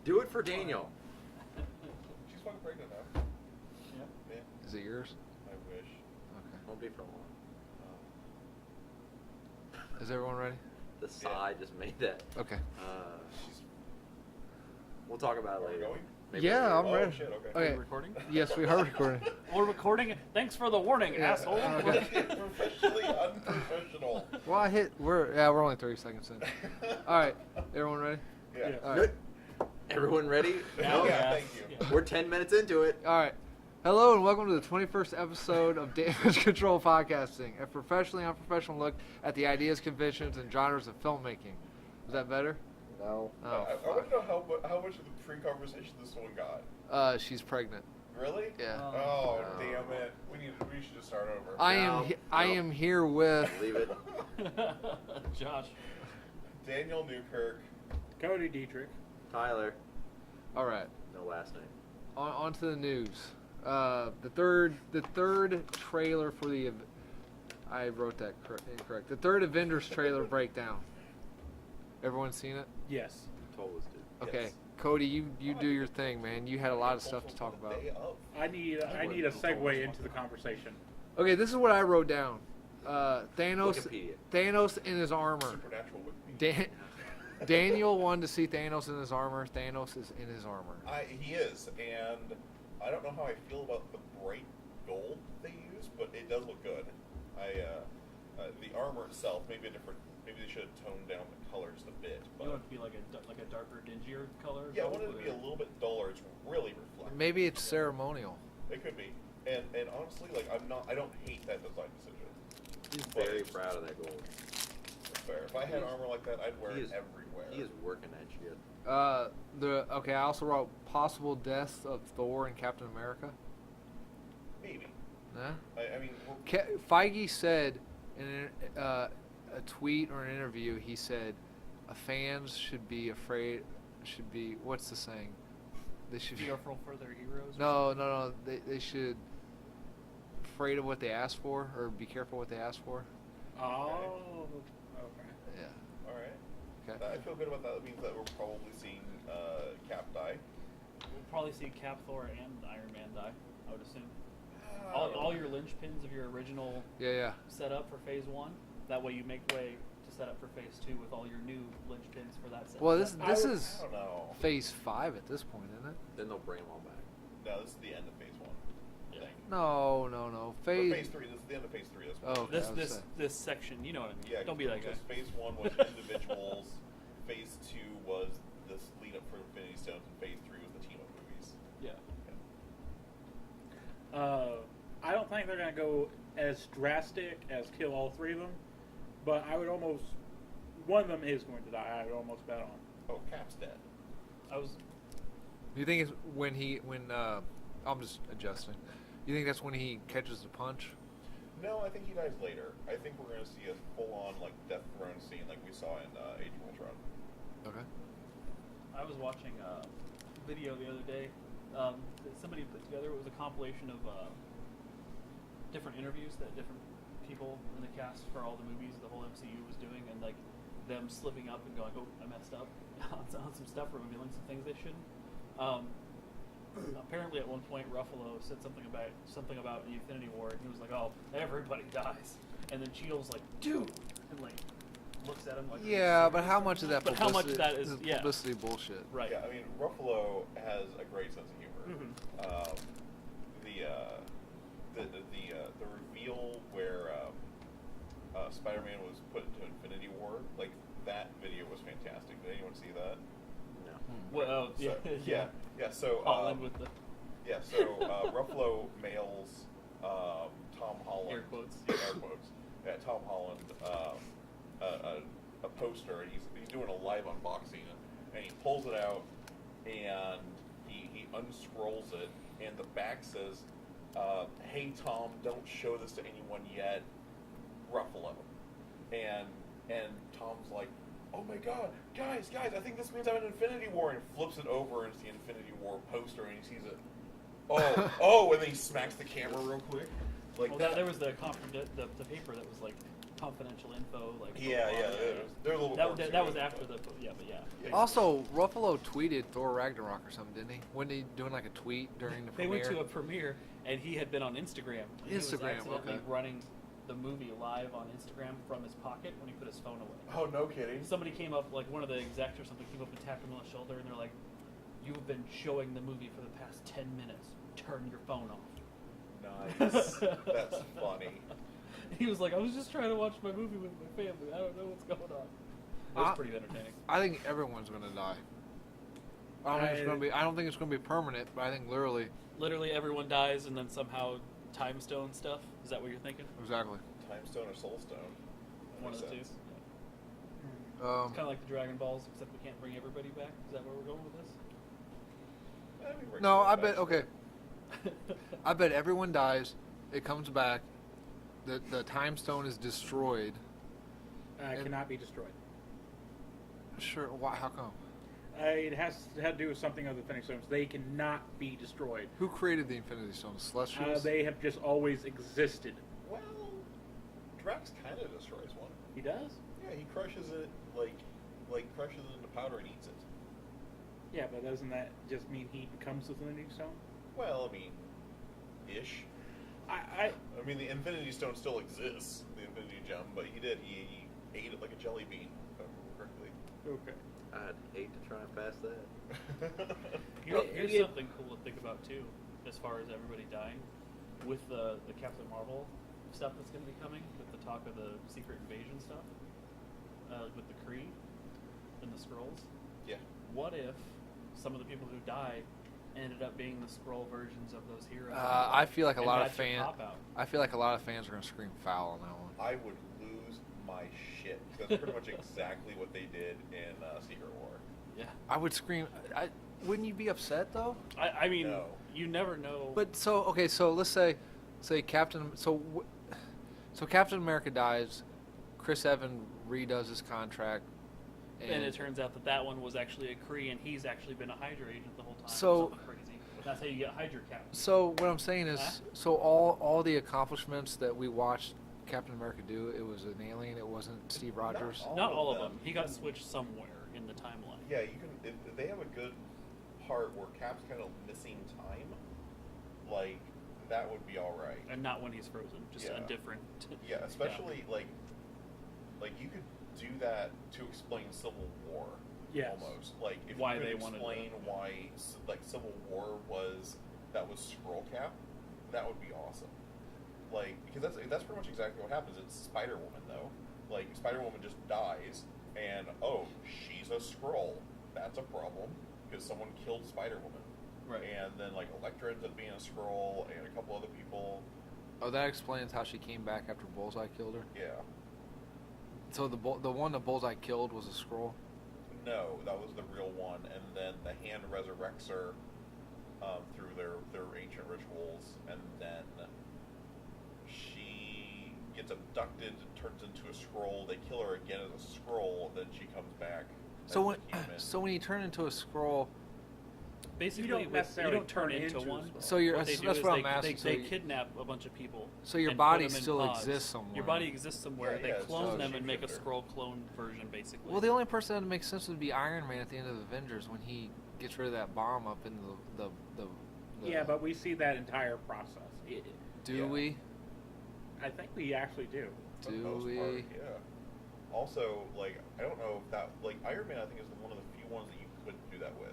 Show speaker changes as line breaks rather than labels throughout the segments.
Do it for Daniel.
She's fucking pregnant now.
Yeah.
Yeah.
Is it yours?
I wish.
Okay.
Won't be for long.
Is everyone ready?
The sigh just made that.
Okay.
She's.
We'll talk about it
Are we
later.
going?
Maybe
Yeah,
later.
I'm ready.
Shit, okay.
Okay.
Are we recording?
Yes, we are recording.
We're recording. Thanks for the warning,
Yeah.
asshole.
Professionally unprofessional.
Well, we're only 30 seconds in. All right, everyone ready?
Yeah.
All right.
Good. Everyone ready?
Now,
Yeah, thank you.
Yeah.
We're 10 minutes into it.
All right. Hello and welcome to the 21st episode of Damage Control Podcasting, a professionally unprofessional look at the ideas, conventions, and genres of filmmaking. Was that better?
No.
Oh,
I want to know how much of the pre-conversation this one got.
she's pregnant.
Really?
Yeah.
Oh,
No.
damn it. We should just start over.
I am here with
Leave it.
Josh.
Daniel Newkirk.
Cody Dietrich.
Tyler.
all right.
No last name.
On to the news. The third trailer for the I wrote that incorrect. The third Avengers trailer breakdown. Everyone seen it?
Yes.
Told us to.
Okay.
Yes.
Cody, you do your thing, man. You had a lot of stuff to talk about.
I need a segue into the conversation.
Okay, this is what I wrote down. Thanos
Wikipedia.
in his armor.
Supernatural Wikipedia.
Daniel wanted to see Thanos in his armor. Thanos is in his armor.
He is, and I don't know how I feel about the bright gold they use, but it does look good. The armor itself, maybe they should have toned down the color just a bit. But
You want it to be like a darker, dingier color?
yeah, I want it to be a little bit duller. It's really reflective.
Maybe it's ceremonial.
It could be, and honestly, like I don't hate that design decision.
He's
But
very
it's
proud of that gold.
fair. If I had armor like that, I'd wear
He
it
is-
everywhere.
He is working that shit.
I also wrote possible deaths of Thor and Captain America.
Maybe.
Nah?
I mean,
Feige said in a tweet or an interview, he said, fans should be afraid. What's the saying? They should
Fearful for their heroes?
No. They should afraid of what they ask for, or be careful what they ask for.
Oh, okay.
Yeah.
all right.
Okay.
I feel good about that. That means that we're probably seeing Cap die.
We'll probably see Cap, Thor, and Iron Man die, I would assume.
I don't know.
All your linchpins of your original
Yeah.
setup for Phase 1, that way you make way to set up for Phase 2 with all your new linchpins for that set.
Well, this
I
is
don't know.
Phase 5 at this point, isn't it?
Then they'll bring them all back.
No, this is the end of Phase 1.
Yeah.
Thing.
No.
For Phase 3. This is the end of Phase 3. That's what
Oh,
it is.
okay.
This section, you know what I mean.
Yeah,
Don't be that guy.
because Phase 1 was individuals, Phase 2 was this lead up for Infinity Stones, and Phase 3 was the team up movies.
Yeah. I don't think they're going to go as drastic as kill all three of them, but I would almost... One of them is going to die, I would almost bet on.
Oh, Cap's dead.
You think it's when I'm just adjusting. You think that's when he catches the punch?
No, I think he dies later. I think we're going to see a full-on like Death Throne scene like we saw in Age of Ultron.
Okay.
I was watching a video the other day that somebody put together. It was a compilation of different interviews that different people in the cast for all the movies the whole MCU was doing, and like them slipping up and going, "Oh, I messed up" on some stuff or revealing some things they shouldn't. Apparently, at one point, Ruffalo said something about the Infinity War, and he was like, "Oh, everybody dies," and then Cheadle's like, "Dude," and like looks at him like,
Yeah, but how much of that?
But how much of that is
publicity bullshit?
right?
Yeah, I mean Ruffalo has a great sense of humor.
Mhm.
The reveal where Spider-Man was put into Infinity War, like that video was fantastic. Did anyone see that?
No.
Well,
So, yeah. So
Holland with the
Ruffalo mails Tom Holland.
Air quotes.
Yeah, air quotes. Yeah, Tom Holland a poster, and he's doing a live unboxing, and he pulls it out, and he unscrolls it, and the back says, "Hey Tom, don't show this to anyone yet, Ruffalo." And Tom's like, "Oh my God, guys, I think this means I'm in Infinity War," and flips it over, and it's the Infinity War poster, and he sees it. And then he smacks the camera real quick. Like
Well,
that.
there was the paper that was like, confidential info. Like
Yeah, they're a little
that,
more
that was
to it,
after
but-
the yeah, but yeah.
Yeah.
Also, Ruffalo tweeted Thor Ragnarok or something, didn't he? Wasn't he doing like a tweet during the
They
premiere?
went to a premiere, and he had been on Instagram. He was
Instagram,
accidentally
okay.
running the movie live on Instagram from his pocket when he put his phone away.
Oh, no kidding.
Somebody came up, like one of the execs or something, came up and tapped him on the shoulder, and they're like, "You've been showing the movie for the past 10 minutes. Turn your phone off."
Nice. That's funny.
He was like, "I was just trying to watch my movie with my family. I don't know what's going on." It was pretty entertaining.
I think everyone's gonna die. I don't think it's gonna be. I don't think it's gonna be permanent, but I think literally.
Literally, everyone dies, and then somehow time stone stuff. Is that what you're thinking?
Exactly.
Time Stone or Soul Stone? That
One of
makes
the two.
sense.
It's kind of like the Dragon Balls, except we can't bring everybody back. Is that where we're going with this?
I mean, we're
No,
going
I
back
bet.
to-
Okay, I bet everyone dies. It comes back. The time stone is destroyed.
It cannot be destroyed.
Sure. Why? How come?
It had to do with something other than stones. They cannot be destroyed.
Who created the Infinity Stones? Celestials.
They have just always existed.
Well, Drax kind of destroys one.
He does?
Yeah, he crushes it, like crushes it into powder and eats it.
Yeah, but doesn't that just mean he becomes the Infinity Stone?
Well, I mean, ish.
I
I mean, the Infinity Stone still exists, the Infinity Gem, but he did. He ate it like a jelly bean, if I remember correctly.
okay.
I'd hate to try and pass that.
Here's
It-
something cool to think about too, as far as everybody dying, with the Captain Marvel stuff that's going to be coming, with the talk of the Secret Invasion stuff, with the Kree and the Skrulls.
Yeah.
What if some of the people who died ended up being the Skrull versions of those heroes?
I feel like a
And
lot of
that's your
fans.
cop-out.
I feel like a lot of fans are gonna scream foul on that one.
I would lose my shit. That's pretty much exactly what they did in Secret War.
Yeah.
I would scream. Wouldn't you be upset though?
I mean,
No.
you never know.
But so okay, so let's say Captain. So Captain America dies. Chris Evans redoes his contract,
and it turns out that one was actually a Kree, and he's actually been a Hydra agent the whole time. or
So-
something crazy. That's how you get Hydra Cap.
So what I'm saying is,
Huh?
so all the accomplishments that we watched Captain America do, it was an alien. It wasn't Steve Rogers.
Not all of them. He got switched somewhere in the timeline.
Yeah, you can. If they have a good part where Cap's kind of missing time, like that would be all right.
And not when he's frozen, just a
Yeah.
different.
Yeah, especially like you could do that to explain Civil War.
Yes.
Almost like if
Why
you could
they wanted
explain
to-
why like Civil War was Skrull Cap, that would be awesome. Like because that's pretty much exactly what happens. It's Spider Woman though. Like Spider Woman just dies, and oh, she's a Skrull. That's a problem because someone killed Spider Woman.
Right.
And then like Elektra ends up being a Skrull, and a couple other people.
Oh, that explains how she came back after Bullseye killed her.
Yeah.
So the one that Bullseye killed was a Skrull.
No, that was the real one, and then the Hand resurrects her through their ancient rituals, and then she gets abducted, turns into a Skrull. They kill her again as a Skrull, then she comes back.
So
as
when
a human.
so when you turn into a Skrull,
Basically,
You don't necessarily
you don't turn
turn
into
into a
one.
Skrull.
So you're-
What they
that's
do is
what
they,
I'm asking.
They,
So
they
you-
kidnap a bunch of people.
so your
and
body
put 'em in
still
pods.
exists somewhere.
Your body exists somewhere.
Yeah,
they
yeah, it's
clone
just a
them and make a
shapeshifter.
scroll clone version, basically.
Well, the only person that makes sense would be Iron Man at the end of Avengers when he gets rid of that bomb up in the
Yeah, but we see that entire process.
do
Yeah.
we?
I think we actually do.
For the
Do
most
we?
part, yeah. Also, like I don't know if that like Iron Man, I think is one of the few ones that you couldn't do that with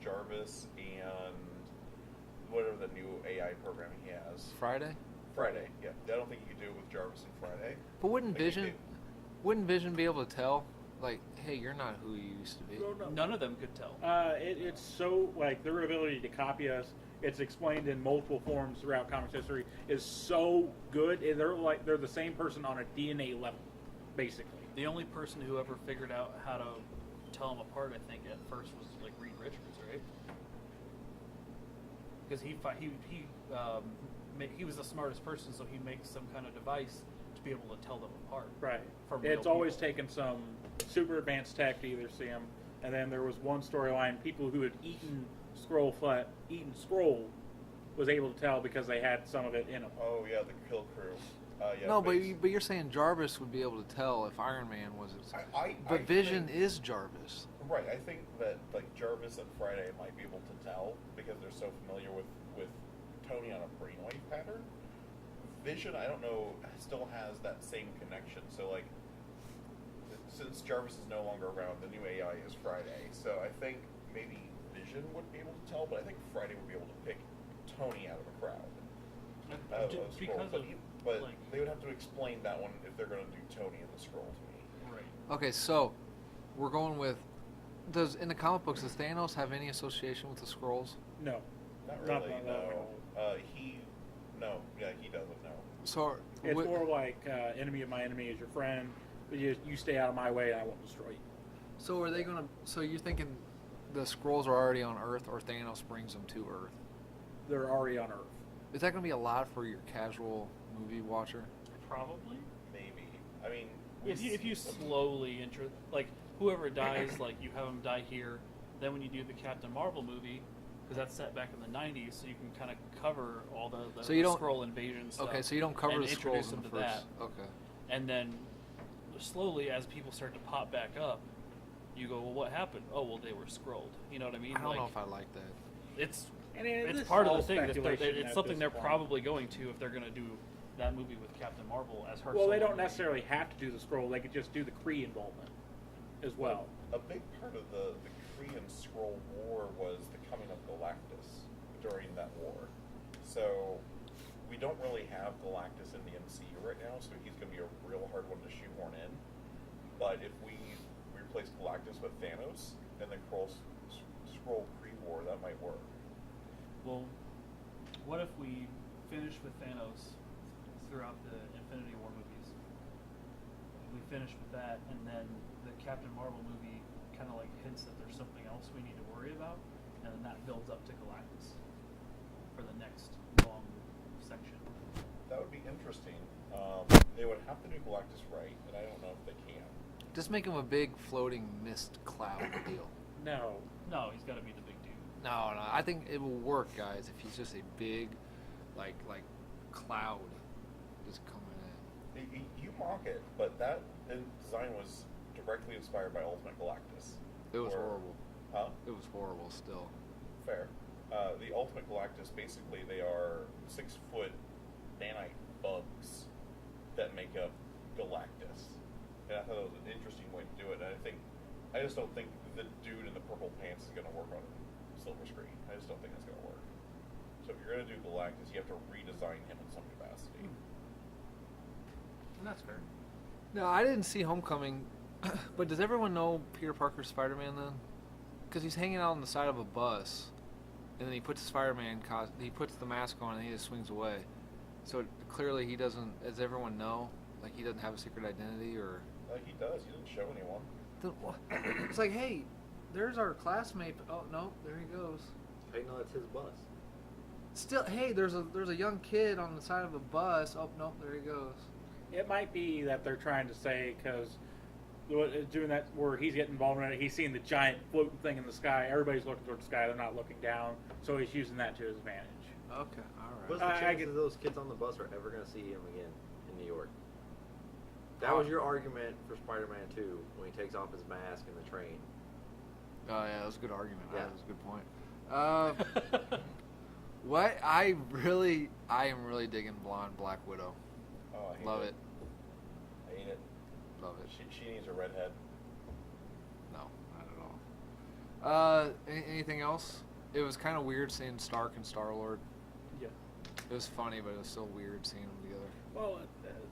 Jarvis and whatever the new AI program he has.
Friday?
Friday, yeah. I don't think you could do it with Jarvis and Friday.
But wouldn't
Like, you
Vision?
could-
Wouldn't Vision be able to tell? Like, hey, you're not who you used to be.
None of them could tell.
It's so like their ability to copy us. It's explained in multiple forms throughout comics history. Is so good. And they're the same person on a DNA level, basically.
The only person who ever figured out how to tell them apart, I think, at first was like Reed Richards, right? Because he was the smartest person, so he makes some kind of device to be able to tell them apart.
Right.
From real
It's always
people.
taken some super advanced tech to either see them. And then there was one storyline: people who had eaten scroll was able to tell because they had some of it in them.
Oh yeah, the Kill Crew. Yeah,
No,
base.
but you're saying Jarvis would be able to tell if Iron Man was.
I
But Vision
think-
is Jarvis.
Right, I think that like Jarvis and Friday might be able to tell because they're so familiar with Tony on a brainwave pattern. Vision, I don't know, still has that same connection. So like, since Jarvis is no longer around, the new AI is Friday. So I think maybe Vision would be able to tell, but I think Friday would be able to pick Tony out of a crowd.
Because of,
But
like,
they would have to explain that one if they're going to do Tony in the scroll to me.
right.
Okay, so we're going with. In the comic books, does Thanos have any association with the Skrulls?
No.
Not
Not
really,
that
no.
one.
He doesn't know.
So
It's
wi-
more like enemy of my enemy is your friend. You stay out of my way, and I won't destroy you.
So are they gonna? So you're thinking the Skrulls are already on Earth, or Thanos brings them to Earth?
They're already on Earth.
Is that gonna be a lot for your casual movie watcher?
Probably.
Maybe. I mean,
If you slowly like whoever dies, like you have them die here, then when you do the Captain Marvel movie, because that's set back in the '90s, so you can kind of cover all the
So you don't-
Skrull invasion stuff.
Okay, so you don't cover
and
the
introduce
Skrulls in
them
the
to
first.
that.
Okay.
And then slowly, as people start to pop back up, you go, well, what happened? Oh, well, they were scrolled. You know what I mean?
I don't
like,
know if I like that.
it's
And
it's
this
part
is
of
all
the thing.
speculation
It's
at
something
this
they're
point.
probably going to if they're going to do that movie with Captain Marvel as her.
Well, they
solo
don't
movie.
necessarily have to do the scroll. They could just do the Kree involvement as well.
a big part of the Korean Scroll War was the coming of Galactus during that war. So we don't really have Galactus in the MCU right now, so he's going to be a real hard one to shoehorn in. But if we replace Galactus with Thanos and then Scroll Kree War, that might work.
Well, what if we finish with Thanos throughout the Infinity War movies? We finish with that, and then the Captain Marvel movie kind of like hints that there's something else we need to worry about, and then that builds up to Galactus for the next long section.
That would be interesting. They would have to do Galactus right, and I don't know if they can.
Just make him a big floating mist cloud deal.
No.
No, he's got to be the big dude.
No, I think it will work, guys, if he's just a big, like cloud just coming in.
You mock it, but that design was directly inspired by Ultimate Galactus.
It was
Or-
horrible.
Huh?
It was horrible still.
Fair. The Ultimate Galactus, basically, they are 6-foot nanite bugs that make up Galactus. And I thought that was an interesting way to do it. And I just don't think the dude in the purple pants is going to work on silver screen. I just don't think that's going to work. So if you're going to do Galactus, you have to redesign him in some capacity.
And that's fair.
No, I didn't see Homecoming, but does everyone know Peter Parker's Spider-Man then? Because he's hanging out on the side of a bus, and then he puts he puts the mask on and he just swings away. So clearly he doesn't, as everyone know, like he doesn't have a secret identity or.
He does. He didn't show anyone.
It's like, hey, there's our classmate. Oh no, there he goes.
Hey, no, that's his bus.
Still, hey, there's a young kid on the side of a bus. Oh no, there he goes.
It might be that they're trying to say, because doing that where he's getting involved in it, he's seeing the giant floating thing in the sky. Everybody's looking towards the sky. They're not looking down. So he's using that to his advantage.
Okay, all
What's
right.
the
I
chances
get-
those kids on the bus are ever going to see him again in New York? That was your argument for Spider-Man 2 when he takes off his mask in the train.
Oh yeah, that was a good argument.
Yeah.
That was a good point. What I am really digging blonde Black Widow.
Oh, I hate
Love it.
I hate it.
Love it.
She needs a redhead.
No, not at all. Anything else? It was kind of weird seeing Stark and Star-Lord.
Yeah.
It was funny, but it was still weird seeing them together.
Well,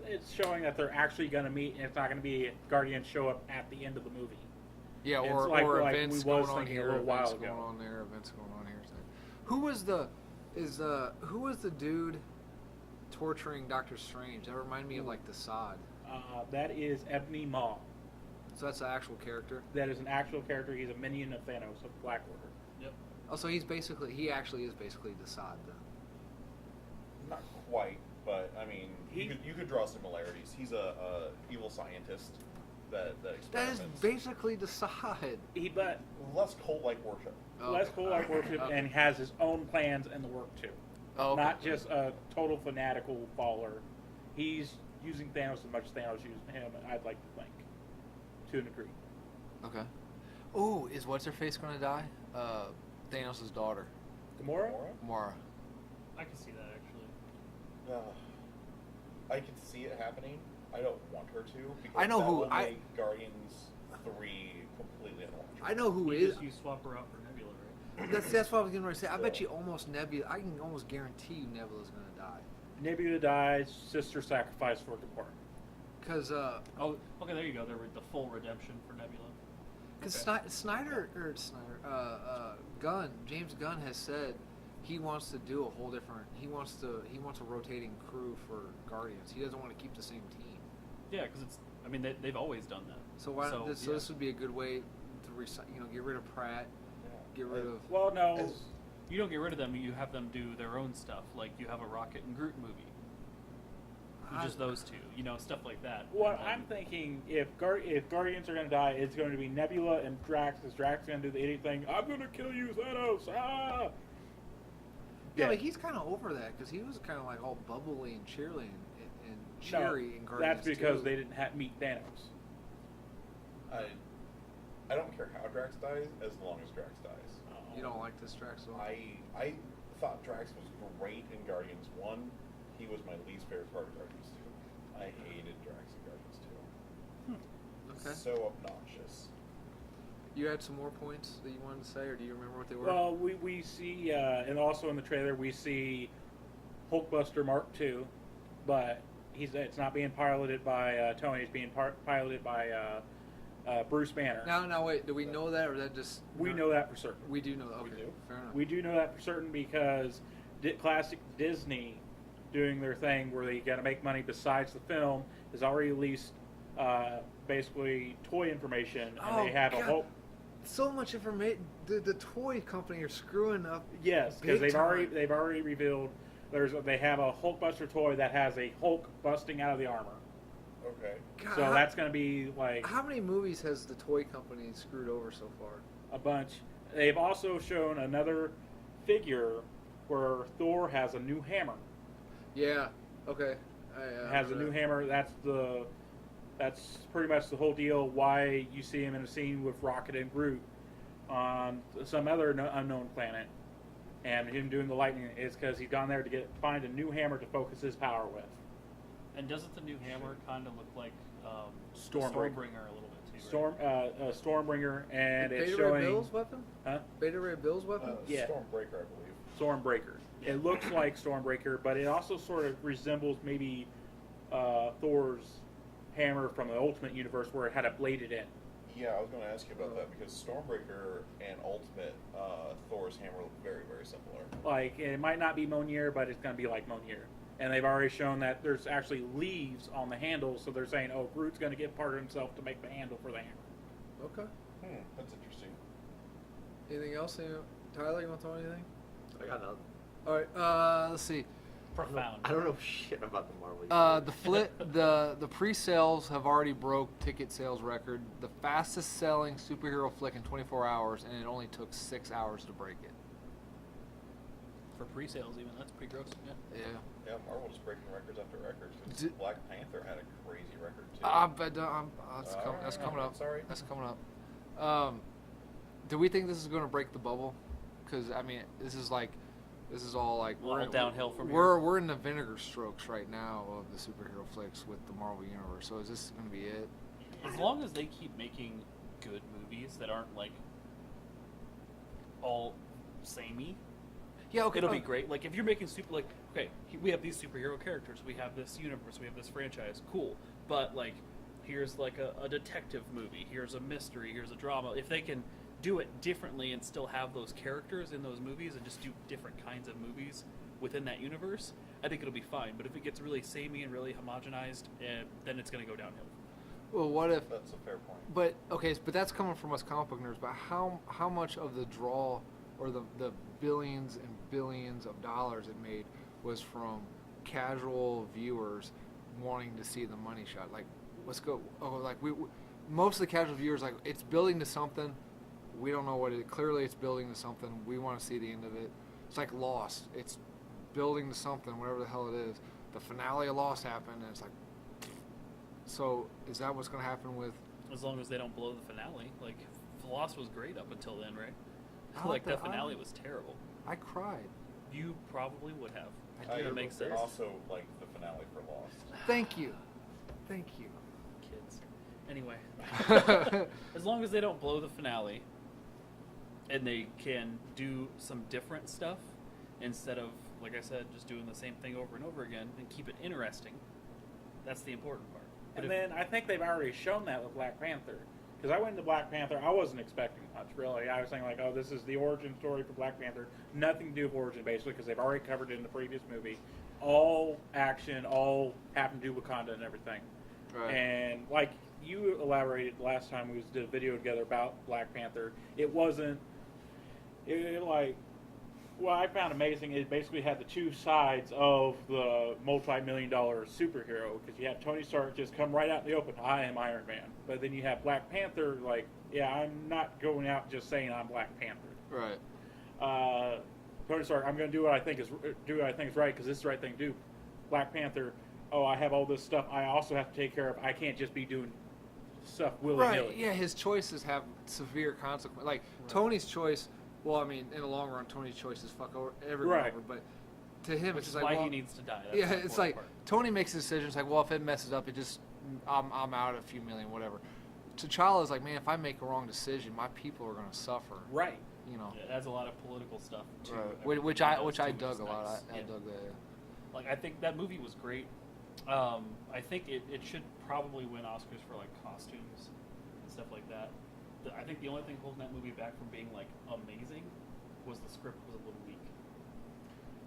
it's showing that they're actually going to meet, and it's not going to be Guardians show up at the end of the movie.
Yeah,
It's
or
like
events
we was
going on
thinking a
here,
little while
events
ago.
going on there, events going on here. Who was the dude torturing Doctor Strange? That reminded me of like the Sod.
That is Ebony Maw.
So that's the actual character.
That is an actual character. He's a minion of Thanos of Black Order.
Yep.
Oh, so he actually is basically the Sod then.
Not quite, but I mean,
He-
you could draw similarities. He's a evil scientist that
That
experiments.
is basically the Sod.
But
less cult-like worship.
Oh,
less
okay.
cool like worship,
Okay.
and has his own plans and the work too.
Oh, okay.
Not just a total fanatical follower. he's using Thanos as much as Thanos using him. I'd like to think, to a degree.
Okay. Oh, is what's her face going to die? Thanos' daughter,
Gamora?
Mara.
I can see that actually.
I can see it happening. I don't want her to. Because
I know
that
who-
will
I-
make Guardians 3 completely unwatchable.
I know who
You
is.
just you swap her out for Nebula, right?
That's what I was going to say. I bet
Yeah.
you almost Nebula. I can almost guarantee you Nebula's going to die.
Nebula dies, sister sacrificed for Gamora.
Because
Oh, okay, there you go. There were the full redemption for Nebula.
James Gunn has said he wants to do a whole different. He wants a rotating crew for Guardians. He doesn't want to keep the same team.
Yeah, because it's. I mean, they've always done that.
So why?
So,
So
yeah.
this would be a good way to get rid of Pratt,
Yeah.
get rid of.
Well, no.
As-
You don't get rid of them. You have them do their own stuff. Like you have a Rocket and Groot movie. Just those two, stuff like that.
What
And then-
I'm thinking, if Guardians are going to die, it's going to be Nebula and Drax, because Drax is going to do the idiot thing. I'm going to kill you, Thanos! Ah!
Yeah, but he's kind of over that because he was kind of like all bubbly and cheery and
No,
cheery in Guardians.
that's because
2.
they didn't meet Thanos.
I don't care how Drax dies, as long as Drax dies.
You don't like this Drax at all?
I thought Drax was great in Guardians 1. He was my least favorite part of Guardians 2. I hated Drax in Guardians 2.
Okay.
So obnoxious.
You had some more points that you wanted to say, or do you remember what they were?
Well, we see, and also in the trailer, we see Hulkbuster Mark II, but it's not being piloted by Tony. It's being piloted by Bruce Banner.
Now, wait. Do we know that, or that just?
We know that for certain.
We do know. Okay,
do?
fair enough.
We do know that for certain because classic Disney, doing their thing where they got to make money besides the film, has already released basically toy information, and they have a whole.
So much information. The toy company are screwing up.
Yes, because
Big time.
they've already revealed they have a Hulkbuster toy that has a Hulk busting out of the armor.
Okay.
God,
So that's going to be like
how many movies has the toy company screwed over so far?
a bunch. They've also shown another figure where Thor has a new hammer.
Yeah. Okay.
Has a new hammer. That's pretty much the whole deal. Why you see him in a scene with Rocket and Groot on some other unknown planet, and him doing the lightning is because he's gone there to find a new hammer to focus his power with.
And doesn't the new hammer kind of look like
Stormbreaker.
Stormbringer a little bit too? Right?
Stormbringer, and it's
Beta
showing
Ray Bill's weapon.
Huh?
Beta Ray Bill's weapon.
Yeah.
Stormbreaker, I believe.
Stormbreaker. It looks like Stormbreaker, but it also sort of resembles maybe Thor's hammer from the Ultimate Universe, where it had a bladed end.
Yeah, I was going to ask you about that because Stormbreaker and Ultimate Thor's hammer look very, very similar.
Like, it might not be Mjolnir, but it's going to be like Mjolnir. And they've already shown that there's actually leaves on the handle, so they're saying, oh, Groot's going to give part of himself to make the handle for the hammer.
Okay.
That's interesting.
Anything else? Tyler, you want to throw anything?
I got nothing.
All right. Let's see.
Profound.
I don't know shit about the Marvel.
The pre-sales have already broke ticket sales record. The fastest selling superhero flick in 24 hours, and it only took 6 hours to break it.
For pre-sales, even that's pretty gross. Yeah.
Yeah.
Yeah, Marvel just breaking records after records. 'Cause
D-
Black Panther had a crazy record too.
That's coming up.
Sorry.
That's coming up. Do we think this is going to break the bubble? Because I mean, this is all like
All downhill from
we're in the vinegar strokes right now of the superhero flicks with the Marvel universe. So is this going to be it?
As long as they keep making good movies that aren't like all samey,
Yeah. Okay.
it'll be great. Like if you're making we have these superhero characters, we have this universe, we have this franchise, cool. But like, here's like a detective movie, here's a mystery, here's a drama. If they can do it differently and still have those characters in those movies and just do different kinds of movies within that universe, I think it'll be fine. But if it gets really samey and really homogenized, then it's going to go downhill.
Well, what if?
That's a fair point.
But okay, but that's coming from us comic book nerds. But how much of the draw or the billions and billions of dollars it made was from casual viewers wanting to see the money shot? Like, let's go. Oh, like we most of the casual viewers like it's building to something. We don't know what it. Clearly, it's building to something. We want to see the end of it. It's like Lost. It's building to something, whatever the hell it is. the finale of Lost happened, and it's like, so is that what's going to happen with?
As long as they don't blow the finale. Like, Lost was great up until then, right?
I
Like,
like
the
that-
finale was terrible.
I cried.
You probably would have.
I
That makes sense.
also like the finale for Lost.
Thank you. Thank you.
Kids. Anyway. As long as they don't blow the finale and they can do some different stuff instead of, like I said, just doing the same thing over and over again and keep it interesting, that's the important part. But
And then I think they've already shown that with Black Panther. Because I went into Black Panther, I wasn't expecting much, really. I was thinking, like, oh, this is the origin story for Black Panther. Nothing to do with origin, basically, because they've already covered it in the previous movie. All action, all having to do with Wakanda and everything.
Right.
And, like you elaborated last time we did a video together about Black Panther, it wasn't, what I found amazing, it basically had the two sides of the multi-million-dollar superhero, because you have Tony Stark just come right out in the open, I am Iron Man. But then you have Black Panther, like, yeah, I'm not going out just saying I'm Black Panther.
Right.
Tony Stark, I'm going to do what I think is right, because this is the right thing to do. Black Panther, oh, I have all this stuff I also have to take care of. I can't just be doing stuff willy-nilly.
Right. Yeah, his choices have severe consequences. Like Tony's choice. Well, I mean, in the long run, Tony's choice is fuck over everyone
Right.
over. But to him,
which
it's
is
like,
why
well,
he needs to die. That's
yeah,
the
it's
important
like
part.
Tony makes decisions like, well, if it messes up, it just I'm out a few million, whatever. T'Challa's like, man, if I make a wrong decision, my people are going to suffer.
Right.
You know.
Yeah, it adds a lot of political stuff too.
Right. Which I dug a lot. I
Yeah.
dug that.
Like, I think that movie was great. I think it should probably win Oscars for like costumes and stuff like that. I think the only thing holding that movie back from being like amazing was the script was a little weak.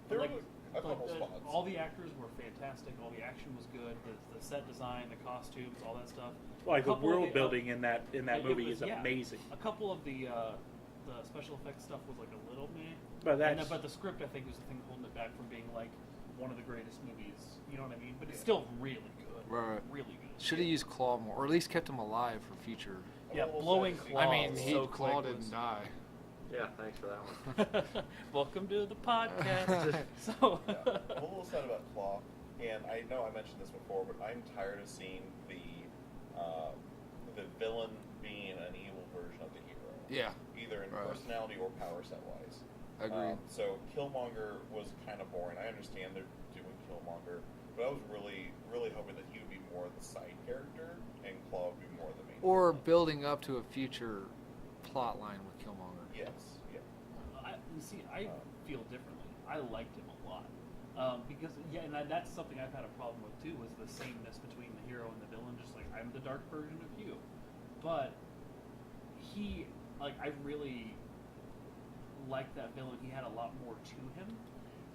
There
Like,
was a couple spots.
all the actors were fantastic. All the action was good. The set design, the costumes, all that stuff.
Like, the
Couple of
world building in that
it
movie
was-
is
yeah.
amazing.
A couple of the special effects stuff was like a little meh.
But that's...
But the script, I think, was the thing holding it back from being like one of the greatest movies. You know what I mean? But it's still really good.
Right.
Really good.
Should have used Claw more, or at least kept him alive for future.
Yeah,
Well,
blowing
so-
Claw.
I mean, he
so
Claw
quick was-
didn't die.
Yeah, thanks for that one.
Welcome to the podcast. So.
Yeah. I'm a little sad about Claw, and I know I mentioned this before, but I'm tired of seeing the villain being an evil version of the hero.
Yeah.
Either in
Right.
personality or power set wise.
Agreed.
So Killmonger was kind of boring. I understand they're doing Killmonger, but I was really, really hoping that he would be more the side character and Claw would be more the main.
Or building up to a future plot line with Killmonger.
Yes, yeah.
I feel differently. I liked him a lot. Because, yeah, and that's something I've had a problem with too, was the sameness between the hero and the villain. Just like, I'm the dark version of you. But he, like, I really liked that villain. He had a lot more to him.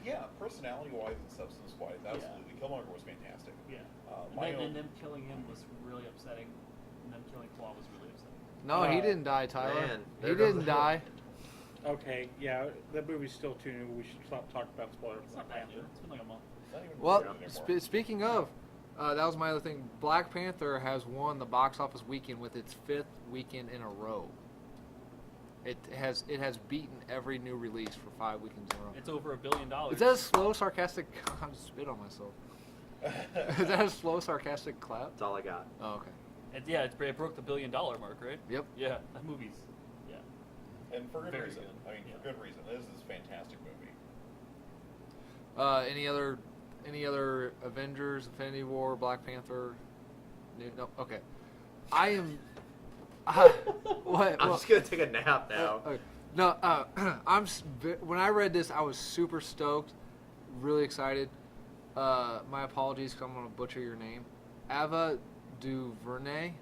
Yeah, personality-wise and substance-wise, absolutely. Killmonger was fantastic.
Yeah.
My
And
own-
them killing him was really upsetting. And them killing Claw was really upsetting.
No, he didn't die, Tyler.
Man,
he
there goes
didn't
the-
die.
Okay, yeah, that movie's still too new. We should stop talking about spoilers.
It's not that new. It's been like a month.
It's not even
Well,
rated anymore.
speaking of, that was my other thing. Black Panther has won the box office weekend with its 5th weekend in a row. It has beaten every new release for 5 weekends in a row.
It's over $1 billion.
Is that a slow, sarcastic? I just spit on myself. Is that a slow, sarcastic clap?
That's all I got.
Oh, okay.
It broke the $1 billion mark, right?
Yep.
Yeah, that movie's. Yeah.
And for good
Very
reason.
good.
I mean,
Yeah.
for good reason. This is a fantastic movie.
Any other Avengers, Infinity War, Black Panther? No. Okay. I am. What?
I'm
well,
just gonna take a nap now.
okay. No. When I read this, I was super stoked, really excited. My apologies, 'cause I'm gonna butcher your name. Ava DuVernay.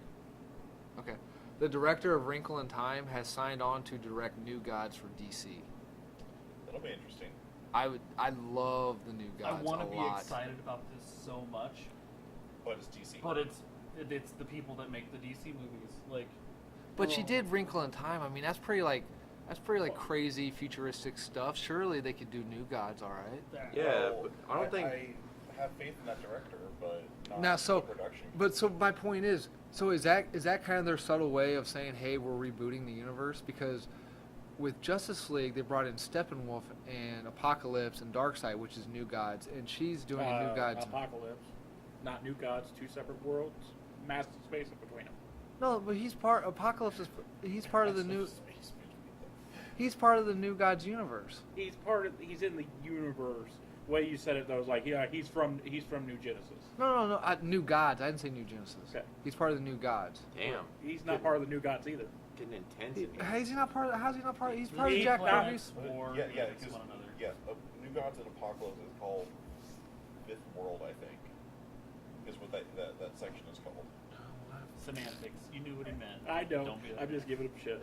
Okay. The director of Wrinkle in Time has signed on to direct New Gods for DC.
That'll be interesting.
I love the New Gods.
I want to
a
be
lot.
excited about this so much,
But it's DC.
but it's the people that make the DC movies. Like,
But she
well,
did Wrinkle in Time. I mean, that's pretty crazy futuristic stuff. Surely they could do New Gods, all right.
Yeah,
Well,
but I don't think.
I have faith in that director, but not
Now,
in
so,
the production.
but so my point is, so is that kind of their subtle way of saying, hey, we're rebooting the universe? Because with Justice League, they brought in Steppenwolf and Apocalypse and Darkseid, which is New Gods, and she's doing a New Gods.
Apocalypse, not New Gods, two separate worlds, massive space in between them.
No, but he's part. Apocalypse is. He's part of the new.
Space between them.
He's part of the New Gods universe.
He's He's in the universe. The way you said it, though, was like, yeah, he's from New Genesis.
No. New Gods. I didn't say New Genesis.
Okay.
He's part of the New Gods.
Damn.
He's not part of the New Gods either.
Getting intense in here.
How's he not part of? How's he not part? He's part of
He's
Jack
not-
Kirby's.
War
Yeah,
against
because
one another.
New Gods and Apocalypse is called Fifth World, I think, is what that section is called.
Semantics. You knew what he meant.
I know.
Don't be that
I'm just giving him shit.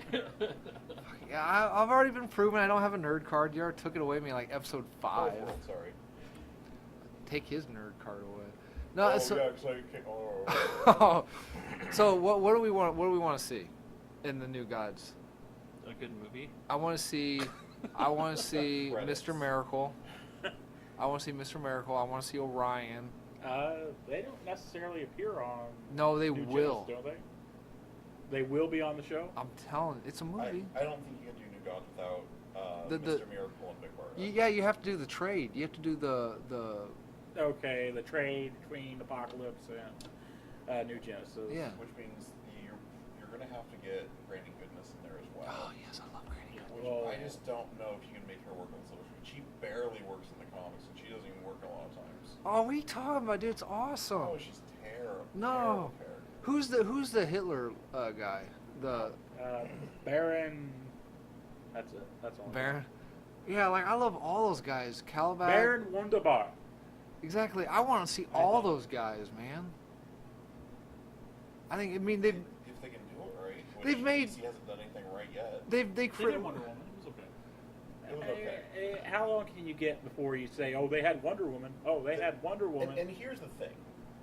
Yeah, I've already been proven I don't have a nerd card. You already took it away from me like episode 5.
World, sorry.
Take his nerd card away. No,
oh,
so,
yeah, 'cause I can't,
so what do we want? What do we want to see in the New Gods?
A good movie.
I want to see. I want to see
Credits.
Mr. Miracle. I want to see Mr. Miracle. I want to see Orion.
They don't necessarily appear on.
No, they
New
will.
Genesis, don't they? They will be on the show.
I'm telling. It's a movie.
I don't think you can do New Gods without
The-
Mr. Miracle and Big Barda.
Yeah, you have to do the trade. You have to do the.
Okay, the trade between Apocalypse and New Genesis.
Yeah.
Which means you're going to have to get Granny Goodness in there as well.
Oh yes, I love Granny.
Which
Well-
I just don't know if you can make her work on the silver screen. She barely works in the comics, and she doesn't even work a lot of times.
Oh, what are you talking about, dude? It's awesome.
Oh, she's terrible.
No.
Terrible character.
Who's the Hitler guy? The
Baron. That's it. That's all.
Baron. Yeah, like I love all those guys. Caliban.
Baron Wunderbar.
Exactly. I want to see all those guys, man. I think. I mean,
If they can do it right. Which
They've made-
DC hasn't done anything right yet.
they
They
cre-
did Wonder Woman. It was okay.
It was okay.
How long can you get before you say, "Oh, they had Wonder Woman"? Oh, they had Wonder Woman.
And here's the thing: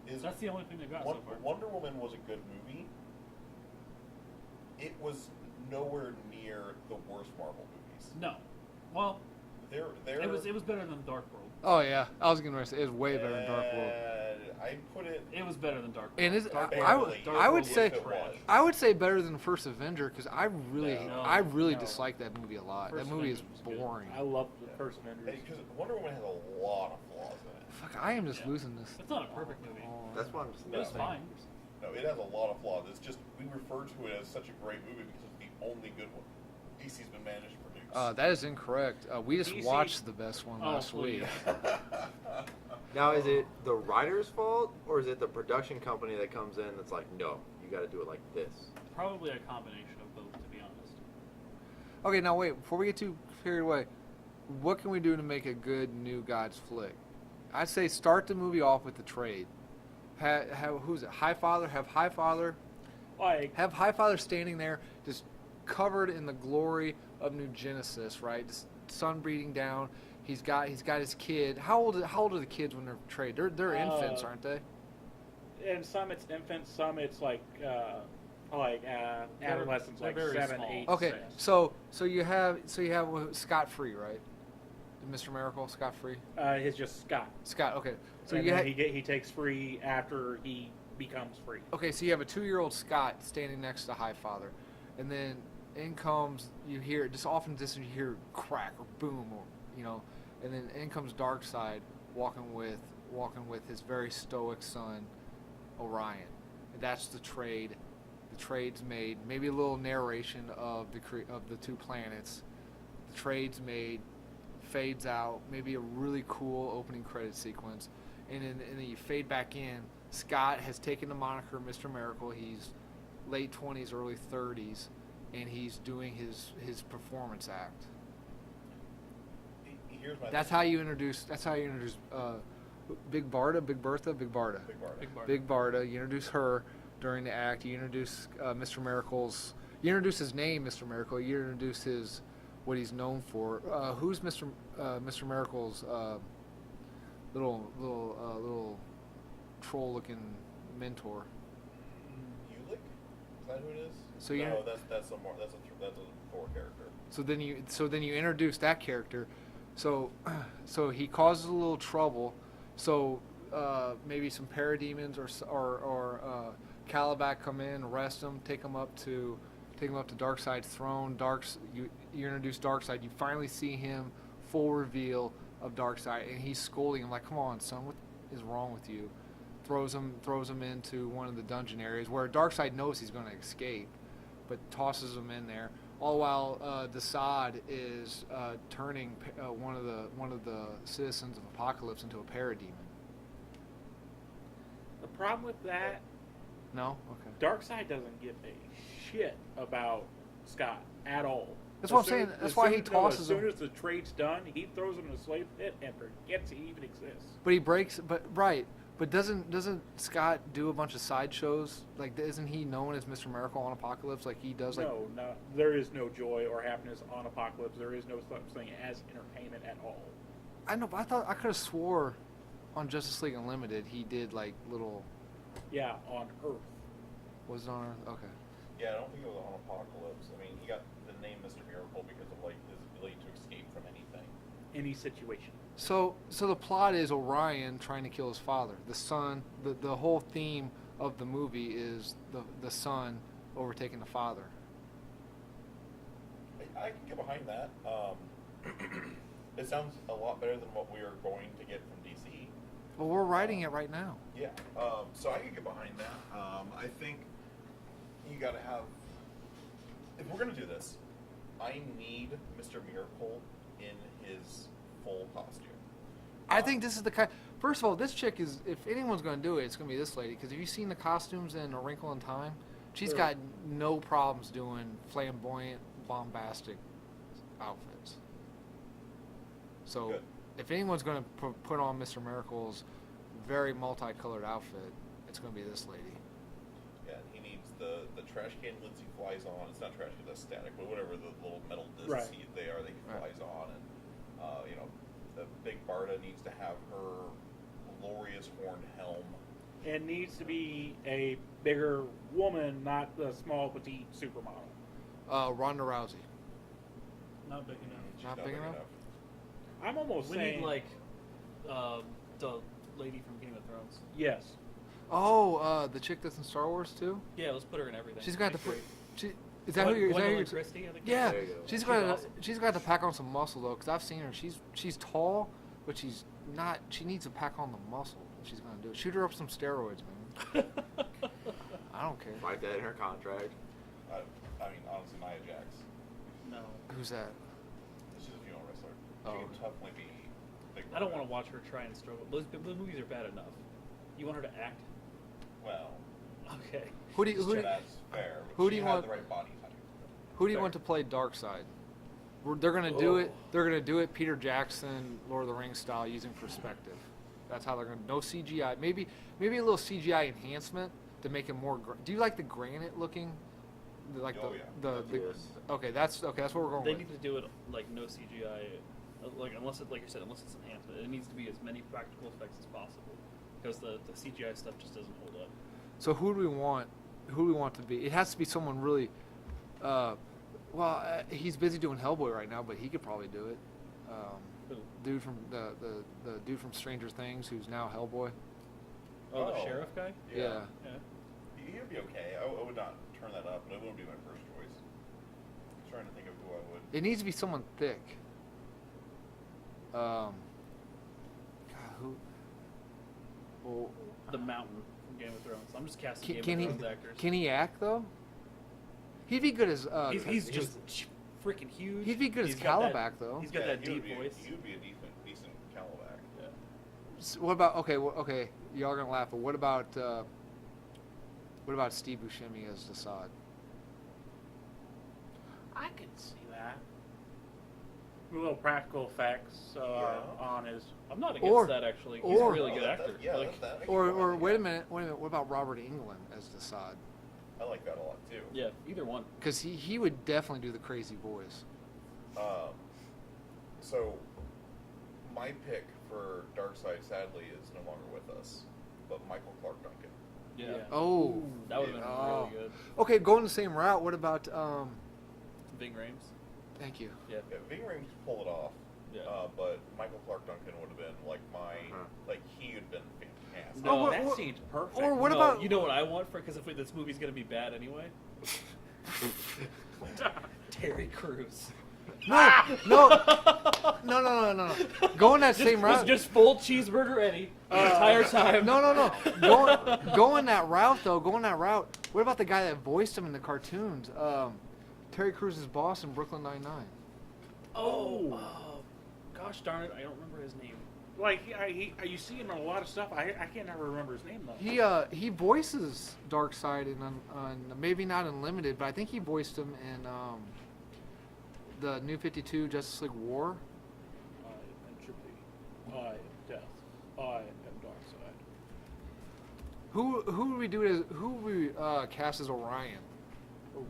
is
That's the only thing they've got so far.
Wonder Woman was a good movie. It was nowhere near the worst Marvel movies.
No. Well,
They're
it was better than Dark World.
Oh yeah, I was gonna say it's way better than Dark World.
I put it.
It was better than Dark World.
And is
Dark
I
World-
would-
Dark
I would
World
say-
was trash.
I would say better than First Avenger because I really
No.
dislike that movie a lot.
First
that movie is
Avenger was good.
boring.
I love the first Avengers.
Because Wonder Woman has a lot of flaws in it.
Fuck, I am just
Yeah.
losing this.
It's not a perfect movie.
That's why I'm just
It was
saying.
fine.
No, it has a lot of flaws. It's just we refer to it as such a great movie because it's the only good one DC's been managed to produce.
That is incorrect. We just
DC
watched the best one
Oh,
last week.
please.
Now, is it the writer's fault or is it the production company that comes in that's like, no, you got to do it like this?
Probably a combination of both, to be honest.
Okay, now wait. Before we get too carried away, what can we do to make a good New Gods flick? I'd say start the movie off with the trade. Who's it? Highfather. Have Highfather.
Like,
Have Highfather standing there, just covered in the glory of New Genesis, right? Just sun beating down. He's got his kid. How old are the kids when they're portrayed? They're infants, aren't they?
and some it's infants, some it's like adolescents,
they're
like
very
7,
small.
8.
Okay,
6.
so you have Scott Free, right? Mr. Miracle, Scott Free.
He's just Scott.
Scott. Okay, so
And
you
then
have
he takes free after he becomes free.
okay, so you have a 2-year-old Scott standing next to Highfather, and then in comes you hear just off in the distance you hear crack or boom or and then in comes Darkseid walking with his very stoic son Orion. And that's the trade. The trade's made. Maybe a little narration of the two planets. The trade's made. Fades out. Maybe a really cool opening credit sequence, and then you fade back in. Scott has taken the moniker Mr. Miracle. He's late 20s, early 30s, and he's doing his performance act.
Here's my
That's how you introduce. Big Barda.
Big Barda.
Big Barda.
Big Barda. You introduce her during the act. You introduce Mr. Miracle's. You introduce his name, Mr. Miracle. You introduce what he's known for. Who's Mr. Miracle's little troll-looking mentor?
Ulick? Is that who it is?
So you-
no, that's a Thor character.
So then you introduce that character. So he causes a little trouble. So maybe some parademons or Caliban come in, arrest him, take him up to take him up to Darkseid's throne. You introduce Darkseid. You finally see him, full reveal of Darkseid, and he's scolding him like, "Come on, son, what is wrong with you?" Throws him into one of the dungeon areas where Darkseid knows he's going to escape, but tosses him in there. All while Desaad is turning one of the citizens of Apocalypse into a parademon.
The problem with that,
No? Okay.
Darkseid doesn't give a shit about Scott at all.
That's what I'm saying. That's why he tosses
As soon
him.
as the trade's done, he throws him in a slave pit and forgets he even exists.
But he breaks. But doesn't Scott do a bunch of sideshows? Like, isn't he known as Mr. Miracle on Apocalypse? Like he does. Like,
No, there is no joy or happiness on Apocalypse. There is no such thing as entertainment at all.
I know, but I could have swore on Justice League Unlimited he did like little.
Yeah, on Earth.
Was it on Earth? Okay.
Yeah, I don't think it was on Apocalypse. I mean, he got the name Mr. Miracle because of like his ability to escape from anything.
Any situation.
So the plot is Orion trying to kill his father. The son. The whole theme of the movie is the son overtaking the father.
I can get behind that. It sounds a lot better than what we are going to get from DC.
Well, we're writing it right now.
Yeah. So I can get behind that. I think you got to have. If we're going to do this, I need Mr. Miracle in his full costume.
I think this is the kind. First of all, this chick is. If anyone's going to do it, it's going to be this lady. Because have you seen the costumes in A Wrinkle in Time? She's got no problems doing flamboyant, bombastic outfits. So,
Good.
if anyone's going to put on Mr. Miracle's very multicolored outfit, it's going to be this lady.
Yeah, he needs the trash can Lindsay flies on. It's not trash can, that's static, but whatever the little metal discs
Right.
they are that he flies on. And, the big Barda needs to have her glorious horned helm.
And needs to be a bigger woman, not the small, petite supermodel.
Ronda Rousey.
Not big enough.
She's
Not big enough?
I'm almost
We
saying...
need like the lady from Game of Thrones.
Yes.
Oh, the chick that's in Star Wars too.
Yeah, let's put her in everything.
She's got to
That'd
put.
be great.
Is that who you're? Is that who
Gwendolyn
you're?
Christie, I think.
Yeah,
There you go.
she's
She's
got to.
awesome.
She's got to pack on some muscle though, because I've seen her. She's tall, but she's not. She needs to pack on the muscle. If she's gonna do it. Shoot her up some steroids, man. I don't care.
Write that in her contract.
I mean, honestly, Nia Jax.
No.
Who's that?
She's a female wrestler.
Oh.
She can definitely be big.
I don't want to watch her try and struggle. Those movies are bad enough. You want her to act?
Well,
Okay.
Who do you?
that's fair. But
who do
she
you
had
want-
the right body type.
Who do you
Fair.
want to play Darkseid? They're gonna do it.
Oh.
They're gonna do it Peter Jackson, Lord of the Rings style, using perspective. That's how they're gonna. No CGI. Maybe a little CGI enhancement to make it more. Do you like the granite looking? Like
Oh,
the
yeah.
Yes.
Okay, that's what we're going
They
with.
need to do it like no CGI, like unless it, like you said, unless it's enhancement. It needs to be as many practical effects as possible because the CGI stuff just doesn't hold up.
So who do we want? Who do we want to be? It has to be someone really. He's busy doing Hellboy right now, but he could probably do it.
Who?
Dude from the dude from Stranger Things, who's now Hellboy.
Oh, the
Oh.
sheriff guy.
Yeah.
Yeah.
He would be okay. I would not turn that up, but it wouldn't be my first choice. I'm trying to think of who I would.
It needs to be someone thick. God, who? Well,
The Mountain from Game of Thrones. I'm just casting
can,
Game
can
of
he?
Thrones actors.
Can he act though? He'd be good as.
He's just freaking huge.
He'd be good as
He's got that-
Calabac though.
He's got that
he would
deep
be
voice.
He would be a decent Calabac.
Yeah.
What about okay? Y'all are gonna laugh, but what about Steve Buscemi as Desaad?
I could see that. A little practical effects on his...
I'm not against
Or-
that actually. He's
or-
a really good actor.
Yeah,
Like,
that
Or wait a minute. What about Robert Englund as Desaad?
I like that a lot too.
yeah, either one.
Because he would definitely do the crazy voice.
So, my pick for Darkseid, sadly, is no longer with us, but Michael Clark Duncan.
Yeah.
Oh,
That would have been
Oh.
really good.
okay. Going the same route. What about
Ving Rhames.
Thank you.
Yeah.
Yeah, Ving Rhames could pull it off,
Yeah.
but Michael Clark Duncan would have been like
Uh-huh.
he would have been fantastic.
No,
that
what-
seems perfect.
or what
No,
about
you know what I want for because if this movie's gonna be bad anyway. Terry Crews.
No. Going that same route.
Just full cheeseburger Eddie the entire time.
No. Going that route though. Going that route. What about the guy that voiced him in the cartoons? Terry Crews' boss in Brooklyn Nine-Nine.
Oh, gosh darn it, I don't remember his name.
Like you see him in a lot of stuff. I can't never remember his name though.
He voices Darkseid in on maybe not Unlimited, but I think he voiced him in the New 52 Justice League War.
I am Entropy. I am Death. I am Darkseid.
Who would we do as who would we cast as Orion?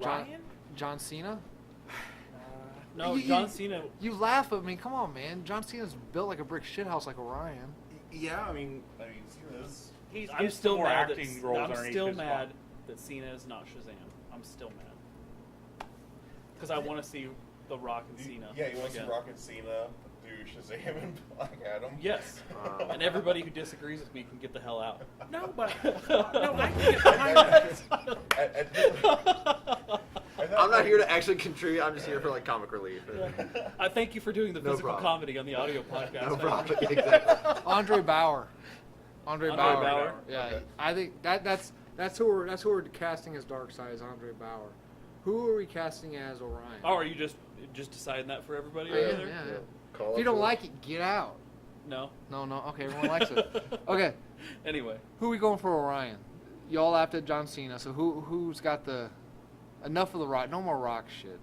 Orion?
John Cena?
No,
You-
John Cena.
You laugh at me. Come on, man. John Cena's built like a brick shithouse like Orion.
Yeah, I mean, Cena is.
He's
I'm still
more
mad.
acting roles
I'm
underneath
still
his
mad
belt.
that Cena is not Shazam. I'm still mad because I want to see The Rock and Cena.
Yeah, you want to see
again.
Rock and Cena do Shazam and Black Adam?
Yes, and everybody who disagrees with me can get the hell out.
No, but no, I can get behind that.
At this-
I'm not here to actually contribute. I'm just here for like comic relief.
I thank you for doing the
No
physical
problem.
comedy on the audio podcast.
No problem. Exactly.
Andre Bauer. Andre Bauer.
Bauer?
Yeah,
Okay.
I think that's who we're casting as Darkseid is Andre Bauer. Who are we casting as Orion?
Oh, are you just deciding that for everybody?
Yeah,
over
yeah,
there?
yeah.
Call
If
up
you don't
to-
like it, get out.
No.
No. Okay, everyone likes it. Okay,
Anyway,
who are we going for Orion? Y'all laughed at John Cena, so who's got the enough of the Rock? No more Rock shit.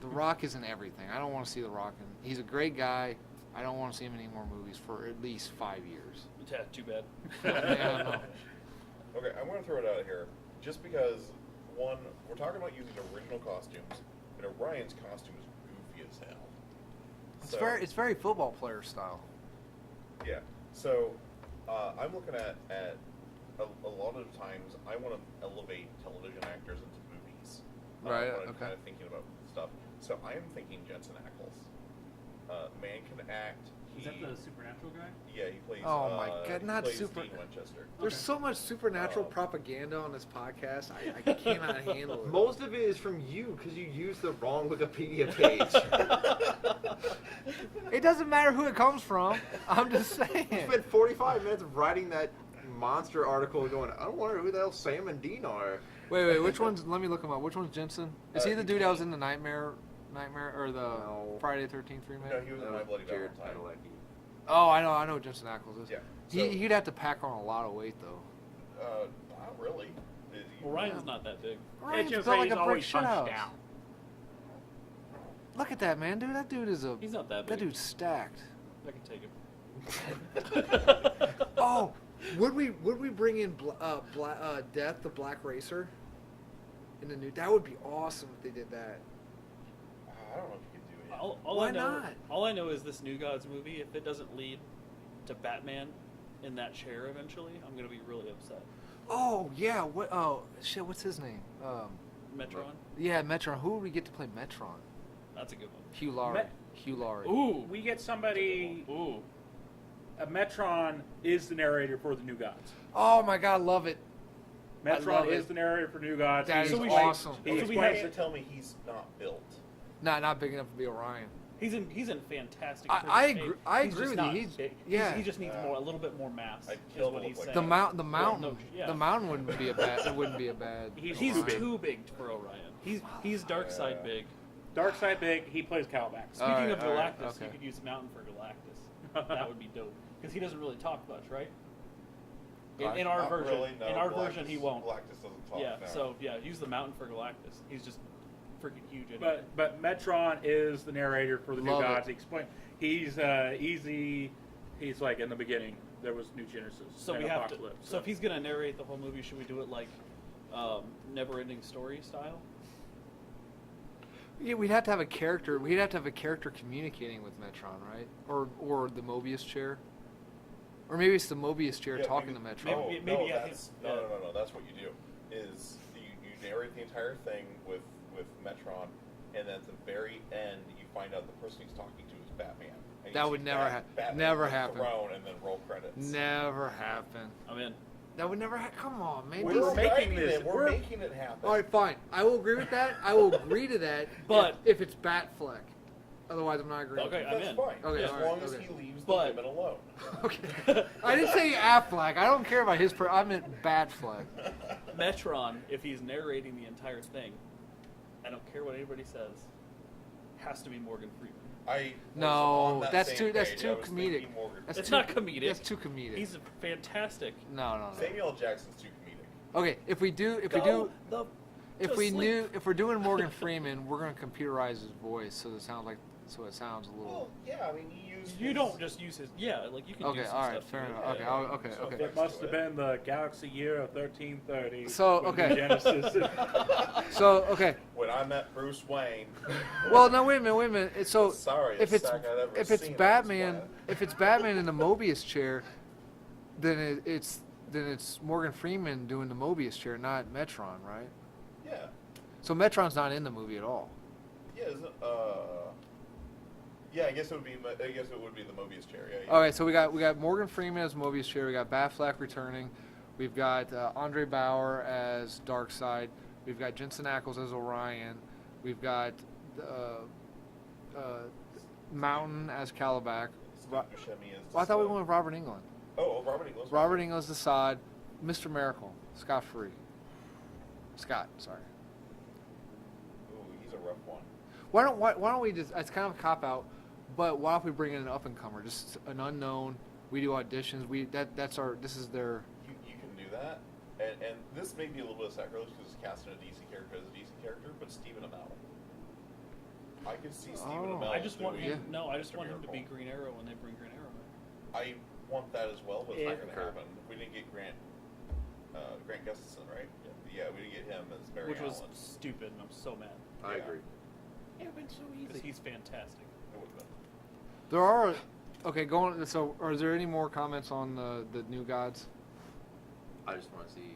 The Rock isn't everything. I don't want to see the Rock. He's a great guy. I don't want to see him in any more movies for at least 5 years.
yeah, too bad.
Yeah, no.
Okay, I'm going to throw it out here. Just because, one, we're talking about using original costumes, and Orion's costume is goofy as hell.
It's very football player style.
Yeah. So, I'm looking at a lot of times, I want to elevate television actors into movies.
Right,
When I'm
okay.
kind of thinking about stuff. So, I am thinking Jensen Ackles. Man can act.
Is that the supernatural guy?
Yeah, he plays.
Oh my God,
he
not
plays
super-
Dean Winchester.
There's
Okay.
so much supernatural
Oh.
propaganda on this podcast. I cannot handle it.
Most of it is from you because you used the wrong Wikipedia page.
It doesn't matter who it comes from. I'm just
You
saying.
spent 45 minutes writing that monster article going, I don't wonder who the hell Sam and Dean are.
Wait, which one's? Let me look him up. Which one's Jensen? Is he the
he
dude that was
played-
in the Nightmare or the
No.
Friday the 13th remake?
No, he was in My Bloody
Jared
Valentine.
Padalecki.
Oh, I know who Jensen Ackles is.
Yeah.
He'd have to pack on a lot of weight though.
Not really.
Oriion's not that big.
Ryan's
Just
built
say
like
he's
a brick
always
shit
punched
house.
down.
Look at that man, dude. That dude is a.
He's not that big.
That dude's stacked.
I can take him.
Oh, would we bring in Death, the Black Racer? In the new, that would be awesome if they did that.
I don't know if you could do it.
Why not?
All I know is this New Gods movie. If it doesn't lead to Batman in that chair eventually, I'm gonna be really upset.
Oh yeah, what? Oh shit, what's his name?
Metron.
Yeah, Metron. Who would we get to play Metron?
That's a good one.
Hugh Laurie.
Met-
Hugh Laurie.
Ooh.
We get somebody.
Ooh.
Metron is the narrator for the New Gods.
Oh my God, love it. I love
Metron
it.
is the narrator for New Gods.
That
He
is
explains-
awesome.
He
So we
explains
have-
to tell me he's not built.
Not big enough to be Orion.
He's in fantastic.
I
shape.
agree- I
He's
agree
just
with you.
not
He's-
big.
yeah.
He just needs a little bit more mass.
I'd
Is
kill
what
to
he's
look like
saying.
The mountain.
no, yeah.
The mountain wouldn't be a bad. It wouldn't be a bad.
He's
Orion.
too big.
for Orion. He's Darkseid big.
Darkseid big. He plays Calabax.
Speaking
Alright,
of
alright,
Galactus,
okay.
you could use Mountain for Galactus. That would be dope because he doesn't really talk much, right? In our
Not
version,
really, no,
in our
Galactus-
version, he won't.
Galactus doesn't talk.
Yeah,
no.
so yeah, use the Mountain for Galactus. He's just freaking huge. Anyway.
But Metron is the narrator for the New
Love
Gods.
it.
He explain. He's easy. He's like in the beginning there was New Genesis.
So
and
we have to.
Apocalypse.
So if he's gonna narrate the whole movie, should we do it like Never-Ending Story style?
Yeah, we'd have to have a character. We'd have to have a character communicating with Metron, right? Or the Mobius chair. Or maybe it's the Mobius chair
Yeah,
talking
maybe-
to Metron.
Maybe-
no,
yeah,
that's,
yeah.
no. That's what you do. Is you narrate the entire thing with Metron, and then at the very end, you find out the person he's talking to is Batman. And you
That
see
would never
Batman
never
on the
happen.
throne, and then roll credits.
Never happen.
I'm in.
That would never come on, man.
We're
We're making
making
this.
it. We're making it happen.
All right, fine. I will agree with that. I will agree to that.
But-
if it's Batfleck, otherwise I'm not agreeing.
Okay, I'm
That's
in.
fine.
Okay,
as
all right,
long as
okay.
he leaves
But-
the women alone.
Okay. I didn't say Affleck. I don't care about his. I meant Batfleck.
Metron, if he's narrating the entire thing, I don't care what anybody says, has to be Morgan Freeman.
I was
No,
on that
that's
same
too. That's
page.
too
I was
comedic.
thinking Morgan
That's
It's
too,
not comedic.
That's too comedic.
He's fantastic.
No.
Samuel L. Jackson's too comedic.
Okay, if we do, if we're doing Morgan Freeman, we're gonna computerize his voice so it sounds a little.
Well, yeah, I mean, he used.
You don't just use his. Yeah, like you can
Okay,
use some
all right,
stuff.
fair
to
enough.
make
Okay,
it-
So
okay.
It must have been the galaxy year of 1330.
So,
when
okay.
Genesis.
So okay.
When I met Bruce Wayne.
Well, no, wait a minute. So
Sorry,
if it's
sack I'd ever
if it's
seen on
Batman,
this planet.
if it's Batman in the Mobius chair, then it's Morgan Freeman doing the Mobius chair, not Metron, right?
Yeah.
So Metron's not in the movie at all.
Yeah. Yeah, I guess it would be. I guess it would be the Mobius chair. Yeah.
Okay, so we got Morgan Freeman as Mobius chair. We got Batfleck returning. We've got Andre Bauer as Darkseid. We've got Jensen Ackles as Orion. We've got Mountain as Calabac.
Steve Buscemi is.
Well, I thought we went with Robert Englund.
Oh, Robert Englund.
Robert Englund's the Sod. Mr. Miracle, Scott, sorry.
Ooh, he's a rough one.
Why don't we just? It's kind of a cop out, but why don't we bring in an up and comer, just an unknown? We do auditions. This is their.
You can do that, and this may be a little bit of sacrilege because it's casting a DC character as a DC character, but Stephen Amell. I could see Stephen Amell.
I just want
doing
him. No, I just
Mr.
want him to be
Miracle.
Green Arrow when they bring Green Arrow in.
I want that as well, but it's not
Yeah.
going to happen. We didn't get Grant Gustafson, right? Yeah, we didn't get him as Barry
Which was
Allen.
stupid, and I'm so mad.
I
Yeah.
agree.
It would have been so
Because he's fantastic.
It would have been.
There are. Okay, going. So, are there any more comments on the New Gods?
I just want to see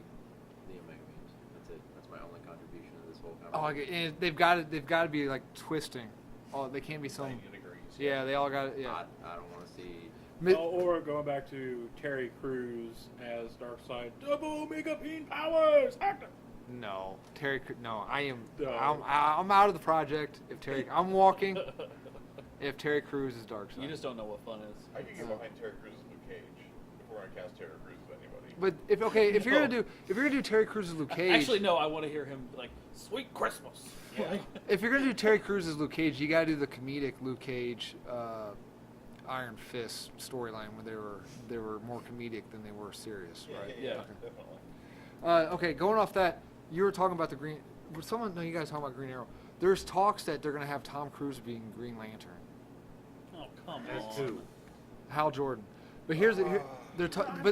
the Omega memes. That's it. That's my only contribution to this whole
Oh,
conversation.
and they've got to be like twisting. Oh, they can't be some.
90 degrees.
Yeah, they all got it. Yeah.
I don't want to see.
Or going back to Terry Crews as Darkseid. Double Omega Beam powers! Actor!
No, Terry. No, I am.
No.
I'm out of the project. If Terry, I'm walking. If Terry Crews is Darkseid.
You just don't know what fun is.
I could get behind Terry Crews as Luke Cage if we're going to cast Terry Crews as anybody.
But if you're gonna do Terry Crews as Luke Cage.
Actually, no. I want to hear him like "Sweet Christmas."
Yeah.
If you're gonna do Terry Crews as Luke Cage, you gotta do the comedic Luke Cage, Iron Fist storyline where they were more comedic than they were serious, right?
Yeah.
Definitely.
Okay, going off that, you were talking about the Green. No, you guys talking about Green Arrow. There's talks that they're gonna have Tom Cruise being Green Lantern,
Oh come
As
on.
two.
Hal Jordan. But here's
I'm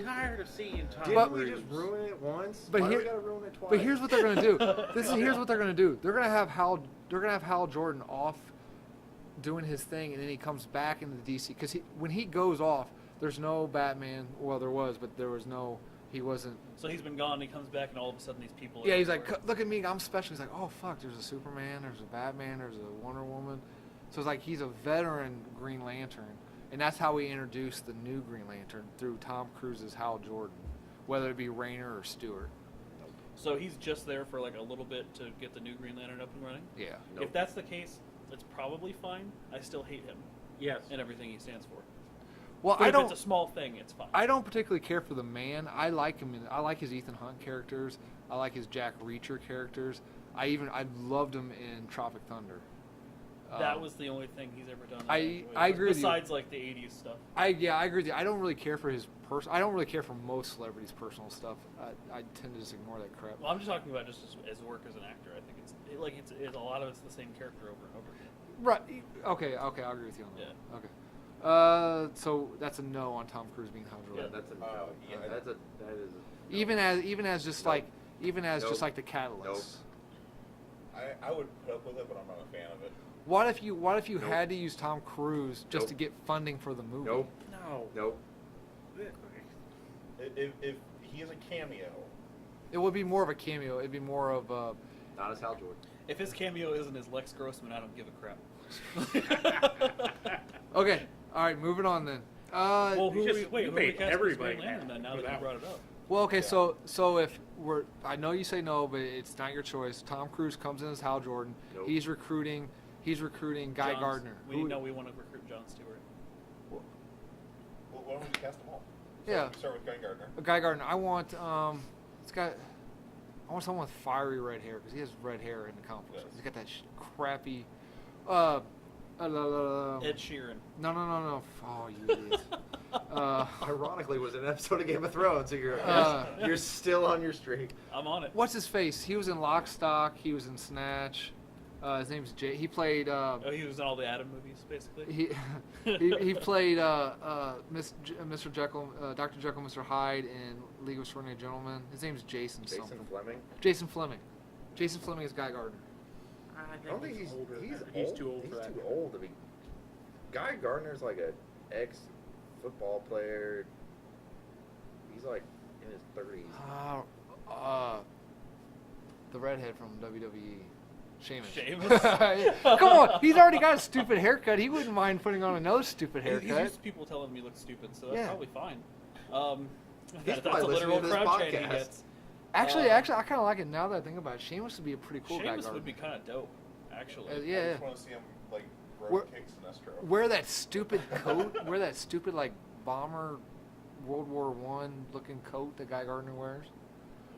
tired of seeing Tom
Didn't
But-
we
Cruise.
just ruin it once?
But
Why do
here-
we gotta ruin it twice?
But here's what they're gonna do. Here's what they're gonna do. They're gonna have Hal Jordan off doing his thing, and then he comes back into the DC because when he goes off, there's no Batman. Well, there was, but there was no. He wasn't.
So he's been gone. And he comes back, and all of a sudden these people.
Yeah, he's
everywhere.
like, look at me, I'm special. He's like, oh fuck, there's a Superman, there's a Batman, there's a Wonder Woman. So it's like he's a veteran Green Lantern, and that's how we introduced the new Green Lantern through Tom Cruise's Hal Jordan, whether it be Rayner or Stewart.
So he's just there for like a little bit to get the new Green Lantern up and running.
Yeah.
Nope.
If that's the case, it's probably fine. I still hate him
Yes.
and everything he stands for.
Well,
But
I
if
don't.
it's a small thing, it's fine.
I don't particularly care for the man. I like him. I like his Ethan Hunt characters. I like his Jack Reacher characters. I loved him in Tropic Thunder.
That was the only thing he's ever done. that
I
enjoyed.
agree with you.
Besides like the '80s stuff.
I agree with you. I don't really care for his I don't really care for most celebrities' personal stuff. I tend to just ignore that crap.
Well, I'm just talking about just as work as an actor. I think it's a lot of it's the same character over and over again.
Right. Okay. I'll agree with you on that.
Yeah.
Okay. So that's a no on Tom Cruise being Hal
Yeah,
Jordan.
that's a no.
yeah.
That is.
Even as just
Nope.
like just
Nope.
like the catalyst.
I would put up with it, but I'm not a fan of it.
What if you
Nope.
had to use Tom Cruise just
Nope.
to get funding for the movie?
Nope.
No.
Nope.
If he is a cameo,
It would be more of a cameo. It'd be more of a.
Not as Hal Jordan.
If his cameo isn't as Lex Grossman, I don't give a crap.
Okay. All right. Moving on then.
Well,
You
who
just-
we, wait,
you
who
made
we cast as
everybody
Green Lantern
mad
then? Now
with
that you
that
brought it up.
Well, okay,
Yeah.
so if we're, I know you say no, but it's not your choice. Tom Cruise comes in as Hal Jordan.
Nope.
He's recruiting Guy Gardner.
We want to recruit Jon Stewart.
Well, why don't we cast them all? So
Yeah.
We start with Guy Gardner.
Guy Gardner. I want I want someone with fiery red hair because he has red hair in the comic books.
Yes.
He's got that crappy.
Ed Sheeran.
No. Oh, you idiot.
Ironically, was in an episode of Game of Thrones, so
Uh,
you're still on your streak.
I'm on it.
What's his face? He was in Lock, Stock. He was in Snatch. His name's Jay. He played.
Oh, he was in all the Adam movies, basically.
He played Mr. Jekyll, Dr. Jekyll, Mr. Hyde in League of Extraordinary Gentlemen. His name's Jason.
Jason
something.
Fleming.
Jason Fleming. Jason Fleming is Guy Gardner.
I don't think he's
older.
He's
He's too old for that.
He's too old to be. Guy Gardner's like a ex-football player. He's like in his 30s.
The redhead from WWE. Sheamus.
Sheamus?
Come on, he's already got a stupid haircut. He wouldn't mind putting on another stupid
He's
haircut.
used to people telling him he looks stupid, so that's
Yeah.
probably fine.
He's
That's a
probably
literal
listening to this
crowd chant he
podcast.
gets.
Actually, I kind of like it now that I think about it. Sheamus would be a pretty cool Guy
Sheamus
Gardner.
would be kind of dope, actually.
I
Yeah.
just want to see him like throw
We're-
kicks in Estro.
Wear that stupid coat. Wear that stupid like bomber World War I looking coat that Guy Gardner wears.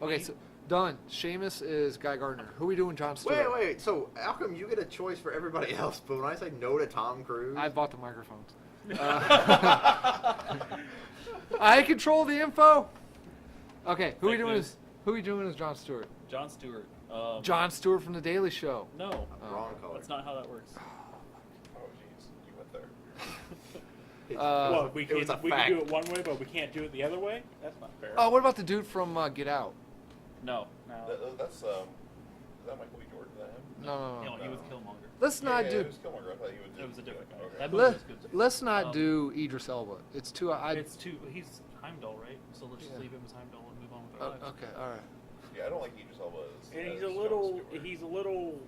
Okay, so done. Sheamus is Guy Gardner. Who are we doing, Jon Stewart?
Wait. So how come you get a choice for everybody else, but when I say no to Tom Cruise,
I bought the microphones. I control the info. Okay, who are we
Fake
doing?
news.
Who are we doing as Jon Stewart?
Jon Stewart.
Jon Stewart from The Daily Show.
No,
wrong color.
that's not how that works.
Oh jeez, you went there.
Well, we
it was
can
a
we
fact.
can do it one way, but we can't do it the other way. That's not fair.
Oh, what about the dude from Get Out?
No.
No.
That's is that Michael B. Jordan? Is that him?
No.
No, he was
No.
Killmonger.
Let's not
yeah,
do.
It was Killmonger. I thought he would.
It was a different guy.
Okay.
That movie
Let,
was good.
let's not
Um,
do Idris Elba. It's too.
It's too. He's Heimdall, right? So let's just
Yeah.
leave him as Heimdall and move on with our lives.
Okay, all right.
Yeah, I don't like Idris Elba as.
And he's
as
a
Jon
little
Stewart.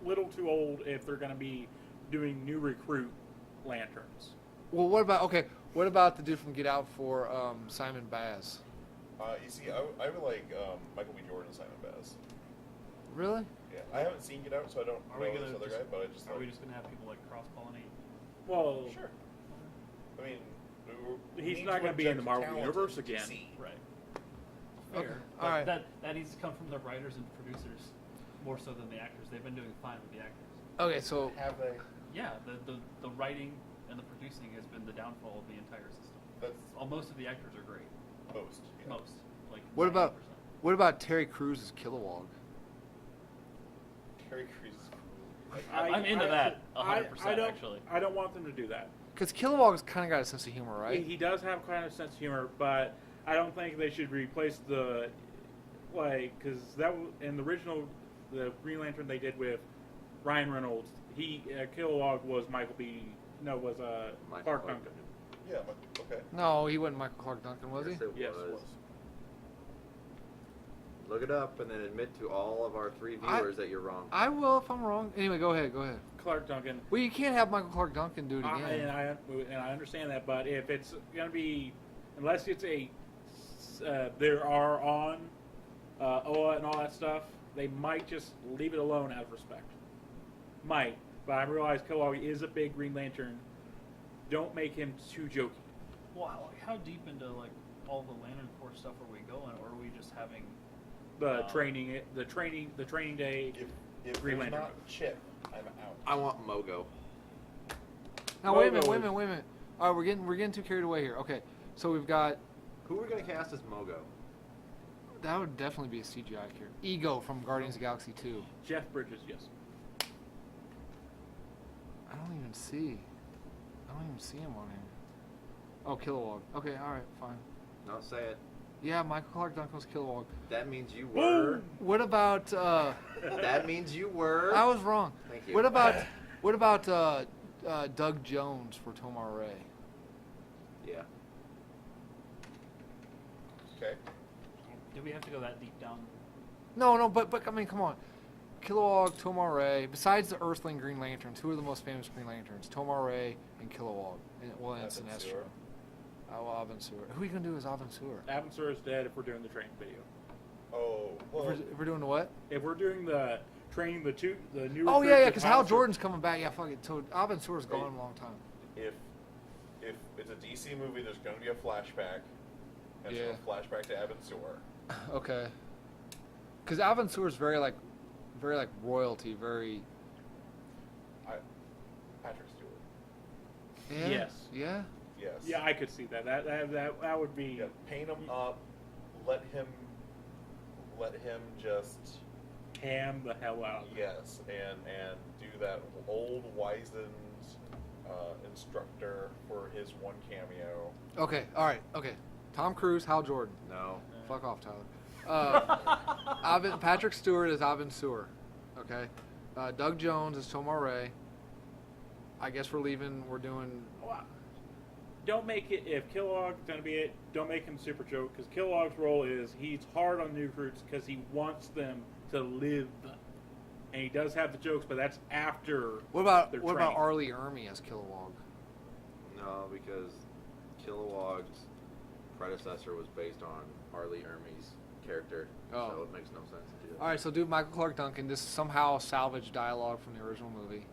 little too old if they're going to be doing new recruit lanterns.
Well, what about the dude from Get Out for Simon Baz?
You see, I would like Michael B. Jordan and Simon Baz.
Really?
Yeah, I haven't seen Get Out, so I don't
Are we
know
gonna
this other
just-
guy, but I just
Are we
like.
just gonna have people like cross pollinate?
Well,
Sure. I mean, we
He's
need
not
to
gonna be in the
inject
Marvel
talent
Universe
into
again.
DC.
Right.
Okay,
Fair.
all right.
That needs to come from the writers and producers more so than the actors. They've been doing fine with the actors.
Okay, so
Have they?
Yeah, the writing and the producing has been the downfall of the entire system.
That's
Most of the actors are great.
most. Yeah.
Most. Like
what about
90%.
Terry Crews as Kilowog?
Terry Crews is cool.
I'm into that 100%.
I don't,
actually.
I don't want them to do that.
Because Kilowog's kind of got a sense of humor, right?
He does have kind of sense of humor, but I don't think they should replace the because in the original the Green Lantern they did with Ryan Reynolds. Kilowog was Michael
Michael
Clark
Clark.
Duncan.
Yeah, but okay.
No, he wasn't Michael Clark Duncan, was he?
Yes, it
Yes,
was.
it was.
Look it up and then admit to all of our 3 viewers that you're wrong.
I will if I'm wrong. Anyway, go ahead.
Clark Duncan.
Well, you can't have Michael Clark Duncan do it again.
And I understand that, but if it's gonna be, unless it's there are on OA and all that stuff, they might just leave it alone out of respect. Might, but I realize Kilowog is a big Green Lantern. Don't make him too jokey.
Well, how deep into like all the Lantern Corps stuff are we going, or are we just having?
The training day.
If
Green
there's
Lantern.
not Chip, I'm out.
I want Mogo.
Now wait a
Mogo
minute. All right, we're getting too carried away here. Okay, so we've got
Who are we going to cast as Mogo?
that would definitely be a CGI character. Ego from Guardians of the Galaxy 2.
Jeff Bridges, yes.
I don't even see him on here. Oh, Kilowog. Okay, all right, fine.
No, say it.
Yeah, Michael Clark Duncan was Kilowog.
That means you were.
What about?
That means you were.
I was wrong.
Thank you.
What about Doug Jones for Tomar Ray?
Yeah.
Okay.
Do we have to go that deep down?
No, but I mean, come on. Kilowog, Tomar Ray. Besides the Earthling Green Lanterns, who are the most famous Green Lanterns? Tomar Ray and Kilowog. And, well, and
That's
Sinestro.
Sinestro.
Oh, Avensur. Who are you gonna do as Avensur?
Avensur is dead if we're doing the training video.
Oh, well,
If we're doing the what?
If we're doing the training, the new.
Oh yeah,
recruits
because
at
Hal
Avensur-
Jordan's coming back. Yeah, fuck it. So Avensur's gone a long time.
if it's a DC movie, there's going to be a flashback. And
Yeah.
it's going to flashback to Avensur.
Okay. Because Avensur's very like royalty, very.
Patrick Stewart.
Yeah.
Yes.
Yeah.
Yes.
Yeah, I could see that. That would be.
Yeah, paint him up. Let him just
Ham the hell out.
yes, and do that old wizened instructor for his one cameo.
Okay. All right. Okay. Tom Cruise, Hal Jordan.
No.
Fuck off, Tyler. Patrick Stewart is Avensur. Okay. Doug Jones is Tomar Ray. I guess we're leaving. We're doing.
Well, don't make it if Kilowog's gonna be it. Don't make him super joke because Kilowog's role is he's hard on new recruits because he wants them to live, and he does have the jokes, but that's after.
What about
their
what about
training.
Arlie Ermy as Kilowog?
No, because Kilowog's predecessor was based on Arlie Ermey's character,
Oh.
so it makes no sense to do that.
All right, so do Michael Clark Duncan. This is somehow salvage dialogue from the original movie.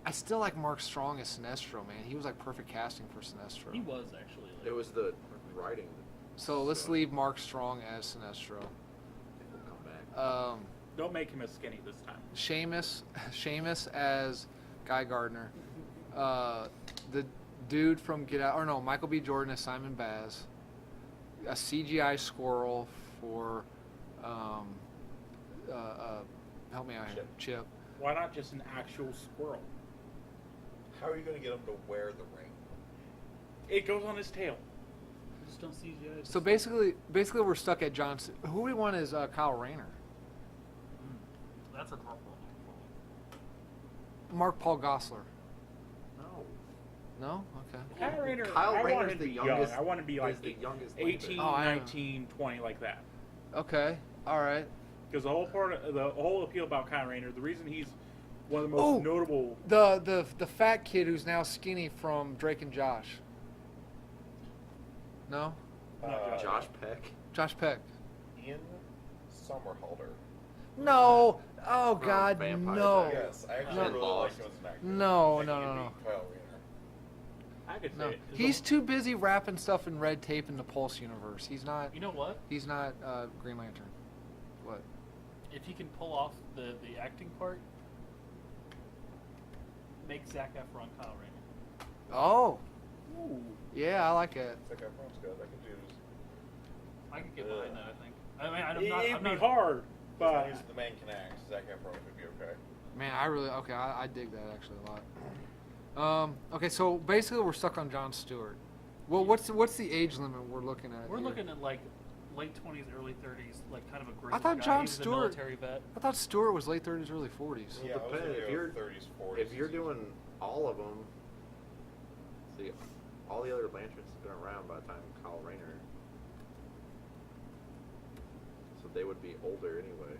I still like Mark Strong as Sinestro, man. He was like perfect casting for Sinestro.
He was actually. Like,
It was the writing.
So let's leave Mark Strong as Sinestro.
Will come back.
Don't make him as skinny this time.
Seamus as Guy Gardner. The dude from Get Out, or no, Michael B. Jordan as Simon Baz. A CGI squirrel for, help me out here, Chip.
Why not just an actual squirrel?
How are you going to get him to wear the ring?
It goes on his tail.
just don't CGI.
So basically we're stuck at John. Who we want is Kyle Rayner.
That's a tough one.
Mark Paul Gosselaar.
No.
No? Okay.
Kyle Rayner,
Kyle
I want
Rayner's
him to
the
be young.
youngest-
I want him to be
is
like
the youngest
18,
Oh, I know.
19, 20, like that.
Okay. All right.
Because the whole appeal about Kyle Rayner, the reason he's one of the most
Oh!
notable.
The fat kid who's now skinny from Drake and Josh. No?
Josh Peck.
Josh Peck.
Ian Somerhalder.
No. Oh God,
Vampire
no.
Diaries.
Yes, I actually
No.
really like him as an actor.
No,
I think
no,
he'd
no,
be
no.
Kyle Rayner.
I could say
No.
it. 'Cause
He's too busy wrapping stuff in red tape in the Pulse universe. He's not.
You know what?
He's not Green Lantern. What?
If he can pull off the acting part, make Zac Efron Kyle Rayner.
Oh.
Ooh.
Yeah, I like it.
Zac Efron's good. I could do.
I could get behind that. I think. I mean,
It'd
I'm
be
not
hard,
As
but
long as the man can act, Zac Efron could be okay.
Man, I dig that actually a lot. Okay, so basically we're stuck on Jon Stewart. Well, what's the age limit we're looking at?
We're
here?
looking at like late 20s, early 30s, like kind of a great
I thought
guy.
Jon
He's a
Stewart-
military vet.
I thought Stewart was late 30s, early 40s.
Yeah, I was
depends.
gonna
If
go
you're-
30s, 40s.
If you're doing all of them, see, all the other Lanterns have been around by the time Kyle Rayner, so they would be older anyway.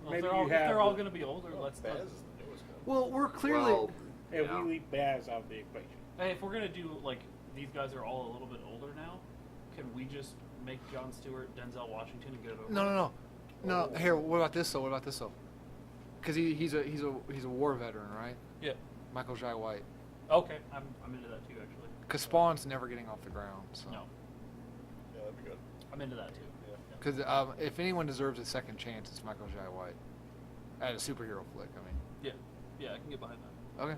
Well,
Maybe
if
you
they're
have
all
the-
going to be older, let's
Baz
not.
is the newest one.
Well, we're clearly.
Well,
if
yeah.
we leave Baz out of the equation,
Hey, if we're going to do like these guys are all a little bit older now, can we just make Jon Stewart, Denzel Washington, and get it over?
No. Here, what about this though? Because he's a war veteran, right?
Yeah.
Michael Jai White.
Okay, I'm into that too, actually.
Because Spawn's never getting off the ground. So.
No,
Yeah, that'd be good.
I'm into that too.
Yeah.
Because if anyone deserves a second chance, it's Michael Jai White. At a superhero flick, I mean.
Yeah, I can get behind that.
Okay,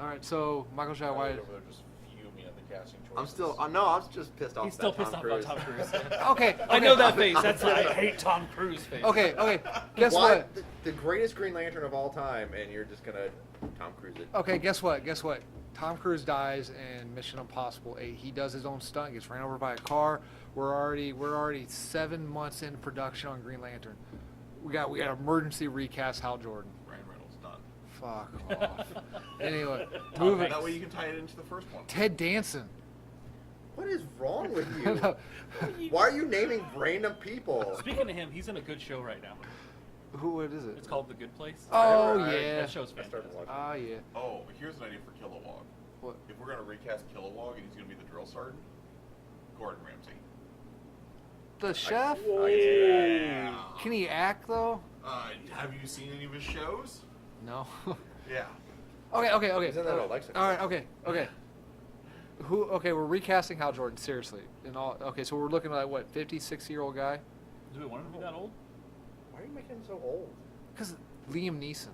all right. So Michael Jai
I was
White.
over there just fuming at the casting choices.
I'm still. No, I'm just pissed off.
He's still
that
pissed
Tom
off
Cruise.
about Tom Cruise.
Okay,
I know that face. That's the I hate Tom Cruise face.
Okay. Guess what?
The greatest Green Lantern of all time, and you're just gonna Tom Cruise it.
Okay, guess what? Tom Cruise dies in Mission Impossible 8. He does his own stunt, gets ran over by a car. We're already 7 months in production on Green Lantern. We got emergency recast Hal Jordan.
Ryan Reynolds done.
Fuck off. Anyway, moving.
That way you can tie it into the first one.
Ted Danson.
What is wrong with you? Why are you naming random people?
Speaking of him, he's in a good show right now.
What is it?
It's called The Good Place.
Oh
I-
yeah.
That show's
I started
fantastic.
watching.
Yeah.
Oh, here's an idea for Kilowog.
What?
If we're going to recast Kilowog and he's going to be the drill sergeant? Gordon Ramsay.
The chef?
Yeah.
Can he act though?
Have you seen any of his shows?
No.
Yeah.
Okay.
Isn't that Alexa?
All right. Okay. Who? Okay, we're recasting Hal Jordan. Seriously. Okay, so we're looking at like what, 50, 60-year-old guy?
Do we want him to be that old?
Why are you making him so old?
Because Liam Neeson.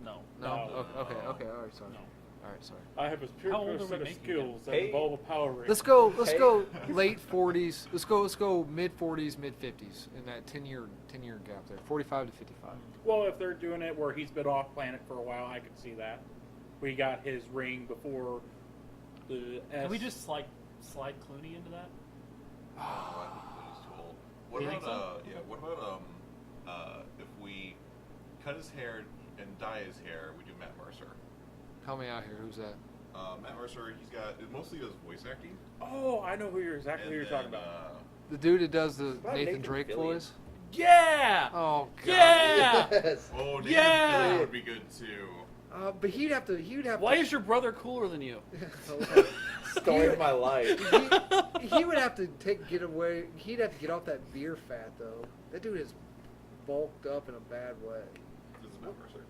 No.
No.
No.
Okay. All right. Sorry.
No.
All right. Sorry.
I have a
How old
particular
are we
set of
making
skills that
Hey.
involve a power ring.
Let's go
Hey.
late 40s. Let's go mid 40s, mid 50s in that 10-year gap there. 45 to 55.
Well, if they're doing it where he's been off planet for a while, I could see that. We got his ring before the S.
Can we just slide Clooney into that?
I think Clooney's too old. What
You
about
think so?
What about if we cut his hair and dye his hair? We do Matt Mercer.
Help me out here. Who's that?
Matt Mercer. He's got mostly does voice acting.
Oh, I know who you're talking about.
The dude that does the
about
Nathan
Nathan
Drake
Fillion?
voice?
Yeah!
Oh god.
Yeah!
Yes.
Oh, Nathan
Yeah!
Fillion would be good too.
But he'd have to.
Why is your brother cooler than you?
Story of my life.
he would have to get away. He'd have to get off that beer fat though. That dude is bulked up in a bad way.
This is Matt Mercer.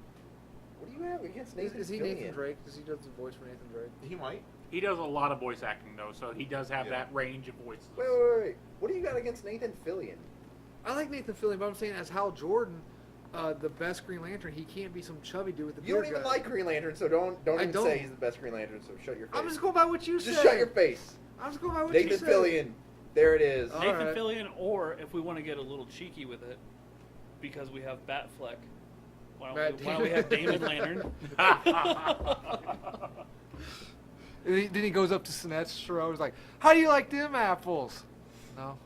What do you have against Nathan
Is he
Fillion?
Nathan Drake? Does he does the voice for Nathan Drake?
He might.
He does a lot of voice acting though, so he does have
Yeah.
that range of voices.
Wait. What do you got against Nathan Fillion?
I like Nathan Fillion, but I'm saying as Hal Jordan, the best Green Lantern, he can't be some chubby dude with the
You
beard
don't even
guy.
like Green Lantern, so don't
I
even
don't.
say he's the best Green Lantern. So shut your face.
I'm just going by what you said.
Just shut your face.
I'm just going by what you
Nathan
said.
Fillion. There it is.
All
Nathan
right.
Fillion, or if we want to get a little cheeky with it, because we have Batfleck, why don't we have Damon Lantern?
And then he goes up to Sinestro. He's like, "How do you like them apples?" No.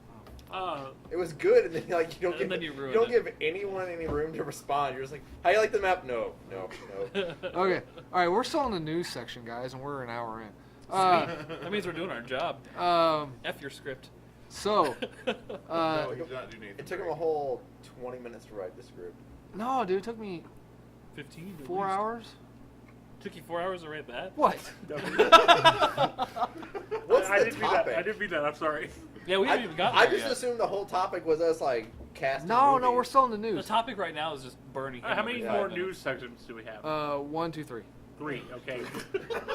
It was good, and then like you don't
And
give
then you ruined
don't
it.
give anyone any room to respond. You're just like, "How you like the map?" No.
Okay. All right. We're still in the news section, guys, and we're an hour in.
That means we're doing our job. F your script.
So,
No, he did not do Nathan
It took him
Drake.
a whole 20 minutes to write the script.
no, dude, it took me
15. at
4
least.
hours.
Took you 4 hours to write that?
What?
What's
I
the
didn't mean
topic?
that. I didn't mean that. I'm sorry.
Yeah, we haven't even gotten
I
there
just
yet.
assumed the whole topic was us like casting.
No,
movies.
we're still in the
The
news.
topic right now is just Bernie.
How many
Yeah,
more
I know.
news sections do we have?
1, 2, 3.
3. Okay.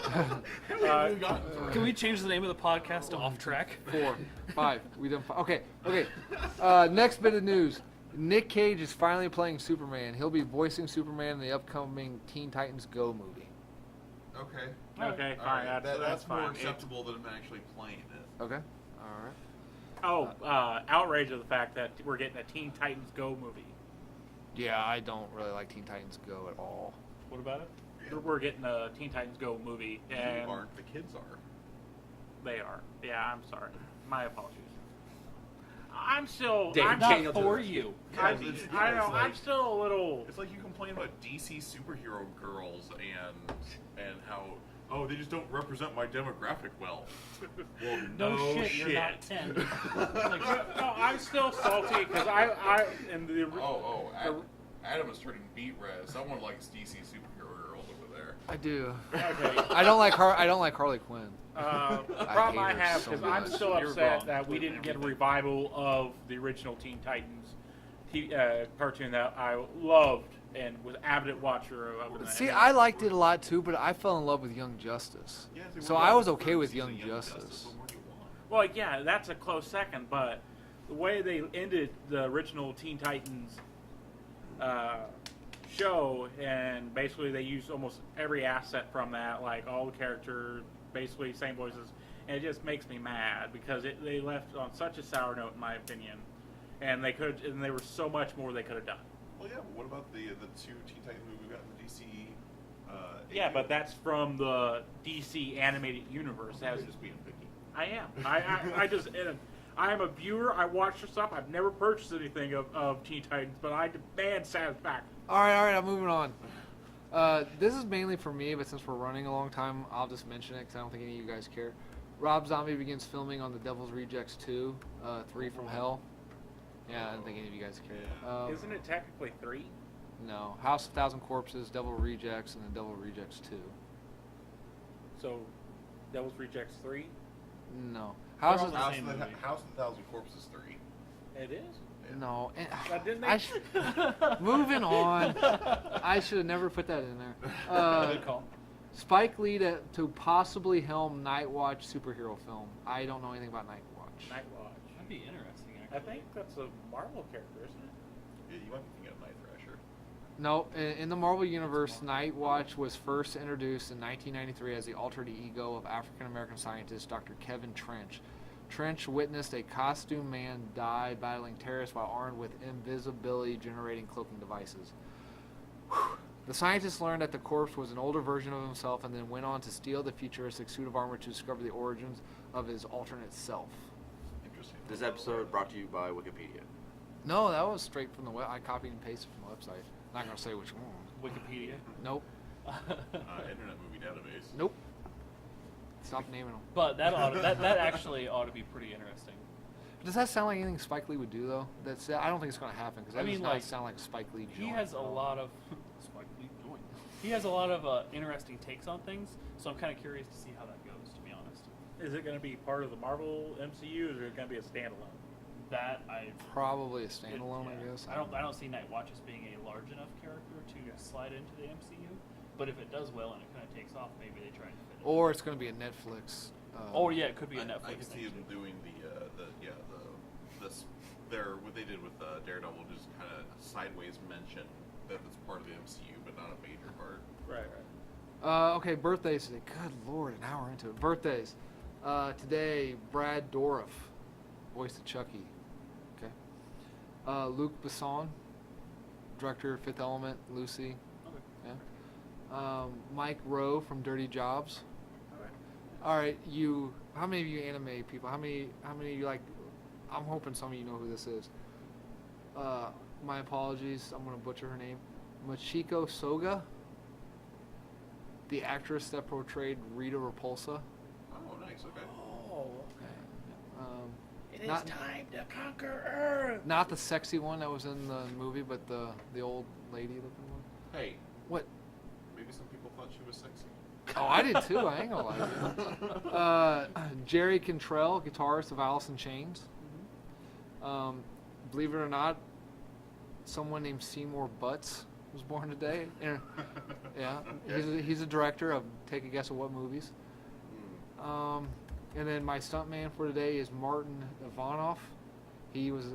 How many have we gotten through?
Can we change the name of the podcast to Off Track?
4, 5. We done. Okay. Next bit of news. Nick Cage is finally playing Superman. He'll be voicing Superman in the upcoming Teen Titans Go movie.
Okay.
Okay.
All
Fine.
right. That's
fine.
more acceptable than him actually playing it.
Okay. All right.
Outrage of the fact that we're getting a Teen Titans Go movie.
Yeah, I don't really like Teen Titans Go at all.
What about it?
We're getting a Teen Titans Go movie,
You
and
aren't. The kids are.
they are. Yeah, I'm sorry. My apologies. I'm still.
Damn,
I'm
Not
Daniel
for
Day-Lewis.
you.
I,
Guys, it's-
I know.
it's like-
I'm still a little.
It's like you complain about DC superhero girls and how they just don't represent my demographic well. Well,
No,
no
shit, you're not 10.
Like, no, I'm still salty because I and the.
Adam is turning beat red. Someone likes DC superhero girls over there.
I do.
Okay.
I don't like Harley Quinn.
The problem I
hate her
have
so
is I'm
much.
still
You're
upset
wrong.
that we didn't get a revival of the original Teen Titans cartoon that I loved and was avid watcher of.
See, I liked it a lot too, but I fell in love with Young Justice.
Yeah,
So I was okay with Young Justice.
What more do you want?
Well, yeah, that's a close second, but the way they ended the original Teen Titans show, and basically they used almost every asset from that, like all the characters, basically same voices, and it just makes me mad because they left on such a sour note, in my opinion, and there was so much more they could have done.
Well, yeah, but what about the two Teen Titans movies we got in the DC?
Yeah, but that's from the DC animated universe.
You're just being picky.
I am. I just. I am a viewer. I watch the stuff. I've never purchased anything of Teen Titans, but I demand satisfaction.
All right, I'm moving on. This is mainly for me, but since we're running a long time, I'll just mention it because I don't think any of you guys care. Rob Zombie begins filming on The Devil's Rejects 2, 3 from Hell. Yeah, I don't think any of you guys care.
Isn't it technically 3?
No. House of Thousand Corpses, Devil Rejects, and then Devil Rejects 2.
So, Devil's Rejects 3?
No.
They're
How's
all
it?
the
House
same
of the
movie.
House of the Thousand Corpses 3.
It is?
No.
Didn't
I
they?
moving on. I should have never put that in there.
Good call.
Spike Lee to possibly helm Night Watch superhero film. I don't know anything about Night Watch.
Night Watch.
That'd be interesting,
I
actually.
think that's a Marvel character, isn't it?
Yeah, you might be thinking of Night Thrasher.
No, in the Marvel Universe, Night Watch was first introduced in 1993 as the alter ego of African-American scientist Dr. Kevin Trench. Trench witnessed a costume man die battling terrorists while armed with invisibility-generating cloaking devices. The scientist learned that the corpse was an older version of himself and then went on to steal the futuristic suit of armor to discover the origins of his alternate self.
Interesting.
This episode brought to you by Wikipedia.
No, that was straight from the web. I copied and pasted from the website. Not going to say which one.
Wikipedia.
Nope.
Internet Movie Database.
Nope. Stop naming them.
But that actually ought to be pretty interesting.
Does that sound like anything Spike Lee would do, though? I don't think it's going to happen because that
I mean,
does not
like,
sound like a Spike Lee joint.
He has a lot of Spike Lee joint. He has a lot of interesting takes on things, so I'm kind of curious to see how that goes. To be honest,
Is it going to be part of the Marvel MCU, or is it going to be a standalone?
that I
Probably a standalone,
yeah.
I guess.
I don't see Night Watch as being a large enough character to slide into the MCU. But if it does well and it kind of takes off, maybe they try to fit it.
Or it's going to be a Netflix.
Oh yeah, it could be a
I
Netflix
can see
thing.
them doing what they did with Daredevil, just kind of sideways mention that it's part of the MCU, but not a major part.
Right.
Okay, birthdays today. Good Lord, an hour into it. Birthdays. Today, Brad Dourif, voice of Chucky. Okay. Luc Besson, director of Fifth Element, Lucy.
Okay.
Yeah. Mike Rowe from Dirty Jobs. All right, how many of you anime people? How many of you like? I'm hoping some of you know who this is. My apologies, I'm gonna butcher her name. Machiko Soga, the actress that portrayed Rita Repulsa.
Oh, nice. Okay.
Oh.
It is time to conquer Earth. Not the sexy one that was in the movie, but the old lady looking one.
Hey,
What?
maybe some people thought she was sexy.
Oh, I did too. I ain't gonna lie. Jerry Cantrell, guitarist of Alice in Chains. Believe it or not, someone named Seymour Butts was born today. Yeah, he's a director of Take a Guess at What movies. And then my stuntman for today is Martin Ivanov. He was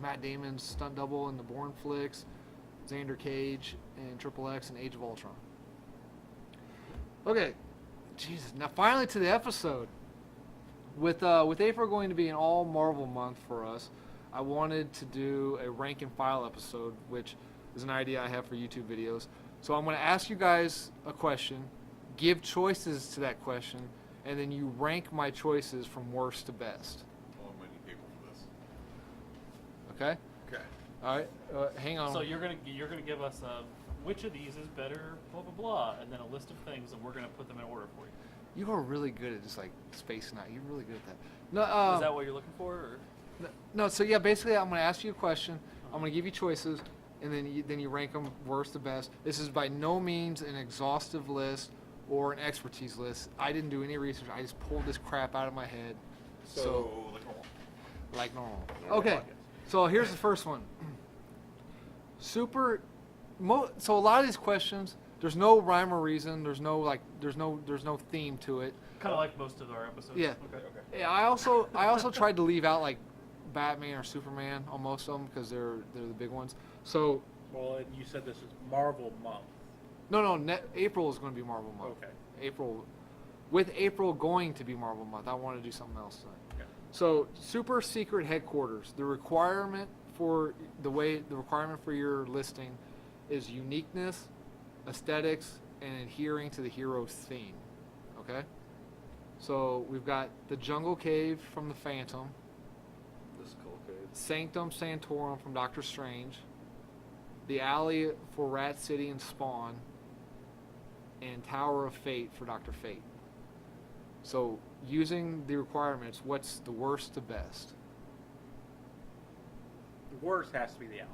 Matt Damon's stunt double in the Bourne flicks, Xander Cage, and Triple X, and Age of Ultron. Okay, Jesus. Now finally to the episode. With April going to be an all Marvel month for us, I wanted to do a rank and file episode, which is an idea I have for YouTube videos. So I'm going to ask you guys a question, give choices to that question, and then you rank my choices from worst to best.
Oh, I'm going to need paper for this.
Okay?
Okay.
All right. Hang on.
So you're gonna give us which of these is better, blah blah blah, and then a list of things, and we're gonna put them in order for you.
You are really good at just like spacing out. You're really good at that. No,
Is that what you're looking for? Or?
No, so yeah, basically I'm going to ask you a question. I'm going to give you choices, and then you rank them worst to best. This is by no means an exhaustive list or an expertise list. I didn't do any research. I just pulled this crap out of my head.
So like normal.
Like normal. Okay, so here's the first one. So a lot of these questions, there's no rhyme or reason. There's no theme to it.
Kind of like most of our episodes.
Yeah.
Okay.
Yeah, I also tried to leave out like Batman or Superman on most of them because they're the big ones. So
Well, and you said this is Marvel month.
no, April is going to be Marvel month.
Okay.
With April going to be Marvel month, I want to do something else tonight.
Okay.
So super secret headquarters. The requirement for your listing is uniqueness, aesthetics, and adhering to the hero's theme. Okay. So we've got the Jungle Cave from the Phantom,
This Skull Cave.
Sanctum Sanctorum from Doctor Strange, the Alley for Rat City and Spawn, and Tower of Fate for Dr. Fate. So using the requirements, what's the worst to best?
The worst has to be the alley.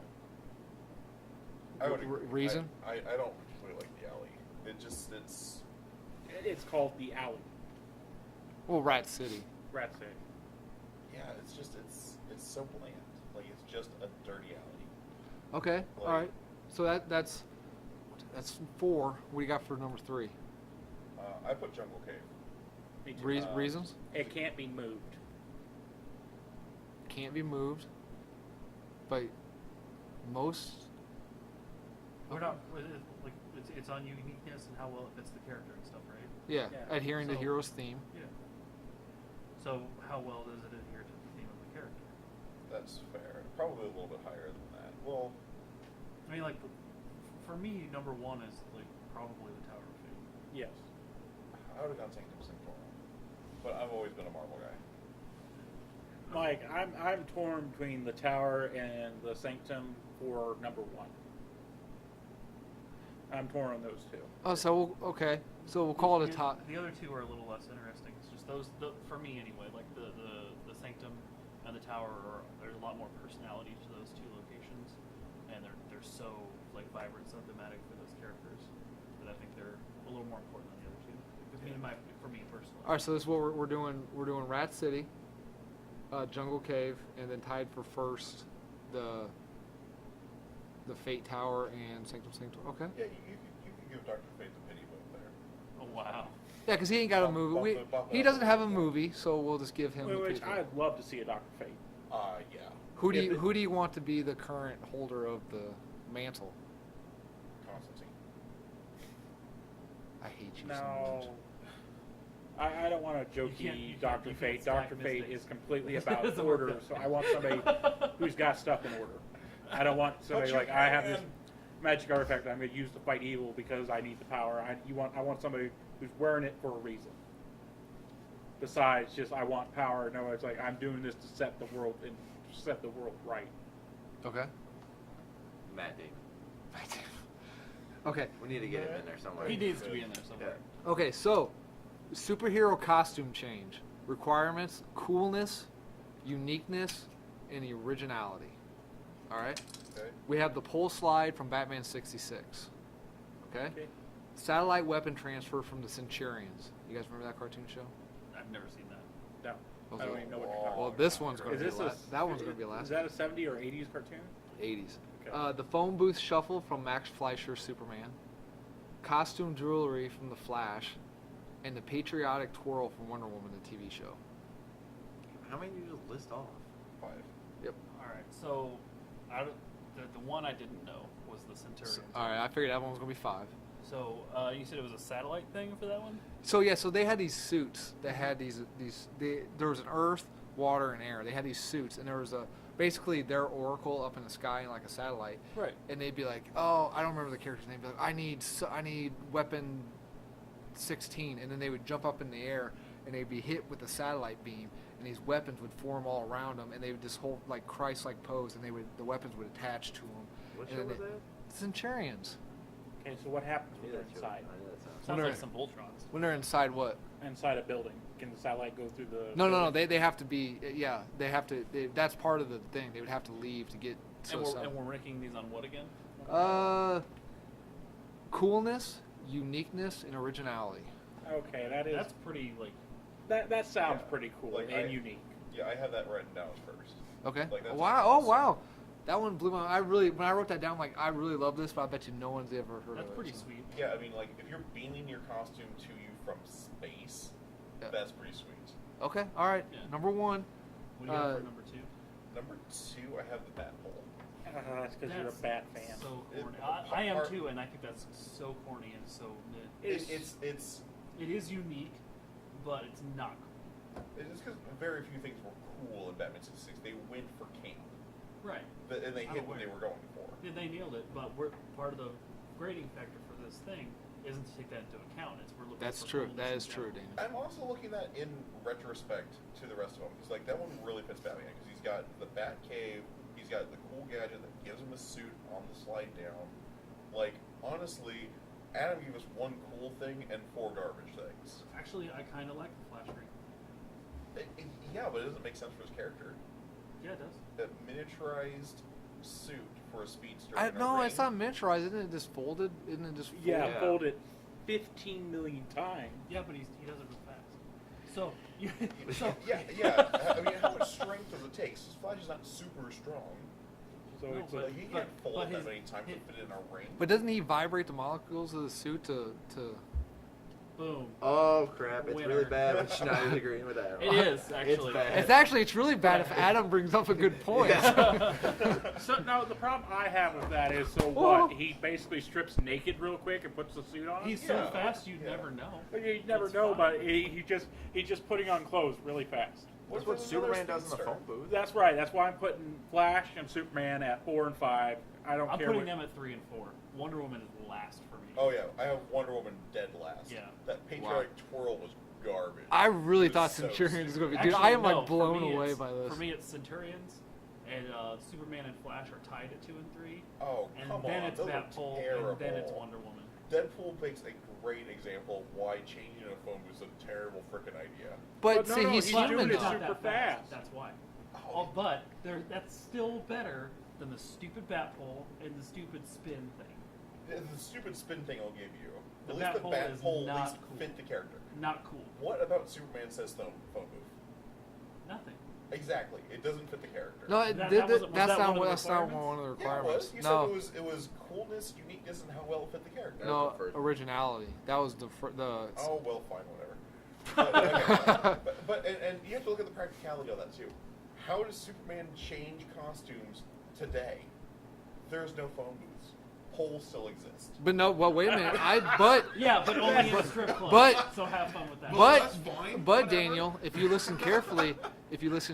I would agree.
Reason?
I don't particularly like the alley.
It's called the Alley.
Well, Rat City.
Rat City.
Yeah, it's so bland. Like it's just a dirty alley.
Okay,
Like-
all right. So that's 4. What do you got for number 3?
I put Jungle Cave.
Me too.
Reasons?
It can't be moved.
Can't be moved. But most.
We're not like it's on uniqueness and how well it fits the character and stuff, right?
Yeah,
Yeah.
adhering to
So-
hero's theme.
Yeah. So how well does it adhere to the theme of the character?
That's fair. Probably a little bit higher than that. Well,
I mean, like for me, number 1 is like probably the Tower of Fate.
Yes.
I would have gone Sanctum Sanctorum, but I've always been a Marvel guy.
Mike, I'm torn between the Tower and the Sanctum for number 1. I'm torn on those two.
Oh, so okay. So we'll call it a top.
The other 2 are a little less interesting. It's just for me anyway. Like the Sanctum and the Tower there's a lot more personality to those 2 locations, and they're so like vibrant, so thematic for those characters that I think they're a little more important than the other 2. For me personally.
All right, so this is what we're doing. We're doing Rat City, Jungle Cave, and then tied for first the Fate Tower and Sanctum Sanctorum. Okay.
Yeah, you could give Dr. Fate the pity vote there.
Oh wow.
Yeah, because he ain't got a movie. He doesn't have a movie, so we'll just give him. the
Which
pity.
I'd love to see a Dr. Fate.
Yeah.
Who do you want to be the current holder of the mantle?
Constantine.
I hate you so
No.
much.
I don't want a
You
jokey
can't
Dr. Fate.
stack
Dr. Fate
mistakes.
is completely
It
about
doesn't work
order,
that
so
way.
I want somebody who's got stuff in order. I don't want somebody
you
like, I have this
can.
magic artifact I'm going to use to fight evil because I need the power. I want somebody who's wearing it for a reason. Besides just, I want power. No, it's like, I'm doing this to set the world right.
Okay.
Matt Damon.
Okay.
We need to get him in there somewhere.
He needs to be in there somewhere.
Okay. So, superhero costume change requirements: coolness, uniqueness, and originality. All right.
Okay.
We have the pole slide from Batman '66. Okay.
Okay.
Satellite weapon transfer from the Centurions. You guys remember that cartoon show?
I've never seen that.
No.
Those
I don't
are-
even know what you're talking
Well,
about.
this one's going
Is
to be
this
last. That one's going to be last.
Is that a 70s or 80s cartoon?
80s.
Okay.
The phone booth shuffle from Max Fleischer's Superman. Costume jewelry from The Flash. And the patriotic twirl from Wonder Woman, the TV show.
How many did you just list off?
5.
All right. So, out of the one I didn't know was the Centurions.
All right, I figured that one was going to be 5.
So you said it was a satellite thing for that one?
So yeah, so they had these suits that had there was an earth, water, and air. They had these suits, and there was basically their oracle up in the sky like a satellite.
Right.
And they'd be like, oh, I don't remember the character's name. They'd be like, I need weapon 16, and then they would jump up in the air, and they'd be hit with a satellite beam, and these weapons would form all around them, and they would this whole like Christ-like pose, and the weapons would attach to them.
What
And
show
then
was that?
Centurions.
Okay, so what happens when
Yeah,
they're
that show. I
inside?
know that sounds.
Sounds
Wonder-
like some Voltrons.
When they're inside what?
Inside a building. Can the satellite go through the
No.
building?
They have to be. Yeah, they have to. That's part of the thing. They would have to leave to get.
And we're ranking these on what again?
Coolness, uniqueness, and originality.
Okay,
That's pretty like.
that sounds
Yeah,
pretty cool
like
and
I-
unique.
Yeah, I have that written down first.
Okay.
Like, that's
Wow. Oh
awesome.
wow. That one blew my. When I wrote that down, I'm like, I really love this, but I bet you no one's ever heard
That's
of it.
pretty
so.
sweet.
Yeah, I mean, like, if you're beaming your costume to you from space,
Yeah.
that's pretty sweet.
Okay. All right.
Yeah.
Number 1.
What do you got
Uh,
for number 2?
Number 2, I have the bat pole.
That's because you're a
That's
Bat fan.
So
It-
corny. I am
part-
too, and I think that's so corny and so mid.
It's
It is unique, but it's not.
just because very few things were cool in Batman 66. They went for camp,
Right.
and they
I'm
hit what they
aware.
were going for.
Yeah, they nailed it, but part of the grading factor for this thing isn't to take that into account. It's we're looking.
That's
for
true.
coolness
That
in
is true,
general.
Daniel.
I'm also looking at in retrospect to the rest of them because like that one really fits Batman because he's got the Bat Cave, he's got the cool gadget that gives him a suit on the slide down. Like honestly, Adam gave us one cool thing and 4 garbage things.
Actually, I kind of like the flash ring.
Yeah, but it doesn't make sense for his character.
Yeah, it does.
A miniaturized suit for a speedster.
I,
in a
no,
ring.
it's not miniaturized. Isn't it just folded? Isn't it just?
Yeah,
Yeah.
fold it. 15 million times.
Yeah, but he does it real fast. So,
Yeah. I mean, how much strength does it take? Flash is not super strong.
So
No,
it's
but-
Like, he can't fold
but
that
his-
many times
his-
to fit in a ring.
But doesn't he vibrate the molecules of the suit to
boom.
Oh crap! It's
Winner.
really bad when Schneider's agreeing with that.
It is actually.
bad.
It's really bad if Adam brings up a good point.
So now the problem I have with that is, so what? He basically strips naked real quick and puts the suit on.
He's
Yeah,
so fast you'd
yeah.
never know.
You never
That's
know,
fine.
but he's just putting on clothes really fast.
That's what Superman does in the phone booth.
That's right. That's why I'm putting Flash and Superman at 4 and 5. I don't
I'm
care.
putting
what,
them at 3 and 4. Wonder Woman is last for me.
Oh yeah, I have Wonder Woman dead last.
Yeah.
That patriotic twirl was garbage.
I really
It was
thought
so
Centurions was going to be.
Actually,
Dude, I am
no,
like
for
blown
me
away
it's-
by this.
For me, it's Centurions, and Superman and Flash are tied at 2 and 3,
Oh
and
come
then
on,
it's
those are
Batpole,
terrible.
and then it's Wonder Woman.
Deadpool makes a great example of why changing a phone booth is a terrible freaking idea.
But
no,
see,
no,
he's
he's
But
doing
human
it
it's
though.
not
super
that fast.
fast.
That's why.
Oh,
But that's still better than the stupid Batpole and the stupid spin thing.
the stupid spin thing I'll give you.
The
At least the
Batpole is
Batpole at
not
least
cool.
fit the character.
Not cool.
What about Superman says phone booth?
Nothing.
Exactly, it doesn't fit the character.
No,
That wasn't- was
that's
that
not
one of the
that's not
requirements?
one of the
Yeah, it
requirements.
was. You
No,
said it was coolness, uniqueness, and how well it fit the character.
no
the first one.
originality. That was the
Oh well, fine, whatever. But you have to look at the practicality of that too. How does Superman change costumes today? There's no phone booths. Polls still exist.
But no, well, wait a minute.
Yeah, but only in a strip club.
but-
so have fun with that.
Well,
But
that's fine,
but
whatever.
Daniel, if you listen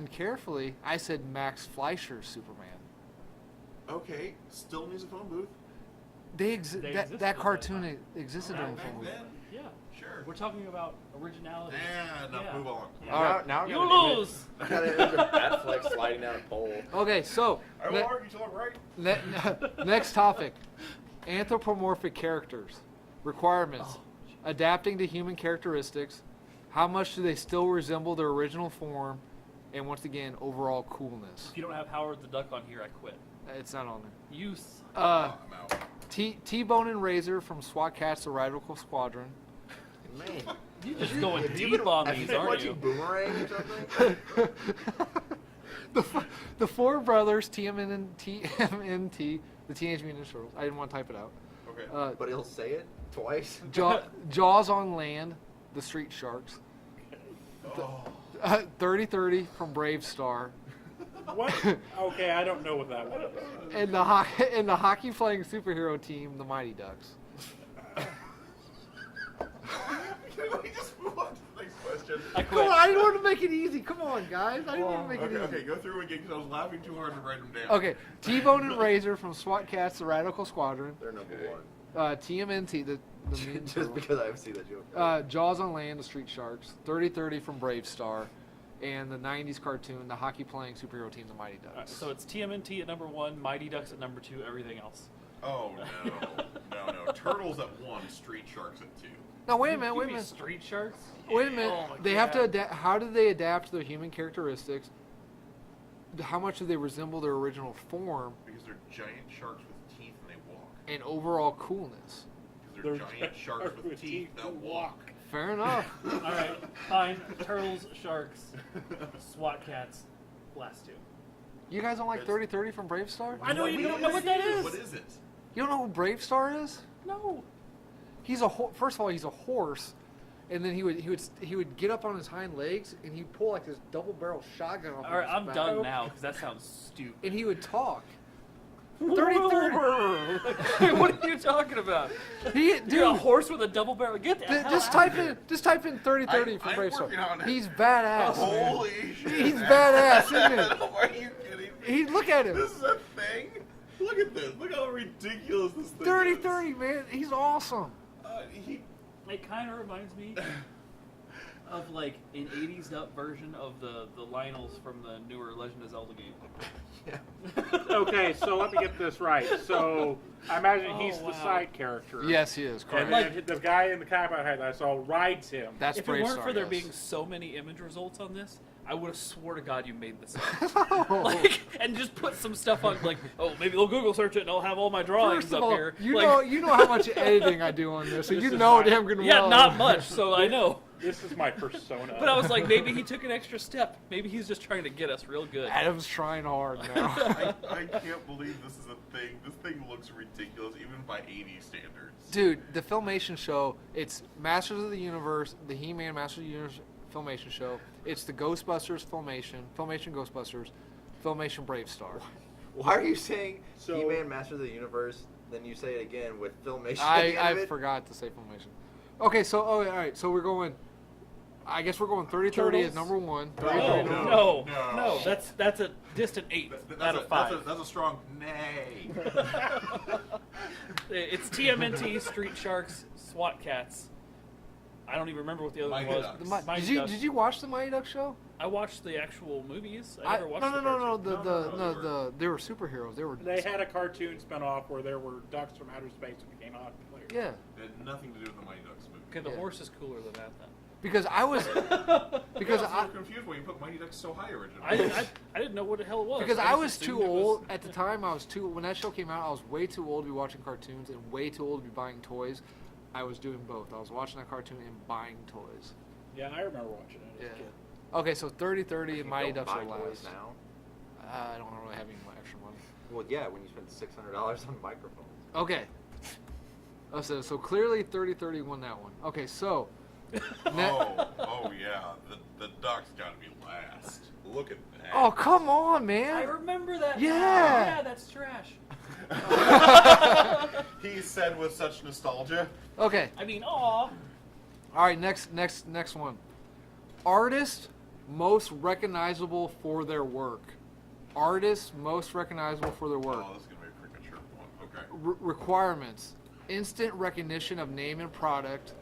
carefully, I said Max Fleischer's Superman.
Okay, still needs a phone booth.
They existed
That
at that
cartoon
time.
existed
Back
on phone. booth.
then,
Yeah,
sure.
we're talking about originality.
Enough.
Yeah.
Move on.
Yeah.
All right.
Now
You lose.
I got an image of Batfleck sliding down a pole.
Okay, so
I will argue till I'm right.
next topic: anthropomorphic characters. Requirements: adapting to human characteristics. How much do they still resemble their original form? And once again, overall coolness.
If you don't have Howard the Duck on here, I quit.
It's not on there.
Use.
I'm out.
T-Bone and Razor from SWAT Cats: The Radical Squadron.
Man,
You're just going
have you
deep
been,
on
have
these,
you been
aren't
watching
you?
Boomerang or something?
the four brothers, TMNT, the Teenage Mutant Ninja Turtles. I didn't want to type it out.
Okay.
But he'll say it twice.
Jaws on Land, the Street Sharks.
Oh.
30-30 from Brave Star.
What? Okay, I don't know what that was.
And the hockey playing superhero team, the Mighty Ducks.
Can we just move on to the next question?
I
Come
quit.
on, I didn't want to make it easy. Come on, guys. I didn't want to make it
Okay,
easy.
go through again because I was laughing too hard to write them down.
Okay, T-Bone and Razor from SWAT Cats: The Radical Squadron.
They're number
Okay.
one.
TMNT, the Mutant
Just
Turtles.
because I've seen that joke.
Jaws on Land, the Street Sharks. 30-30 from Brave Star. And the 90s cartoon, the hockey playing superhero team, the Mighty Ducks.
Alright, so it's TMNT at number 1, Mighty Ducks at number 2, everything else.
Oh no. Turtles at 1, Street Sharks at 2.
No, wait a
You
minute,
give
wait a
me
minute.
Street Sharks?
Wait a minute.
Oh my
They have to
God.
adapt. How do they adapt to their human characteristics? How much do they resemble their original form
Because they're giant sharks with teeth and they walk.
and overall coolness?
Because they're giant sharks with teeth that walk.
Fair enough.
Alright, fine. Turtles, Sharks, SWAT Cats, last 2.
You guys don't like 30-30 from Brave Star?
I know you
We
don't know what that is.
What is it?
You don't know who Brave Star is?
No.
He's first of all, he's a horse, and then he would get up on his hind legs and he'd pull like this double barrel shotgun off.
Alright,
of his
I'm
back.
done now because that sounds stupid.
And he would talk. 30-30.
What are you talking about?
He,
You're a
dude,
horse with a double barrel. Get the hell
just
out
type
of
in 30-30 from
I'm
Brave Star.
working on it.
He's badass. man.
Holy shit.
He's badass, isn't it?
Are you kidding me?
He look at him.
This is a thing? Look at this. Look how ridiculous this thing
30-30, man. He's awesome.
He,
It kind of reminds me of like an '80s up version of the Lionels from the newer Legend of Zelda game.
Okay, so let me get this right. So I imagine he's
Oh,
the
wow.
side character.
Yes, he is.
And
Correct.
then the guy in the cowboy hat I saw rides him.
That's
If it
Brave
weren't
Star,
for there
yes.
being so many image results on this, I would have swore to God you made this up.
Oh.
Like, and just put some stuff on, like, oh, maybe they'll Google search it and I'll have all my drawings
First of
up
all,
here.
you
Like,
know how much editing I do on this, so
This
you
is
know
my-
damn good
yeah,
well.
not much, so I know.
This is my persona.
But I was like, maybe he took an extra step. Maybe he's just trying to get us real good.
Adam's trying hard now.
I can't believe this is a thing. This thing looks ridiculous, even by 80 standards.
Dude, the Filmation show, it's Masters of the Universe, the He-Man Masters of the Universe Filmation show. It's the Ghostbusters Filmation Ghostbusters, Filmation Brave Star.
Why are you saying
So-
He-Man Masters of the Universe, then you say it again with Filmation at the
I
end of it?
forgot to say Filmation. Okay, so, all right, so we're going, I guess we're going 30-30 as number one.
No,
30-30
no,
No.
that's a distant 8 out of 5.
That's a strong nay.
It's TMNT, Street Sharks, SWAT Cats. I don't even remember what the other one
Mighty
was.
Ducks.
Mighty Ducks.
Did you watch the Mighty Ducks show?
I watched the actual movies. I never watched
no,
the cartoon.
they were superheroes. They were.
They had a cartoon spinoff where there were ducks from outer space who became hockey players.
Yeah,
It had nothing to do with the Mighty Ducks movie.
Okay, the
Yeah.
horse is cooler than that then.
because I was because
I
I
was confused when you put Mighty Ducks so high originally.
I didn't know what the hell it was.
because I
just
was
assumed
too
it was-
old at the time. I was too when that show came out. I was way too old to be watching cartoons and way too old to be buying toys. I was doing both. I was watching that cartoon and buying toys.
Yeah, I remember watching it as
Yeah.
a kid.
Okay, so 30-30
You
and Mighty
don't
Ducks
buy
are
toys
last.
now.
I don't really have any extra money.
Well, yeah, when you spend $600 on microphones.
Okay. Oh, so clearly 30-30 won that one. Okay, so.
Oh yeah, the ducks gotta be last. Look at that.
Oh, come on,
I
man.
remember that.
Yeah.
now. Yeah, that's trash.
He said with such nostalgia.
Okay.
I mean, aw.
All right, next one. Artist most recognizable for their work. Artist most recognizable for their work.
Oh, this is gonna be a premature one. Okay.
Requirements: instant recognition of name and product,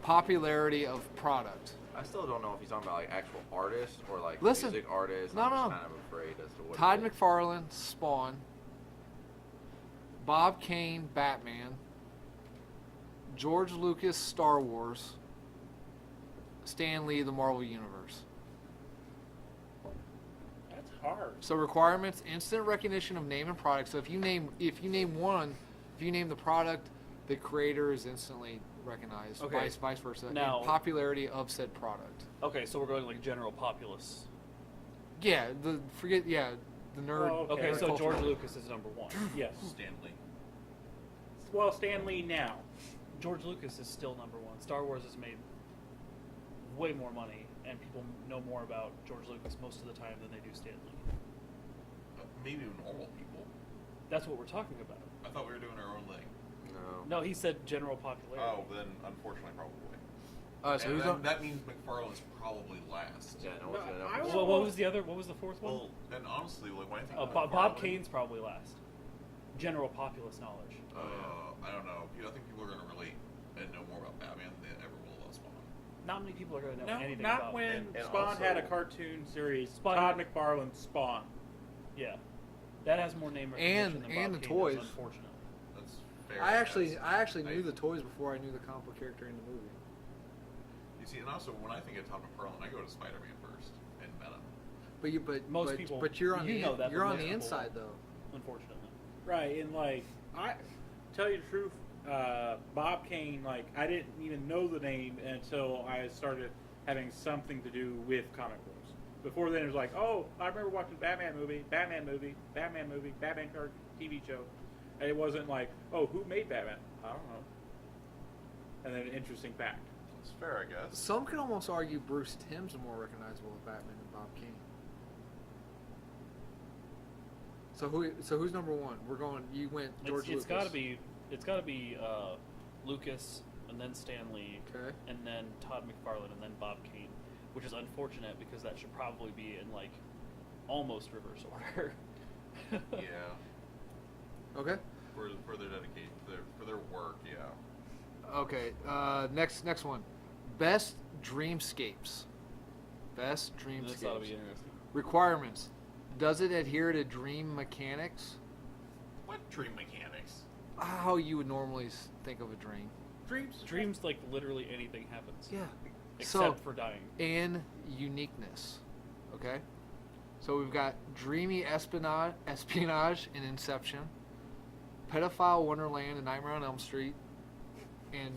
popularity of product.
I still don't know if he's talking about like actual artists or like
Listen.
music artists.
No,
I'm just
no.
kind of afraid as to what.
Todd
it is.
McFarlane, Spawn. Bob Kane, Batman. George Lucas, Star Wars. Stan Lee, the Marvel Universe.
That's hard.
So requirements: instant recognition of name and product. So if you name the product, the creator is instantly recognized.
Okay.
Vice versa.
Now-
and popularity of said product.
Okay, so we're going like general populace.
Yeah, the nerd.
Well,
Okay,
nerd
so
culture.
George Lucas is number 1.
Yes.
Stanley.
Well, Stan Lee now.
George Lucas is still number 1. Star Wars has made way more money, and people know more about George Lucas most of the time than they do Stan Lee.
Maybe normal people.
That's what we're talking about.
I thought we were doing our own thing.
No.
No, he said general popularity.
Oh, then unfortunately, probably.
So
And
who's
then
on?
that means McFarlane's probably last.
Yeah, no one's
No,
gonna
I
know.
was-
Well, what was the fourth one?
Well, and honestly, like when I think
Bob
McFarlane,
Kane's probably last. General populace knowledge.
I don't know. I think people are going to relate and know more about Batman than they ever will about Spawn.
Not many people are going to know
No,
anything
not
about
when
and
Spawn had a
also-
cartoon series.
Spawn-
Todd McFarlane's Spawn.
Yeah. That has more name recognition than
And
Bob
the
Kane
toys.
does, unfortunately.
That's fair.
I actually
Yes.
knew the toys before I knew the comic book character in the movie.
You see, and also when I think of Todd McFarlane, I go to Spider-Man first and Venom.
Most people-
But you're on
you know that,
you're
but
on
most
the
people
inside
won't.
though.
Unfortunately.
Right, and like I tell you the truth, Bob Kane, like I didn't even know the name until I started having something to do with comic books. Before then, it was like, oh, I remember watching Batman movie, Batman card TV show. And it wasn't like, oh, who made Batman? I don't know. And then an interesting fact.
It's fair, I guess.
Some can almost argue Bruce Timm's more recognizable as Batman than Bob Kane. So who's number one? We're going. You went George Lucas.
It's got to be Lucas, and then Stan Lee,
Okay.
and then Todd McFarlane, and then Bob Kane, which is unfortunate because that should probably be in like almost reverse order.
Yeah.
Okay.
For their dedication, for their work, yeah.
Okay. Next one. Best dreamscapes. Best
This ought to be
dreamscapes.
interesting.
Requirements. Does it adhere to dream mechanics?
What dream mechanics?
How you would normally think of a dream.
Dreams, like literally anything happens.
Yeah.
Except for dying.
And uniqueness. Okay? So we've got dreamy espionage in Inception, pedophile Wonderland and Nightmare on Elm Street, and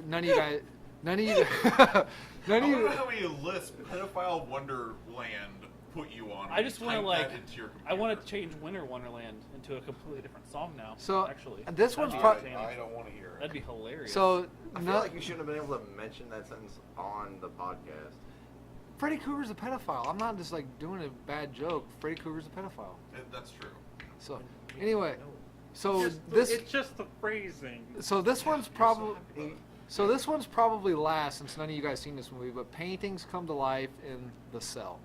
none of you guys, none of you, none of
I
you.
don't know how many lists Pedophile Wonderland put you on.
I just want to
Type that into your
I want to
computer.
change Winter Wonderland into a completely different song now.
So,
actually,
this one's
That'd be
pro-
entertaining.
I don't want to hear it.
That'd be hilarious.
So,
I feel like you shouldn't have been able to mention that sentence on the podcast.
Freddy Krueger's a pedophile. I'm not just like doing a bad joke. Freddy Krueger's a pedophile.
That's true.
So, anyway, so
It's just the phrasing.
this one's probably. So this one's probably last since none of you guys seen this movie, but paintings come to life in The Cell.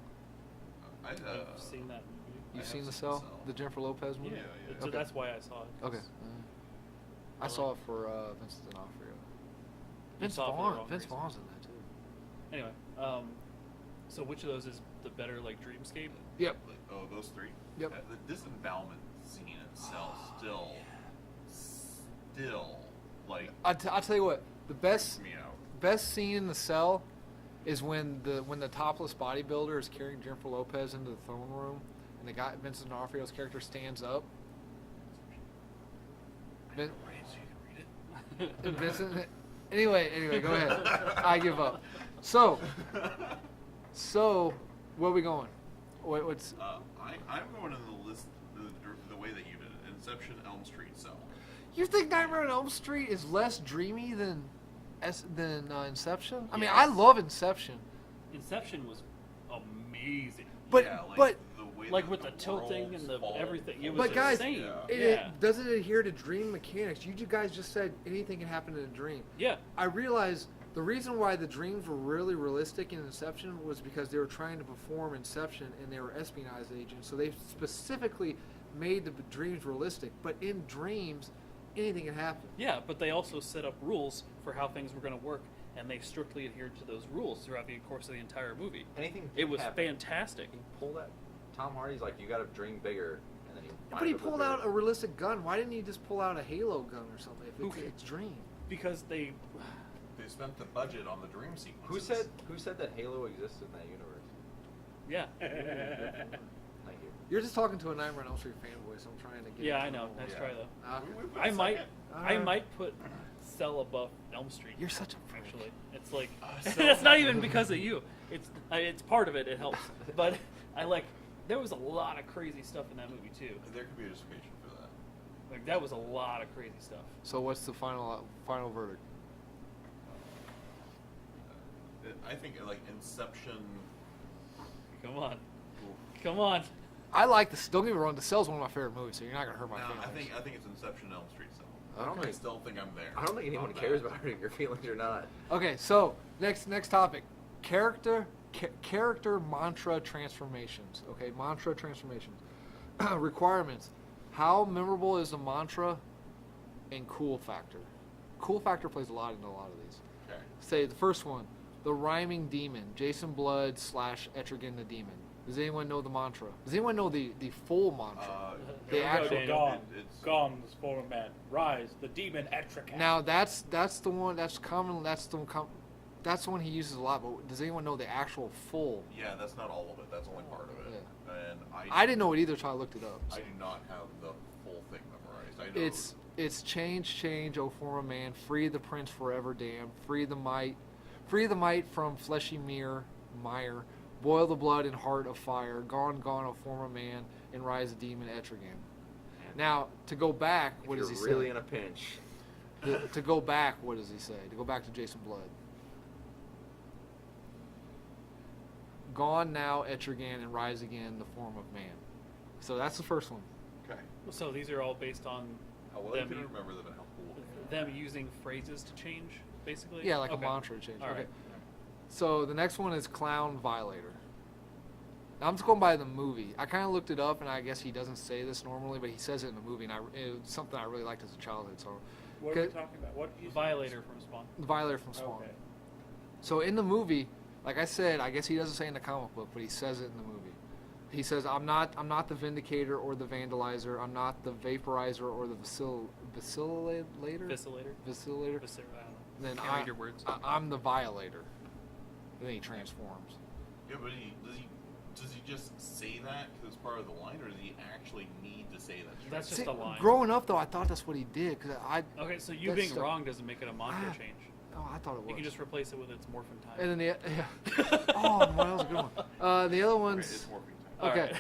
I've seen that movie.
You've
have
seen The
seen
Cell?
The Cell.
The Jennifer Lopez movie?
Yeah.
So
Okay.
that's why I saw it.
Okay. I saw it for Vincent D'Onofrio.
You saw it for the wrong
Vince
reason.
Vaughn's in that too.
Anyway, so which of those is the better, like, dreamscape?
Yep.
Oh, those three.
Yep.
The disembowelment scene itself still like
I'll tell you what. The best
freaks me out.
best scene in The Cell is when the topless bodybuilder is carrying Jennifer Lopez into the throne room, and the guy Vincent D'Onofrio's character stands up. Vin- and Vincent. Anyway, go ahead. I give up. So, where are we going? What's
I'm going in the list the way that you did it. Inception, Elm Street, Cell.
you think Nightmare on Elm Street is less dreamy than Inception? I mean,
Yes.
I love Inception,
Inception was amazing.
but
Yeah,
but
the way
Like
that
with the tilting
worlds
and the
fall
everything, it was
But guys,
insane.
Yeah.
it does it adhere to dream mechanics? You guys just said anything can happen in a dream.
Yeah.
I realize the reason why the dreams were really realistic in Inception was because they were trying to perform Inception and they were espionage agents. So they specifically made the dreams realistic. But in dreams, anything can happen.
Yeah, but they also set up rules for how things were going to work, and they strictly adhered to those rules throughout the course of the entire movie.
Anything.
It was
happen.
fantastic.
He pulled that. Tom Hardy's like, you got to dream bigger, and then he.
But he pulled out a realistic gun. Why didn't he just pull out a Halo gun or something if
Who-
it's dream?
Because they
spent the budget on the dream sequences.
Who said that Halo exists in that universe?
yeah.
Thank you.
You're just talking to a Nightmare on Elm Street fanboy, so I'm trying to get
Yeah,
into
I know.
it.
Nice
Yeah.
try, though.
Uh,
We
I might,
second.
I might put Cell above Elm Street.
You're such a freak.
Actually, it's like
Cell-
that's not even because of you. It's part of it. It helps, but I like. There was a lot of crazy stuff in that movie too.
There could be a justification for that.
Like that was a lot of crazy stuff.
So what's the final verdict?
I think like Inception.
Come on, come on.
I like this. Don't get me wrong. The Cell's one of my favorite movies, so you're not gonna hurt my
No,
feelings.
I think it's Inception, Elm Street, Cell.
I don't
I
think.
still think I'm there.
I don't think anyone
on
cares
that.
about hurting your feelings or not.
Okay, so next topic, character mantra transformations. Okay, mantra transformations. Requirements: how memorable is the mantra, and cool factor. Cool factor plays a lot into a lot of these.
Okay.
Say the first one, the rhyming demon, Jason Blood / Etrigan the demon. Does anyone know the mantra? Does anyone know the full mantra? The
There we go,
actual-
Daniel.
Gone.
It's-
Gone, this form of man. Rise, the demon Etrican.
Now that's the one that's common. That's the one he uses a lot. But does anyone know the actual full?
Yeah, that's not all of it. That's only part of it. And
I didn't know it either, so I looked it up.
I
so.
do not have the full thing memorized. I know
It's change, O form of man, free the prince forever damned, free the might from fleshy mire, boil the blood in heart of fire, gone, O form of man, and rise the demon Etrigan. Now, to go back,
If
what
you're
does he
really
say?
in a pinch.
To go back, what does he say? To go back to Jason Blood. Gone now, Etrigan, and rise again, the form of man. So that's the first one.
Okay.
So these are all based on
How well
them,
you can remember them and how cool.
them using phrases to change, basically.
Yeah, like
Okay.
a mantra change.
All
Okay.
right.
So the next one is Clown Violator. Now I'm just going by the movie. I kind of looked it up, and I guess he doesn't say this normally, but he says it in the movie, and it was something I really liked as a childhood. So
What are we
Okay.
talking about? What you
Violator from Spawn.
the Violator from Spawn.
Okay.
So in the movie, like I said, I guess he doesn't say in the comic book, but he says it in the movie. He says, I'm not the Vindicator or the Vandalizer. I'm not the Vaporizer or the Vacillator.
Vacillator.
Vacillator.
I don't know.
Then
Can't read your words.
I'm the Violator. And then he transforms.
Yeah, but does he just say that because it's part of the line, or does he actually need to say that?
That's just a line.
Growing up, though, I thought that's what he did.
Okay, so you
that's
being
stuff-
wrong doesn't make it a mantra change.
Oh, I thought it was.
You can just replace it with its morphin time.
And then oh, that was a good one. The other
Right,
ones.
it's morphing time.
Okay.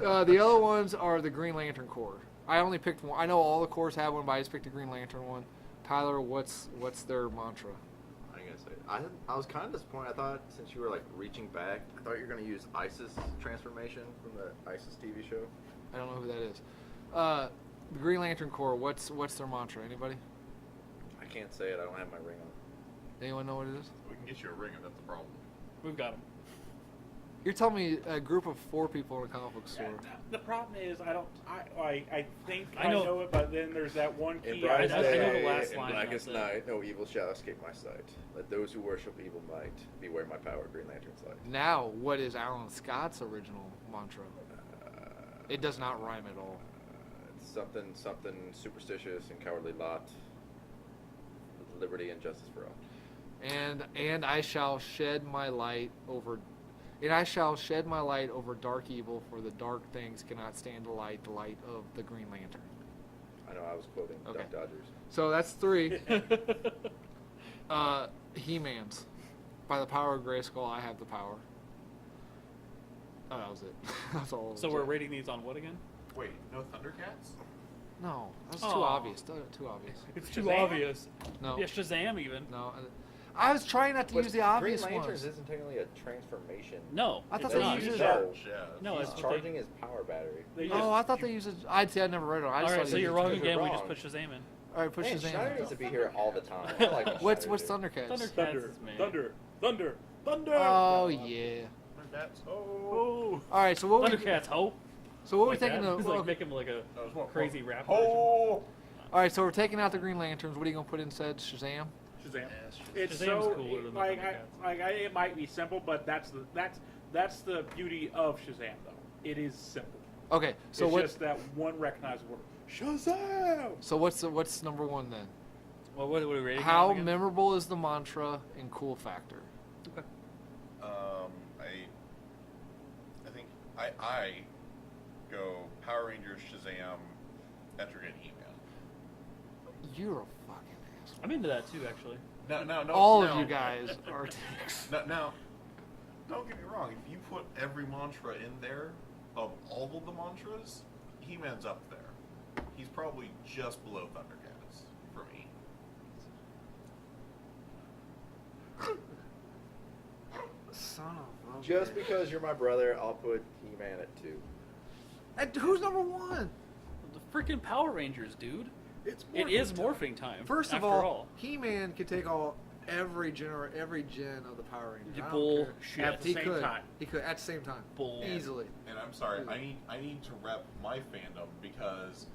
Alright.
The other ones are the Green Lantern Corps. I only picked one. I know all the corps have one, but I just picked the Green Lantern one. Tyler, what's their mantra?
I ain't gonna say it. I was kind of disappointed. I thought since you were like reaching back, I thought you were gonna use ISIS transformation from the ISIS TV show.
I don't know who that is. The Green Lantern Corps. What's their mantra? Anybody?
I can't say it. I don't have my ring on.
Anyone know what it is?
We can get you a ring if that's the problem.
We've got them.
You're telling me a group of 4 people in a comic book store.
The problem is, I think
I
I
know-
know it, but then there's that one
In
key.
brightest
I know the
day,
last
in
line,
blackest
that's it.
night, no evil shall escape my sight. Let those who worship evil might beware my power, Green Lantern's light.
Now, what is Alan Scott's original mantra? It does not rhyme at all.
It's something superstitious and cowardly lot. With liberty and justice for all.
And I shall shed my light over. And I shall shed my light over dark evil, for the dark things cannot stand the light of the Green Lantern.
I know I was quoting
Okay.
Duck Dodgers.
So that's 3. He-Man's. By the power of Grayskull, I have the power. Oh, that was it. That's all.
So we're rating these on what again?
Wait, no Thundercats?
No, that's
Aw.
too obvious. Too obvious.
It's too
Shazam?
obvious.
No.
Yeah, Shazam even.
No. I was trying not to
But
use the obvious
Green Lanterns
ones.
isn't technically a transformation.
No,
I thought
it's
they
not.
used it-
No,
No,
he's
that's what they-
charging his power battery.
They
Oh,
just-
I thought they used it. I'd say I never read it. I just
All right,
thought
so
they
you're
used
wrong
it.
You're
again. We
wrong.
just put Shazam in.
All right, push
Man,
Shazam.
Schneider needs to be here all the time. I like when
What's
Schneider's here.
Thundercats?
Thundercats is me.
Thunder.
Oh yeah.
Thundercats?
Oh.
All right, so what we
Thundercats, ho!
so what we
Like
thinking
that?
of?
He's like making like a
That was more
crazy rap.
Oh!
All right, so we're taking out the Green Lanterns. What are you gonna put instead? Shazam.
Shazam.
Shazam's
It's so
cooler than the
like
Thundercats.
it might be simple, but that's the beauty of Shazam though. It is simple.
Okay, so
it's
what?
just that one recognizable word. Shazam.
So what's number 1 then?
Well, what are we rating?
How
them again?
memorable is the mantra and cool factor?
Okay.
I think I go Power Rangers, Shazam, Etrigan, He-Man.
You're a fucking asshole.
I'm into that too, actually.
No.
All of you guys are dicks.
Now, don't get me wrong. If you put every mantra in there, of all of the mantras, He-Man's up there. He's probably just below Thundercats for me.
Son of a
Just
bitch.
because you're my brother, I'll put He-Man at 2.
And who's number 1?
The freaking Power Rangers, dude.
It's
It is morphing time.
First of
after
all, He-Man could take every gen of the Power Rangers. I don't care.
Bullshit.
At the
He
same
could.
time.
He could at the same time.
Bull.
Easily.
And I'm sorry, I need to rep my fandom because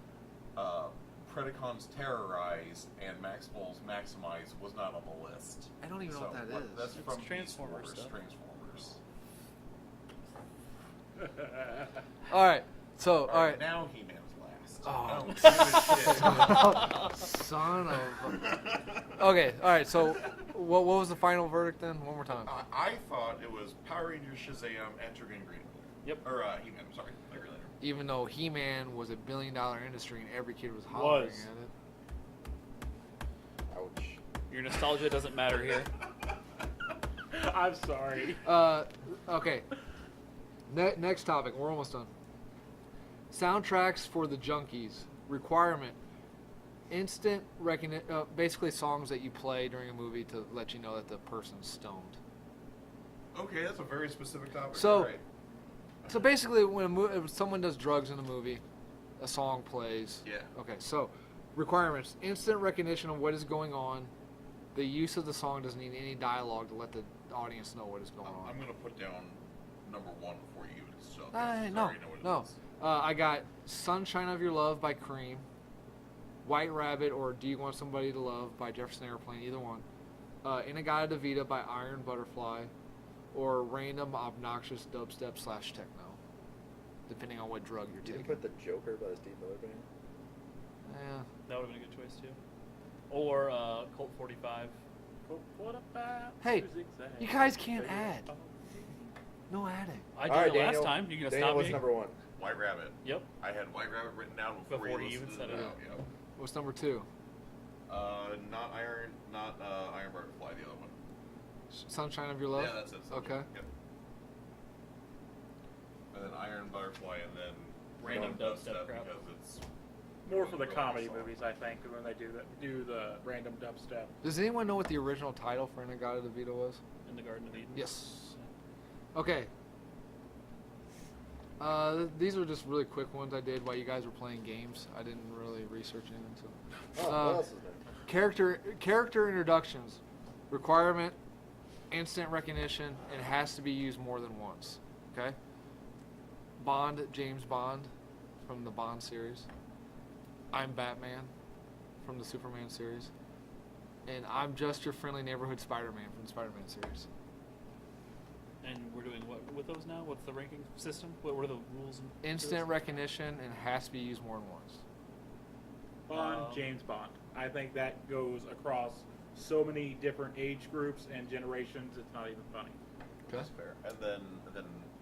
Predacons Terrorize and Maximals Maximize was not on the list.
I don't even know what that is.
That's
It's
from Beast
Transformers
Wars,
stuff.
Transformers.
All right. So all right.
Now He-Man's last.
Oh.
I don't give a shit.
Son of. Okay. All right. So what was the final verdict then? One more time.
I thought it was Power Rangers, Shazam, Etrigan, Green Lantern.
Yep.
Or He-Man, I'm sorry. Not Green Lantern.
Even though He-Man was $1 billion industry and every kid was hollering
Was.
at it.
Ouch.
Your nostalgia doesn't matter here.
I'm sorry.
Okay. Next topic. We're almost done. Soundtracks for the junkies. Requirement. Instant recognition. Basically, songs that you play during a movie to let you know that the person's stoned.
Okay, that's a very specific topic.
So-
All right.
So basically, when if someone does drugs in a movie, a song plays.
Yeah.
Okay. So requirements: instant recognition of what is going on. The use of the song doesn't need any dialogue to let the audience know what is going on.
I'm going to put down number 1 for you. So
No,
I
no,
already know what it
no.
is.
I got "Sunshine of Your Love" by Cream, "White Rabbit" or "Do You Want Somebody to Love" by Jefferson Airplane. Either one. Inagata Davida by Iron Butterfly, or Random Obnoxious Dubstep / Techno, depending on what drug you're
You
taking.
didn't put the Joker by Steve Miller Band?
Yeah.
That would have been a good choice too. Or Colt 45.
What about
Hey,
music that
you guys can't
they-
add. No adding.
I did
All right,
it last
Daniel.
time. You gonna
Daniel,
stop
what's
me?
number 1?
White Rabbit.
Yep.
I had White Rabbit written down before,
Before
you
you even
listed
said it.
out. Yep.
What's number 2?
Not Iron Butterfly, the other one.
Sunshine of Your Love?
Yeah, that's it.
Okay.
Yep. And then Iron Butterfly, and then
Random dubstep crap.
because it's
More for the
really
comedy
song.
movies, I think, when they do the random dubstep.
Does anyone know what the original title for Inagata Davida was?
In the Garden of Eden.
Yes. Okay. These are just really quick ones I did while you guys were playing games. I didn't really research anything. So.
Oh, what else is there?
Character introductions. Requirement, instant recognition, and has to be used more than once. Okay? Bond, James Bond from the Bond series. I'm Batman from the Superman series. And I'm just your friendly neighborhood Spider-Man from the Spider-Man series.
And we're doing what with those now? What's the ranking system? What were the rules? And
Instant recognition and has to be used more than once.
Bond, James Bond. I think that goes across so many different age groups and generations. It's not even funny.
That's fair. And then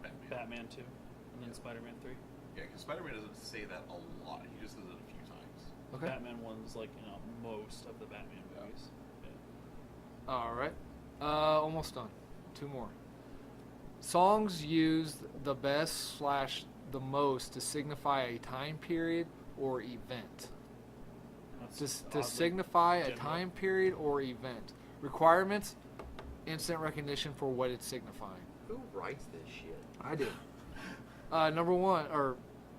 Batman.
Batman 2, and then Spider-Man 3.
Yeah, because Spider-Man doesn't say that a lot. He just says it a few times.
Okay.
Batman 1's like most of the Batman movies. Yeah.
All right. Almost done. 2 more. Songs used the best / the most to signify a time period or event.
That's
To
oddly
signify a
general.
time period or event. Requirements, instant recognition for what it's signifying.
Who writes this shit?
I do. Number 1, or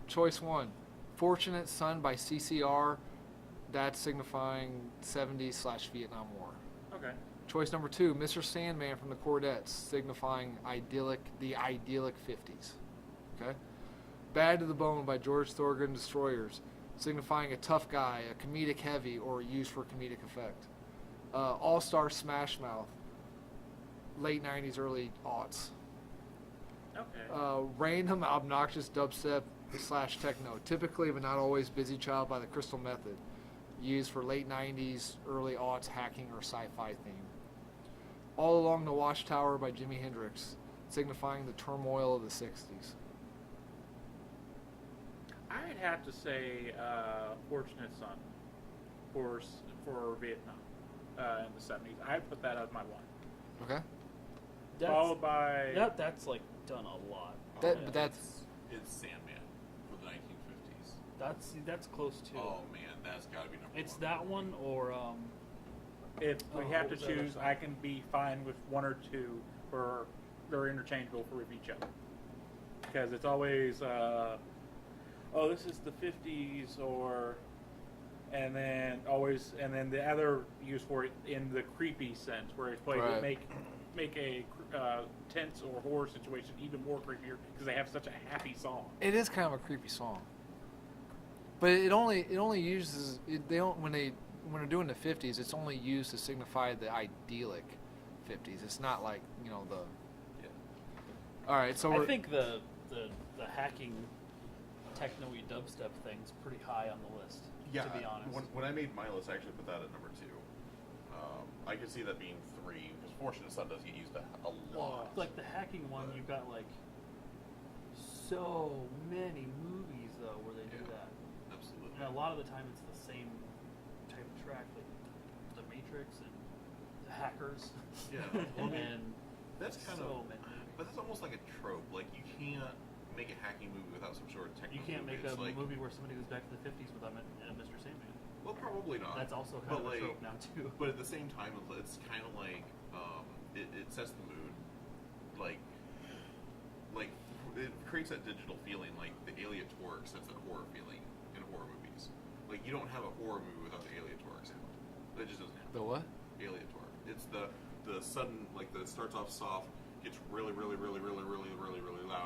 choice 1, Fortunate Son by CCR. That's signifying 70s / Vietnam War.
Okay.
Choice number 2, Mr. Sandman from the Chordettes, signifying the idyllic 50s. Okay? Bad to the Bone by George Thorogood and Destroyers, signifying a tough guy, a comedic heavy, or used for comedic effect. All-Star Smash Mouth, late 90s, early aughts.
Okay.
Random Obnoxious Dubstep / Techno, typically but not always Busy Child by the Crystal Method, used for late 90s, early aughts hacking or sci-fi theme. All Along the Watchtower by Jimi Hendrix, signifying the turmoil of the 60s.
I'd have to say Fortunate Son for Vietnam in the 70s. I'd put that as my one.
Okay?
Followed by...
That's like done a lot.
But that's...
It's Sandman for the 1950s.
That's close to.
Oh man, that's got to be number
It's
one.
that one or
If we
Oh,
have
what
to
was that other
choose,
song?
I can be fine with 1 or 2 for they're interchangeable for each other. Because it's always, oh, this is the 50s, and then the other use for it in the creepy sense, where it's played to
Right.
make a tense or horror situation even more creepier because they have such a happy song.
It is kind of a creepy song. But it only uses... when they're doing the 50s, it's only used to signify the idyllic 50s. It's not like, the...
Yeah.
All right, so
I
we're...
think the hacking techno-y dubstep thing's pretty high on the list.
Yeah,
to be honest.
when I made my list, I actually put that at number 2. I could see that being 3 because Fortunate Son does get used a lot.
Like the hacking one, you've got like so many movies though where they do
Yeah.
that,
Absolutely.
and a lot of the time it's the same type of track, like The Matrix and The Hackers.
Yeah, well, I mean,
and
that's kind
so
of,
many movies.
but that's almost like a trope. Like you can't make a hacking movie without some sort of techno.
You can't make
movie.
a
It's like,
movie where somebody goes back to the 50s without Mr. Sandman.
well, probably not.
That's also kind
But
of a
like,
trope now too.
But at the same time, it's kind of like it sets the mood, like it creates that digital feeling. Like the aleatoric sets that horror feeling in horror movies. Like you don't have a horror movie without the aleatoric sound. It just doesn't happen.
The what?
Aleatoric. It's the sudden, like it starts off soft, gets really loud,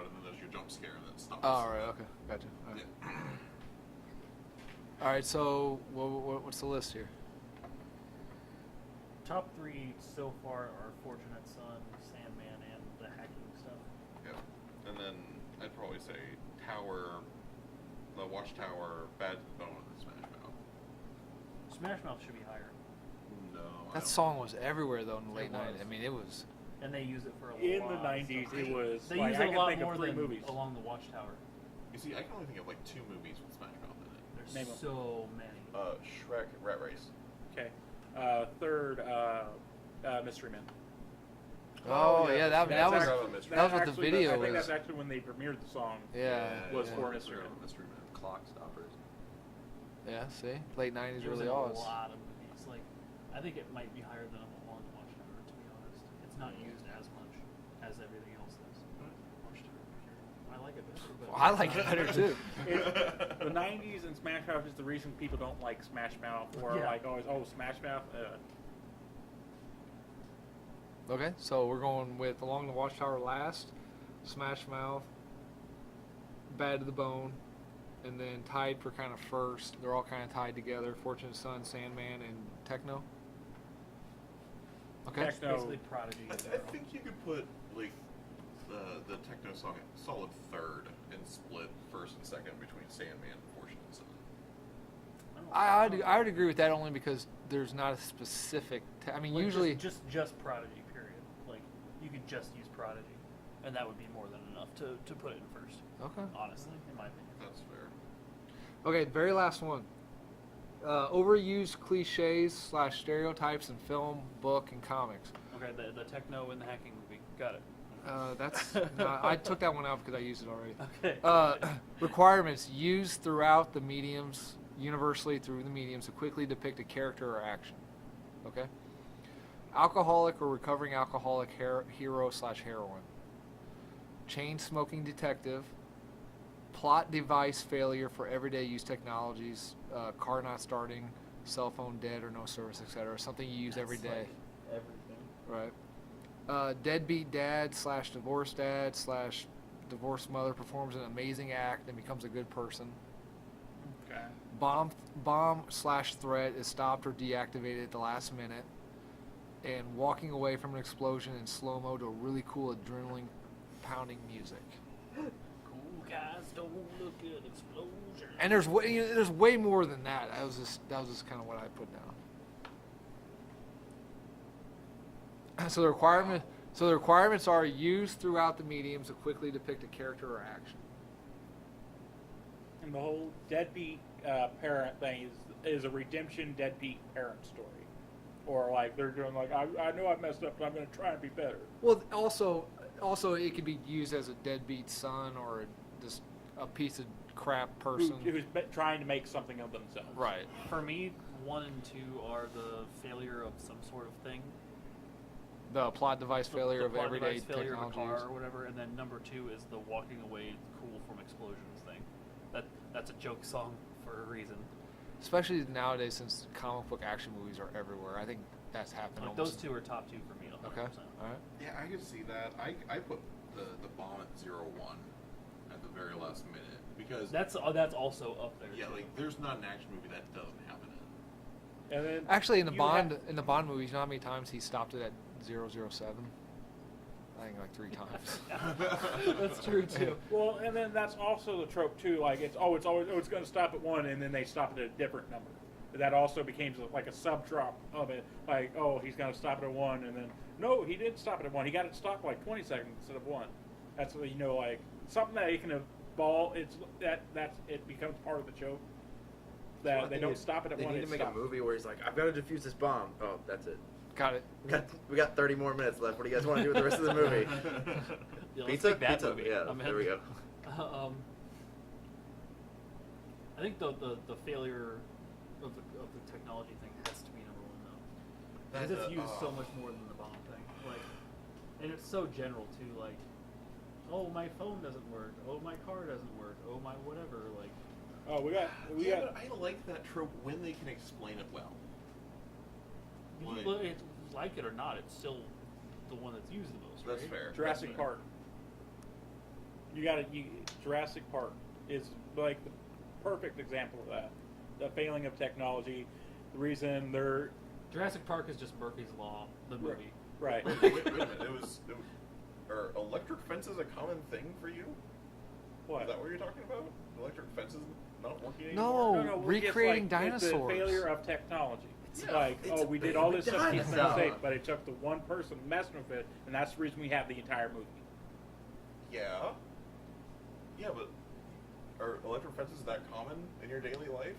and then there's your jump scare and then stops.
Oh, all right, okay. Gotcha. All right,
Yeah.
all right, so what's the list here?
top 3 so far are Fortunate Son, Sandman, and the hacking stuff.
Yeah. And then I'd probably say Tower, the Watchtower, Bad to the Bone, and Smash Mouth.
Smash Mouth should be higher.
No. I
That
don't-
song was everywhere though in the late
It was.
90s. I mean, it was.
And they use it for a lot
In the
of
90s,
stuff.
it was.
They
like,
use
I
it a
can
lot
think
more
of 3
than
movies.
Along the Watchtower.
You see, I can only think of like 2 movies with Smash Mouth in it.
There's
Name 'em.
so many.
Shrek, Rat Race.
Okay. Third, Mystery Men.
Oh yeah, that
That's
was.
actually-
that was what the
actually
video
I think
was.
that's actually when they premiered the song.
Yeah.
was
yeah.
for Mystery Men.
Mystery Men.
Clock stoppers.
Yeah. See, late 90s,
It was
really
in a
was.
lot of movies. Like, I think it might be higher than Along the Watchtower, to be honest. It's not used as much as everything else is. Watchtower, I like it better. But
Well, I like it better too.
The 90s and Smash Mouth is the reason people don't like Smash Mouth, or
Yeah.
like always, oh, Smash Mouth.
Okay, so we're going with Along the Watchtower last, Smash Mouth, Bad to the Bone, and then tied for kind of first. They're all kind of tied together. Fortunate Son, Sandman, and Techno. Okay.
It's basically Prodigy. in
I
general.
think you could put like the techno song at solid third and split first and second between Sandman and Fortunate Son.
I would agree with that only because there's not a specific. I mean,
Like,
usually.
just Prodigy. Period. Like, you could just use Prodigy, and that would be more than enough to put it in first.
Okay.
Honestly, in my opinion.
That's fair.
Okay, very last one. Overused cliches / stereotypes in film, book, and comics.
Okay, the techno in the hacking movie. Got it.
That's not, I took that one out because I used it already.
Okay.
Requirements used throughout the mediums, universally through the mediums, to quickly depict a character or action. Okay. Alcoholic or recovering alcoholic hero / heroine. Chain smoking detective. Plot device failure for everyday use technologies. Car not starting, cell phone dead or no service, etc. Something you use every
That's
day.
like everything.
Right. Deadbeat dad / divorced dad / divorced mother performs an amazing act and becomes a good person.
Okay.
Bomb / threat is stopped or deactivated at the last minute. And walking away from an explosion in slow-mo to really cool adrenaline pounding music.
Cool guys don't look at explosions.
And there's way more than that. That was just kind of what I put down. So the requirements are used throughout the mediums to quickly depict a character or action.
And the whole deadbeat parent thing is a redemption deadbeat parent story. Or like they're doing like, I know I messed up, but I'm going to try and be better.
Well, also it could be used as a deadbeat son or just a piece of crap person.
Who's trying to make something of themselves.
Right.
For me, 1 and 2 are the failure of some sort of thing.
The plot device failure
The
of
plot
everyday
device failure of a
technologies.
car or whatever, and then number 2 is the walking away cool from explosions thing. That's a joke song for a reason.
Especially nowadays, since comic book action movies are everywhere. I think that's happened.
Like,
almost.
those 2 are top 2 for me. 100%.
Okay. All right.
Yeah, I could see that. I put the bomb at 0-1 at the very last minute because
That's also up there.
yeah,
too.
like there's not an action movie that doesn't have it in.
And then
Actually, in the
you
Bond movies, you know how many times he stopped it at 007? I think like 3 times.
That's true too.
Well, and then that's also the trope too. Like it's always it's going to stop at 1, and then they stop it at a different number. That also becomes like a sub drop of it. Like, oh, he's going to stop it at 1, and then no, he didn't stop it at 1. He got it stopped like 20 seconds instead of 1. That's like something that you can evolve. It becomes part of the joke. That they don't stop it at 1.
They need to make a movie where he's like, I've got to defuse this bomb. Oh, that's it.
Got it.
We got 30 more minutes left. What do you guys want to do with the rest of the movie?
Yeah, let's
Pizza?
make that
Pizza.
movie.
Yeah,
I'm
there we
in.
go.
I think the failure of the technology thing has to be number 1 though, because it's used so much more than the bomb thing. Like, and it's so general too. Like, oh, my phone doesn't work. Oh, my car doesn't work. Oh, my whatever. Like,
Oh, we got.
But I like that trope when they can explain it well. Like-
well, it's like it or not, it's still the one that's used the most.
That's
right?
fair.
Jurassic Park. Jurassic Park is like the perfect example of that. The failing of technology, the reason
Jurassic Park is just Murphy's Law, the movie.
Right.
Wait a minute. Are electric fences a common thing for you?
What?
Is that what you're talking about? Electric fences not working anymore?
No,
well, just
recreating
like
dinosaurs.
The failure of technology.
Yeah,
Like,
it's
we
a
did all this
baby
stuff to keep things
dinosaur.
safe, but it took the one person messing with it, and that's the reason we have the entire movie.
Yeah. Yeah, but are electric fences that common in your daily life?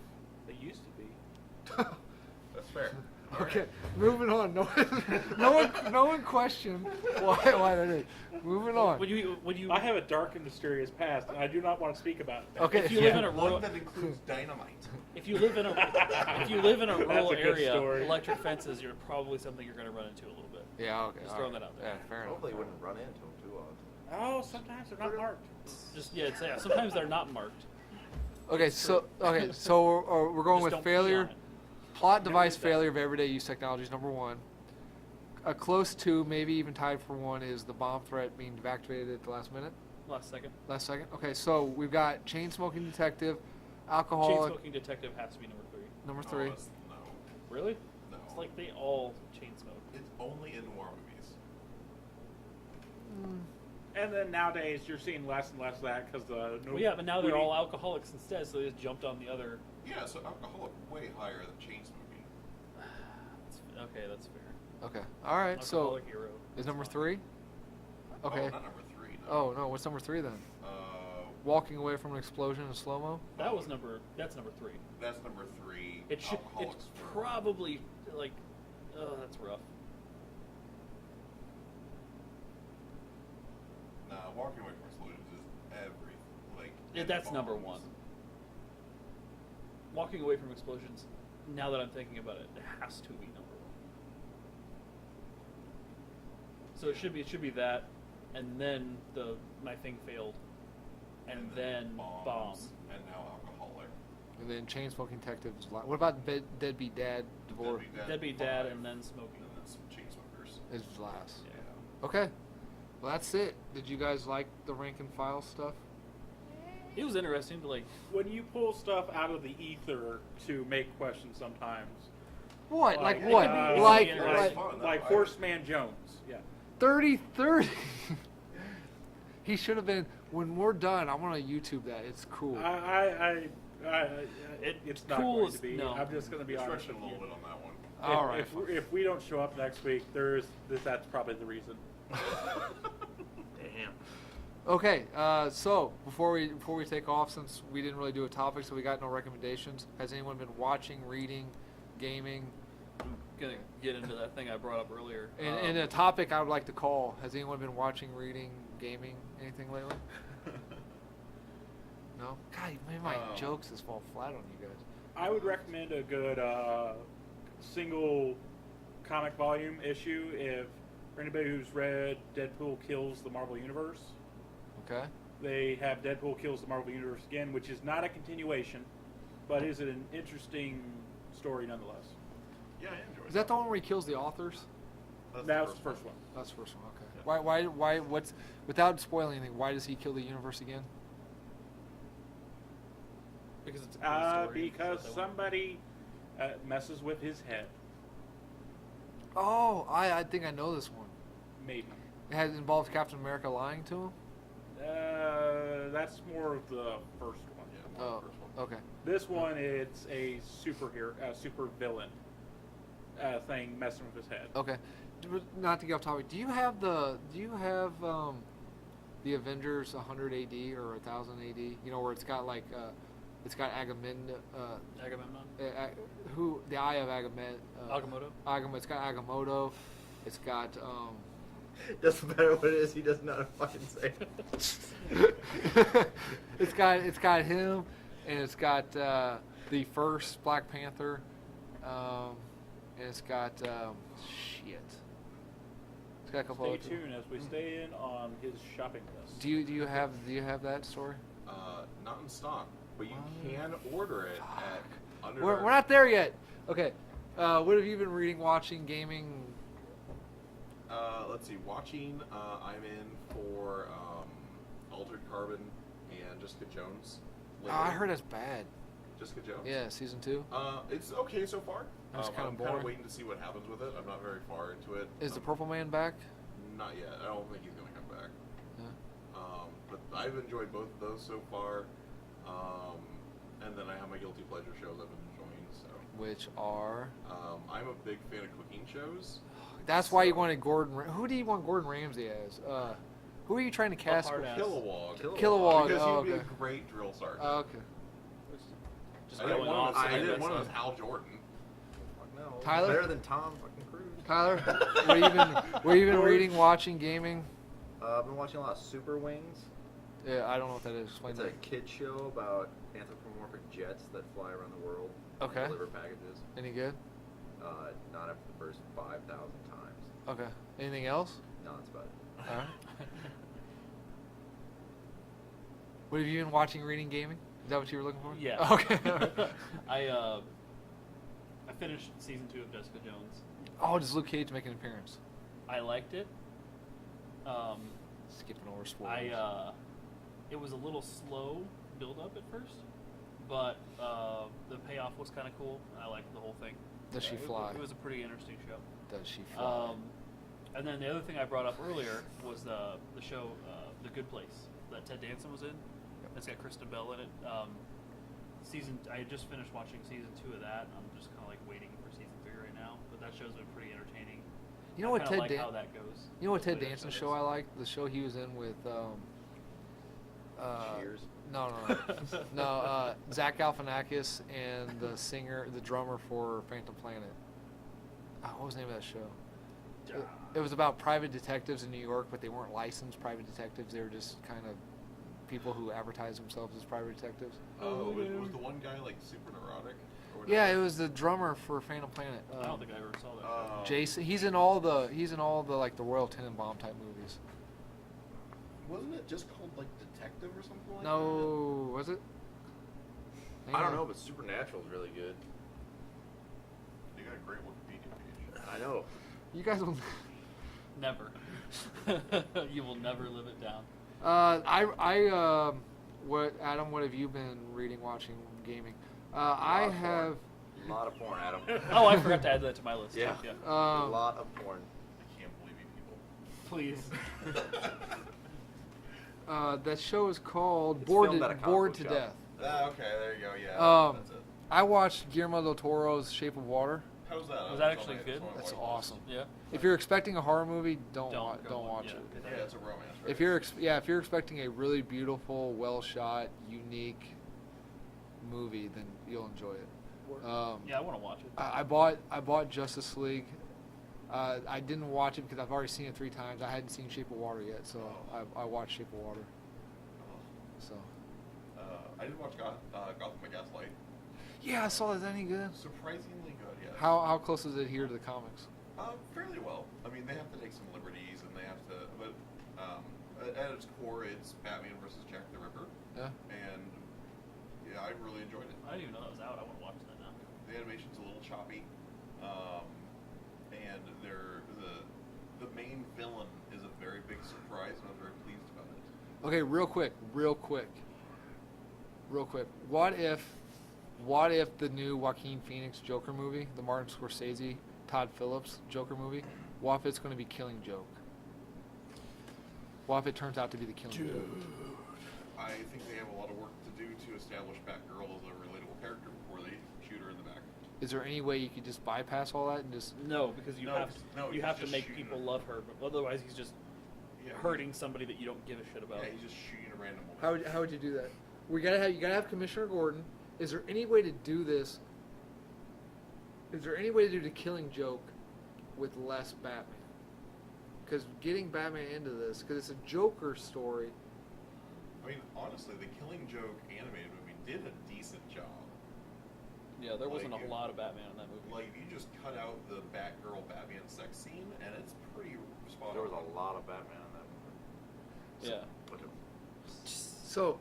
They used to be.
That's fair. All
Okay,
right.
moving on. No one questioned why that is. Moving on.
When you
I have a dark and mysterious past, and I do not want to speak about it.
Okay.
if you live in a rural
One that includes dynamite.
if you live in a
That's
rural
a good
area,
story.
electric fences you're probably something you're going to run into a little bit.
Yeah. Okay.
Just
all
throwing
right.
that out there.
Yeah. Fair enough.
Hopefully, you wouldn't run into them too often.
Oh, sometimes they're not marked.
Just sometimes they're not marked.
Okay. So we're going
Just
with
don't pee
failure.
on it.
Plot device
use that.
failure of everyday use technologies, number one. A close two, maybe even tied for one, is the bomb threat being evacuated at the last minute.
Last second.
Last second. Okay, so we've got chain smoking detective,
Chain
alcoholic,
smoking detective has to be number 3.
number
Oh,
3.
no.
Really?
No.
It's like they all chain smoke.
It's only in noir movies.
And then nowadays, you're seeing less and less of that because the.
Well, yeah, but now they're all alcoholics instead, so they just jumped on the other.
Yeah, so alcoholic way higher than chain smoking.
Okay, that's fair.
Okay. All right. So
Alcoholic hero.
is number 3? Okay.
Oh, not number 3. No.
Oh no, what's number 3 then? Walking away from an explosion in slow mo.
That's number 3.
That's number 3.
It should.
Alcoholics
It's
were-
probably like. Oh, that's rough.
Nah, walking away from explosions is every
Yeah, that's number
bombs.
1. Walking away from explosions. Now that I'm thinking about it, it has to be number 1. So it should be that, and then my thing failed, and then bomb.
And now alcoholic.
And then chain smoking detective is what about deadbeat dad divorce?
Deadbeat dad,
5,
and then smoking.
And then some chain smokers.
Is last.
Yeah.
Okay. Well, that's it. Did you guys like the rank and file stuff?
It was interesting to like.
When you pull stuff out of the ether to make questions sometimes.
What? Like
it
what?
can be-
Like
it can be
like
interesting.
fun.
Like Horseman Jones. Yeah.
30-30. He should have been. When we're done, I want to YouTube that. It's cool.
It's not
Cool
going
is-
to be.
no.
I'm just going to be
You're
honest
stretching a
with
little
you.
bit on that one.
All right.
If we don't show up next week, that's probably the reason.
Damn.
Okay, so before we take off, since we didn't really do a topic, so we got no recommendations. Has anyone been watching, reading, gaming?
I'm gonna get into that thing I brought up earlier.
And a topic I would like to call: has anyone been watching, reading, gaming, anything lately? No. God, maybe my jokes just fall flat on you guys.
I would recommend a good single comic volume issue for anybody who's read Deadpool Kills the Marvel Universe.
Okay.
They have Deadpool Kills the Marvel Universe again, which is not a continuation, but is an interesting story nonetheless.
Yeah, I enjoyed
Is that the one where he kills the authors?
That was the first one.
That's the first one. Okay.
Yeah.
Why? What's without spoiling anything? Why does he kill the universe again?
because it's a cool story.
Because
That's what they want.
somebody messes with his head.
Oh, I think I know this one.
Maybe.
It has involved Captain America lying to him.
That's more of the first one.
Yeah,
Oh,
the first one.
okay.
This one, it's a superhero, super villain thing messing with his head.
Okay. Not to get off topic. Do you have the Avengers 100 AD or 1000 AD? You know where it's got like it's got Agamemnon.
Agamemnon.
Who the Eye of Agamemnon?
Agamotto.
It's got Agamotto. It's got
Doesn't matter what it is, he doesn't know how to fucking say it.
it's got him, and it's got the first Black Panther, and it's got shit. It's got a couple.
Stay
other
tuned as we stay in on his shopping list.
Do you have that story?
Not in stock, but you can order it at Underdark.
We're not there yet. Okay. What have you been reading, watching, gaming?
Let's see. Watching, I'm in for Altered Carbon and Jessica Jones.
Oh, I heard it's bad.
Jessica Jones?
Yeah, season 2.
It's okay so far.
That's kinda
I'm kind
boring.
of waiting to see what happens with it. I'm not very far into it.
Is the Purple Man back?
Not yet. I don't think he's going to come back.
Yeah.
But I've enjoyed both of those so far. And then I have my guilty pleasure shows I've been enjoying. So
Which are?
I'm a big fan of cooking shows.
That's why you wanted Gordon. Who do you want Gordon Ramsay as? Who are you trying to cast?
hard ass.
Kilowog.
Kilowog.
Because
Oh,
he'd be
okay.
a great drill sergeant.
Oh, okay.
Just
I didn't
going
want
off.
him as- I
saying
didn't want him
that's
as Hal Jordan.
Fuck no.
Tyler?
Better than Tom fucking Cruise.
Tyler, what you been reading, watching, gaming?
I've been watching a lot of Super Wings.
Yeah, I don't know what that is. Explain
It's
that.
a kid show about anthropomorphic jets that fly around the world
Okay.
and deliver packages.
Any good?
Not after the first 5,000 times.
Okay. Anything else?
No, that's about it.
All right. What have you been watching, reading, gaming? Is that what you were looking for?
Yeah.
Okay.
I finished season 2 of Jessica Jones.
Oh, does Luke Cage make an appearance?
I liked it.
Skipping over spoilers.
It was a little slow build up at first, but the payoff was kind of cool. I liked the whole thing.
Does she
It
fly?
was a pretty interesting show.
Does she fly?
And then the other thing I brought up earlier was the show The Good Place that Ted Danson was in. It's got Kristen Bell in it. I just finished watching season 2 of that. I'm just kind of like waiting for season 3 right now. But that show's been pretty entertaining.
You know what
I
Ted
like
Dan-
how that goes.
You know what Ted
Later
Danson
episodes.
show I like? The show he was in with
Cheers.
No. Zach Galifianakis and the drummer for Phantom Planet. What was the name of that show? It was about private detectives in New York, but they weren't licensed private detectives. They were just kind of people who advertised themselves as private detectives.
Oh, it was the one guy like super neurotic? Or whatever?
Yeah, it was the drummer for Phantom Planet.
I don't think I ever saw that. show.
Jason. He's in all the like the Royal Tenenbaum type movies.
Wasn't it just called like Detective or something like
No, was it?
I don't know, but Supernatural is really good.
that? You got a great Wikipedia page.
I know.
You guys will.
Never. You will never live it down.
What Adam? What have you been reading, watching, gaming?
A
I have.
lot of porn, Adam.
Oh, I forgot to add that to my list.
Yeah.
Yeah.
A lot of porn.
I can't believe you people.
Please.
That show is called
It's
Bored
filmed
to,
at a comic
Bored
book
to
shop.
Death.
Okay, there you go. Yeah, that's it.
I watched Guillermo del Toro's Shape of Water.
How's that?
Was that actually good?
That's awesome.
Yeah.
If you're expecting a horror movie, don't
Don't go
watch
yeah.
it.
Yeah, it's a romance. Right?
If you're expecting a really beautiful, well shot, unique movie, then you'll enjoy it.
Yeah, I want to watch it.
I bought Justice League. I didn't watch it because I've already seen it 3 times. I hadn't seen Shape of Water yet, so I watched Shape of Water. So.
I did watch Gotham by Gaslight.
Yeah, I saw that. Is that any good?
Surprisingly good, yeah.
How close is it here to the comics?
Fairly well. I mean, they have to take some liberties, and they have to, but at its core, it's Batman versus Jack the Ripper.
Yeah.
And yeah, I really enjoyed it.
I didn't even know that was out. I want to watch that now.
The animation's a little choppy, and the main villain is a very big surprise, and I was very pleased about it.
Okay, real quick. What if the new Joaquin Phoenix Joker movie, the Martin Scorsese, Todd Phillips Joker movie, what if it's going to be Killing Joke? What if it turns out to be the Killing Joke?
I think they have a lot of work to do to establish Batgirl as a relatable character before they shoot her in the back.
Is there any way you could just bypass all that and just?
No, because you have
he's
to
just
make
shooting
people
her.
love her, but otherwise he's just
Yeah,
hurting somebody that you don't give a shit about.
Yeah, he's just shooting a random woman.
How would you do that? You gotta have Commissioner Gordon. Is there any way to do this? Is there any way to do the Killing Joke with less Batman? Because getting Batman into this, because it's a Joker story.
I mean, honestly, the Killing Joke animated movie did a decent job.
Yeah, there wasn't
Like,
a lot of Batman in that movie.
Like, you just cut out the Batgirl Batman sex scene, and it's pretty spot on.
There was a lot of Batman in that movie.
Yeah.
But
So,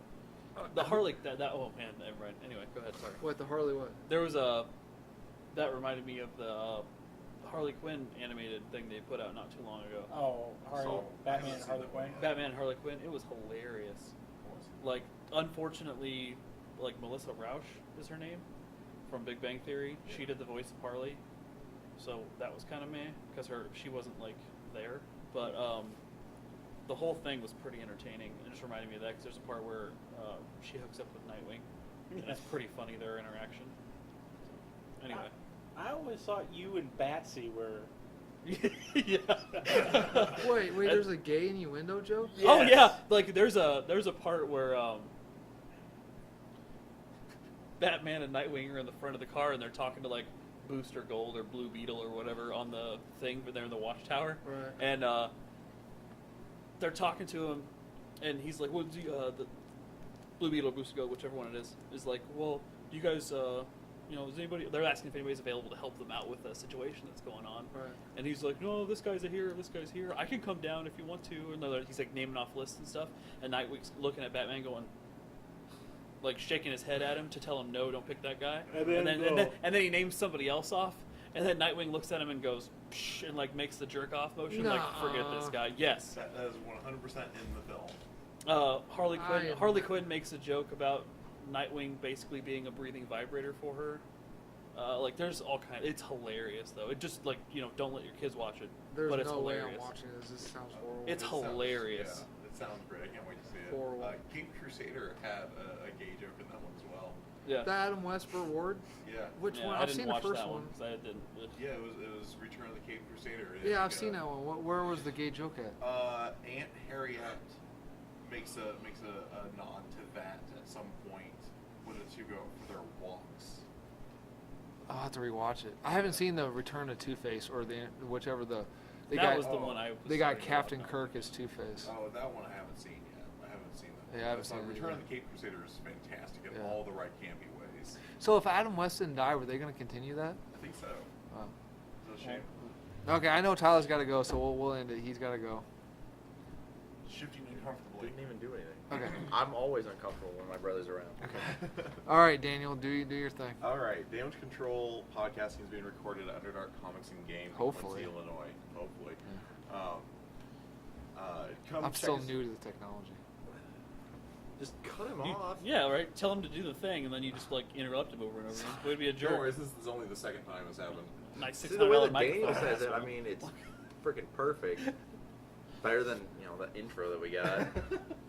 The Harley, oh man, never mind. Anyway, go ahead, sorry.
what the Harley what?
There was that reminded me of the Harley Quinn animated thing they put out not too long ago.
Oh, Batman and Harley Quinn.
Batman and Harley Quinn, it was hilarious. Like, unfortunately, like Melissa Rauch is her name from Big Bang Theory. She did the voice of Harley, so that was kind of meh because she wasn't like there. But the whole thing was pretty entertaining. It just reminded me of that because there's a part where she hooks up with Nightwing. And it's pretty funny, their interaction. So, anyway.
I always thought you and Batsy were.
Yeah.
Wait, there's a gay innuendo joke?
Yes.
Oh yeah, like there's a part where Batman and Nightwing are in the front of the car and they're talking to like Booster Gold or Blue Beetle or whatever on the thing, but they're in the watchtower.
Right.
And they're talking to him, and he's like, "Well, the Blue Beetle or Booster Gold, whichever one it is like, well, you guys." Is anybody? They're asking if anybody's available to help them out with a situation that's going on.
Right.
And he's like, no, this guy's here, this guy's here. I can come down if you want to. And he's like naming off lists and stuff. And Nightwing's looking at Batman, going, like shaking his head at him to tell him, no, don't pick that guy. And then he names somebody else off. And then Nightwing looks at him and goes, psh, and like makes the jerk off motion, like forget this guy. Yes.
That is 100% in the film.
Harley Quinn makes a joke about Nightwing basically being a breathing vibrator for her. Like there's all kinds. It's hilarious though. It just like don't let your kids watch it.
There's
but it's
no
hilarious.
way I'm watching this. This sounds horrible.
It's hilarious.
It sounds great. I can't wait to see it.
Horrible.
Cape Crusader had a gay joke in that one as well.
Yeah.
The Adam West reward?
Yeah.
Which
Yeah,
one?
I
I've
didn't
seen the
watch
first
that
one.
'cause I didn't.
Yeah, it was Return of the Cape Crusader.
Yeah, I've seen that one. Where was the gay joke at?
Aunt Harriet makes a nod to that at some point when the two go for their walks.
I'll have to rewatch it. I haven't seen the Return of Two-Face or whichever the.
That was the one I was.
They got
thinking
Captain
about.
Kirk as Two-Face.
Oh, that one I haven't seen yet. I haven't seen that.
Yeah, I haven't seen it
Return
either.
of the Cape Crusader is fantastic in
Yeah.
all the right campy ways.
So if Adam West didn't die, were they going to continue that?
I think so.
Wow.
It's a shame.
Okay, I know Tyler's got to go, so we'll end it. He's got to go.
Shifting uncomfortably.
Didn't even do anything.
Okay.
I'm always uncomfortable when my brother's around.
Okay. All right, Daniel, do your thing.
All right, Damage Control podcasting is being recorded at Underdark Comics and Games
Hopefully.
in Quincy, Illinois. Hopefully.
I'm
Check
still
us-
new to the technology.
Just cut him off.
Yeah, right. Tell him to do the thing, and then you just like interrupt him over and over again. It would be a
No
jerk.
worries, this is only the second time it's happened.
Nice
See the way
$600
that Daniel
microphone.
says it. I mean, it's freaking perfect. Better than the intro that we got.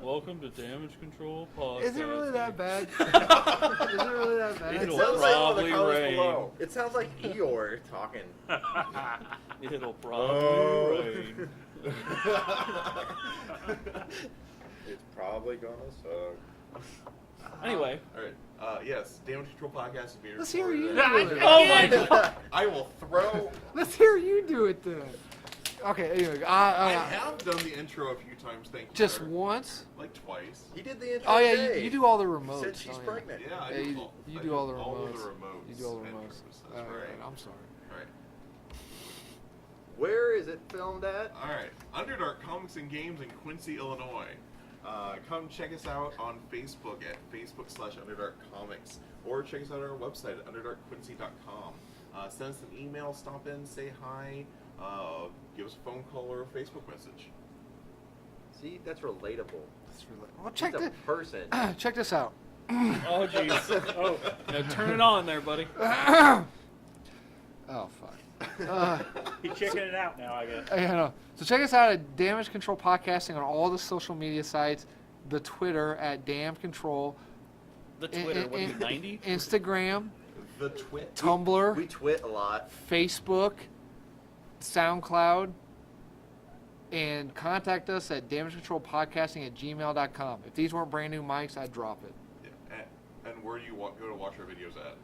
Welcome to Damage Control Podcast.
Is it really that bad? Is it really that bad?
It'll
sounds like
probably rain.
below. It sounds like Eeyore talking.
It'll probably rain.
It's probably gonna suck.
Anyway.
All right. Yes, Damage Control podcast is being
Let's hear you
recorded.
do it.
Oh my god.
I will throw.
Let's hear you do it then. Okay, anyway.
I have done the intro a few times. Thank you.
Just
sir.
once?
Like twice.
He did the intro.
Oh, yeah,
today.
you do all the
He
remotes.
said she's
don't you?
pregnant.
Yeah, I
Yeah,
do.
you
I
do all the
all of
remotes.
the remotes.
You do all the
and
remotes.
intros. That's right.
I'm sorry.
All right.
Where is it filmed at?
All right. Underdark Comics and Games in Quincy, Illinois. Come check us out on Facebook at Facebook/Underdark Comics, or check us out on our website at underdarkquincy.com. Send us an email, stop in, say hi, give us a phone call or a Facebook message.
See, that's relatable.
Well, check
He's a
this.
person.
Check this out.
Oh jeez. Oh, now turn it on there, buddy.
Oh fuck.
He's checking it out now, I guess.
I know. So check us out at Damage Control Podcasting on all the social media sites, the Twitter at Damage Control,
The Twitter, what is it, 90?
Instagram,
The Twit.
Tumblr,
We twit a lot.
Facebook, SoundCloud, and contact us at damagecontrolpodcasting@gmail.com. If these weren't brand new mics, I'd drop it.
And where do you go to watch our videos at?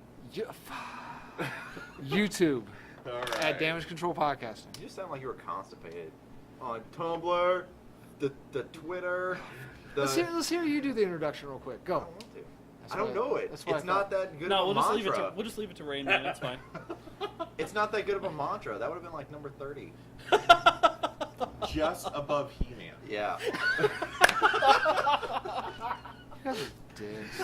YouTube
All right.
at Damage Control Podcasting.
You just sound like you were constipated. On Tumblr, the Twitter, the...
Let's hear you do the introduction real quick.
I
Go.
don't want to.
That's
I don't
what
know it.
that's what
It's
I
not
thought.
that good
No,
of
we'll
a
just
mantra.
leave it to Rain Man. That's fine.
It's not that good of a mantra. That would have been like number 30.
Just above He-Man.
Yeah.
You guys are dicks.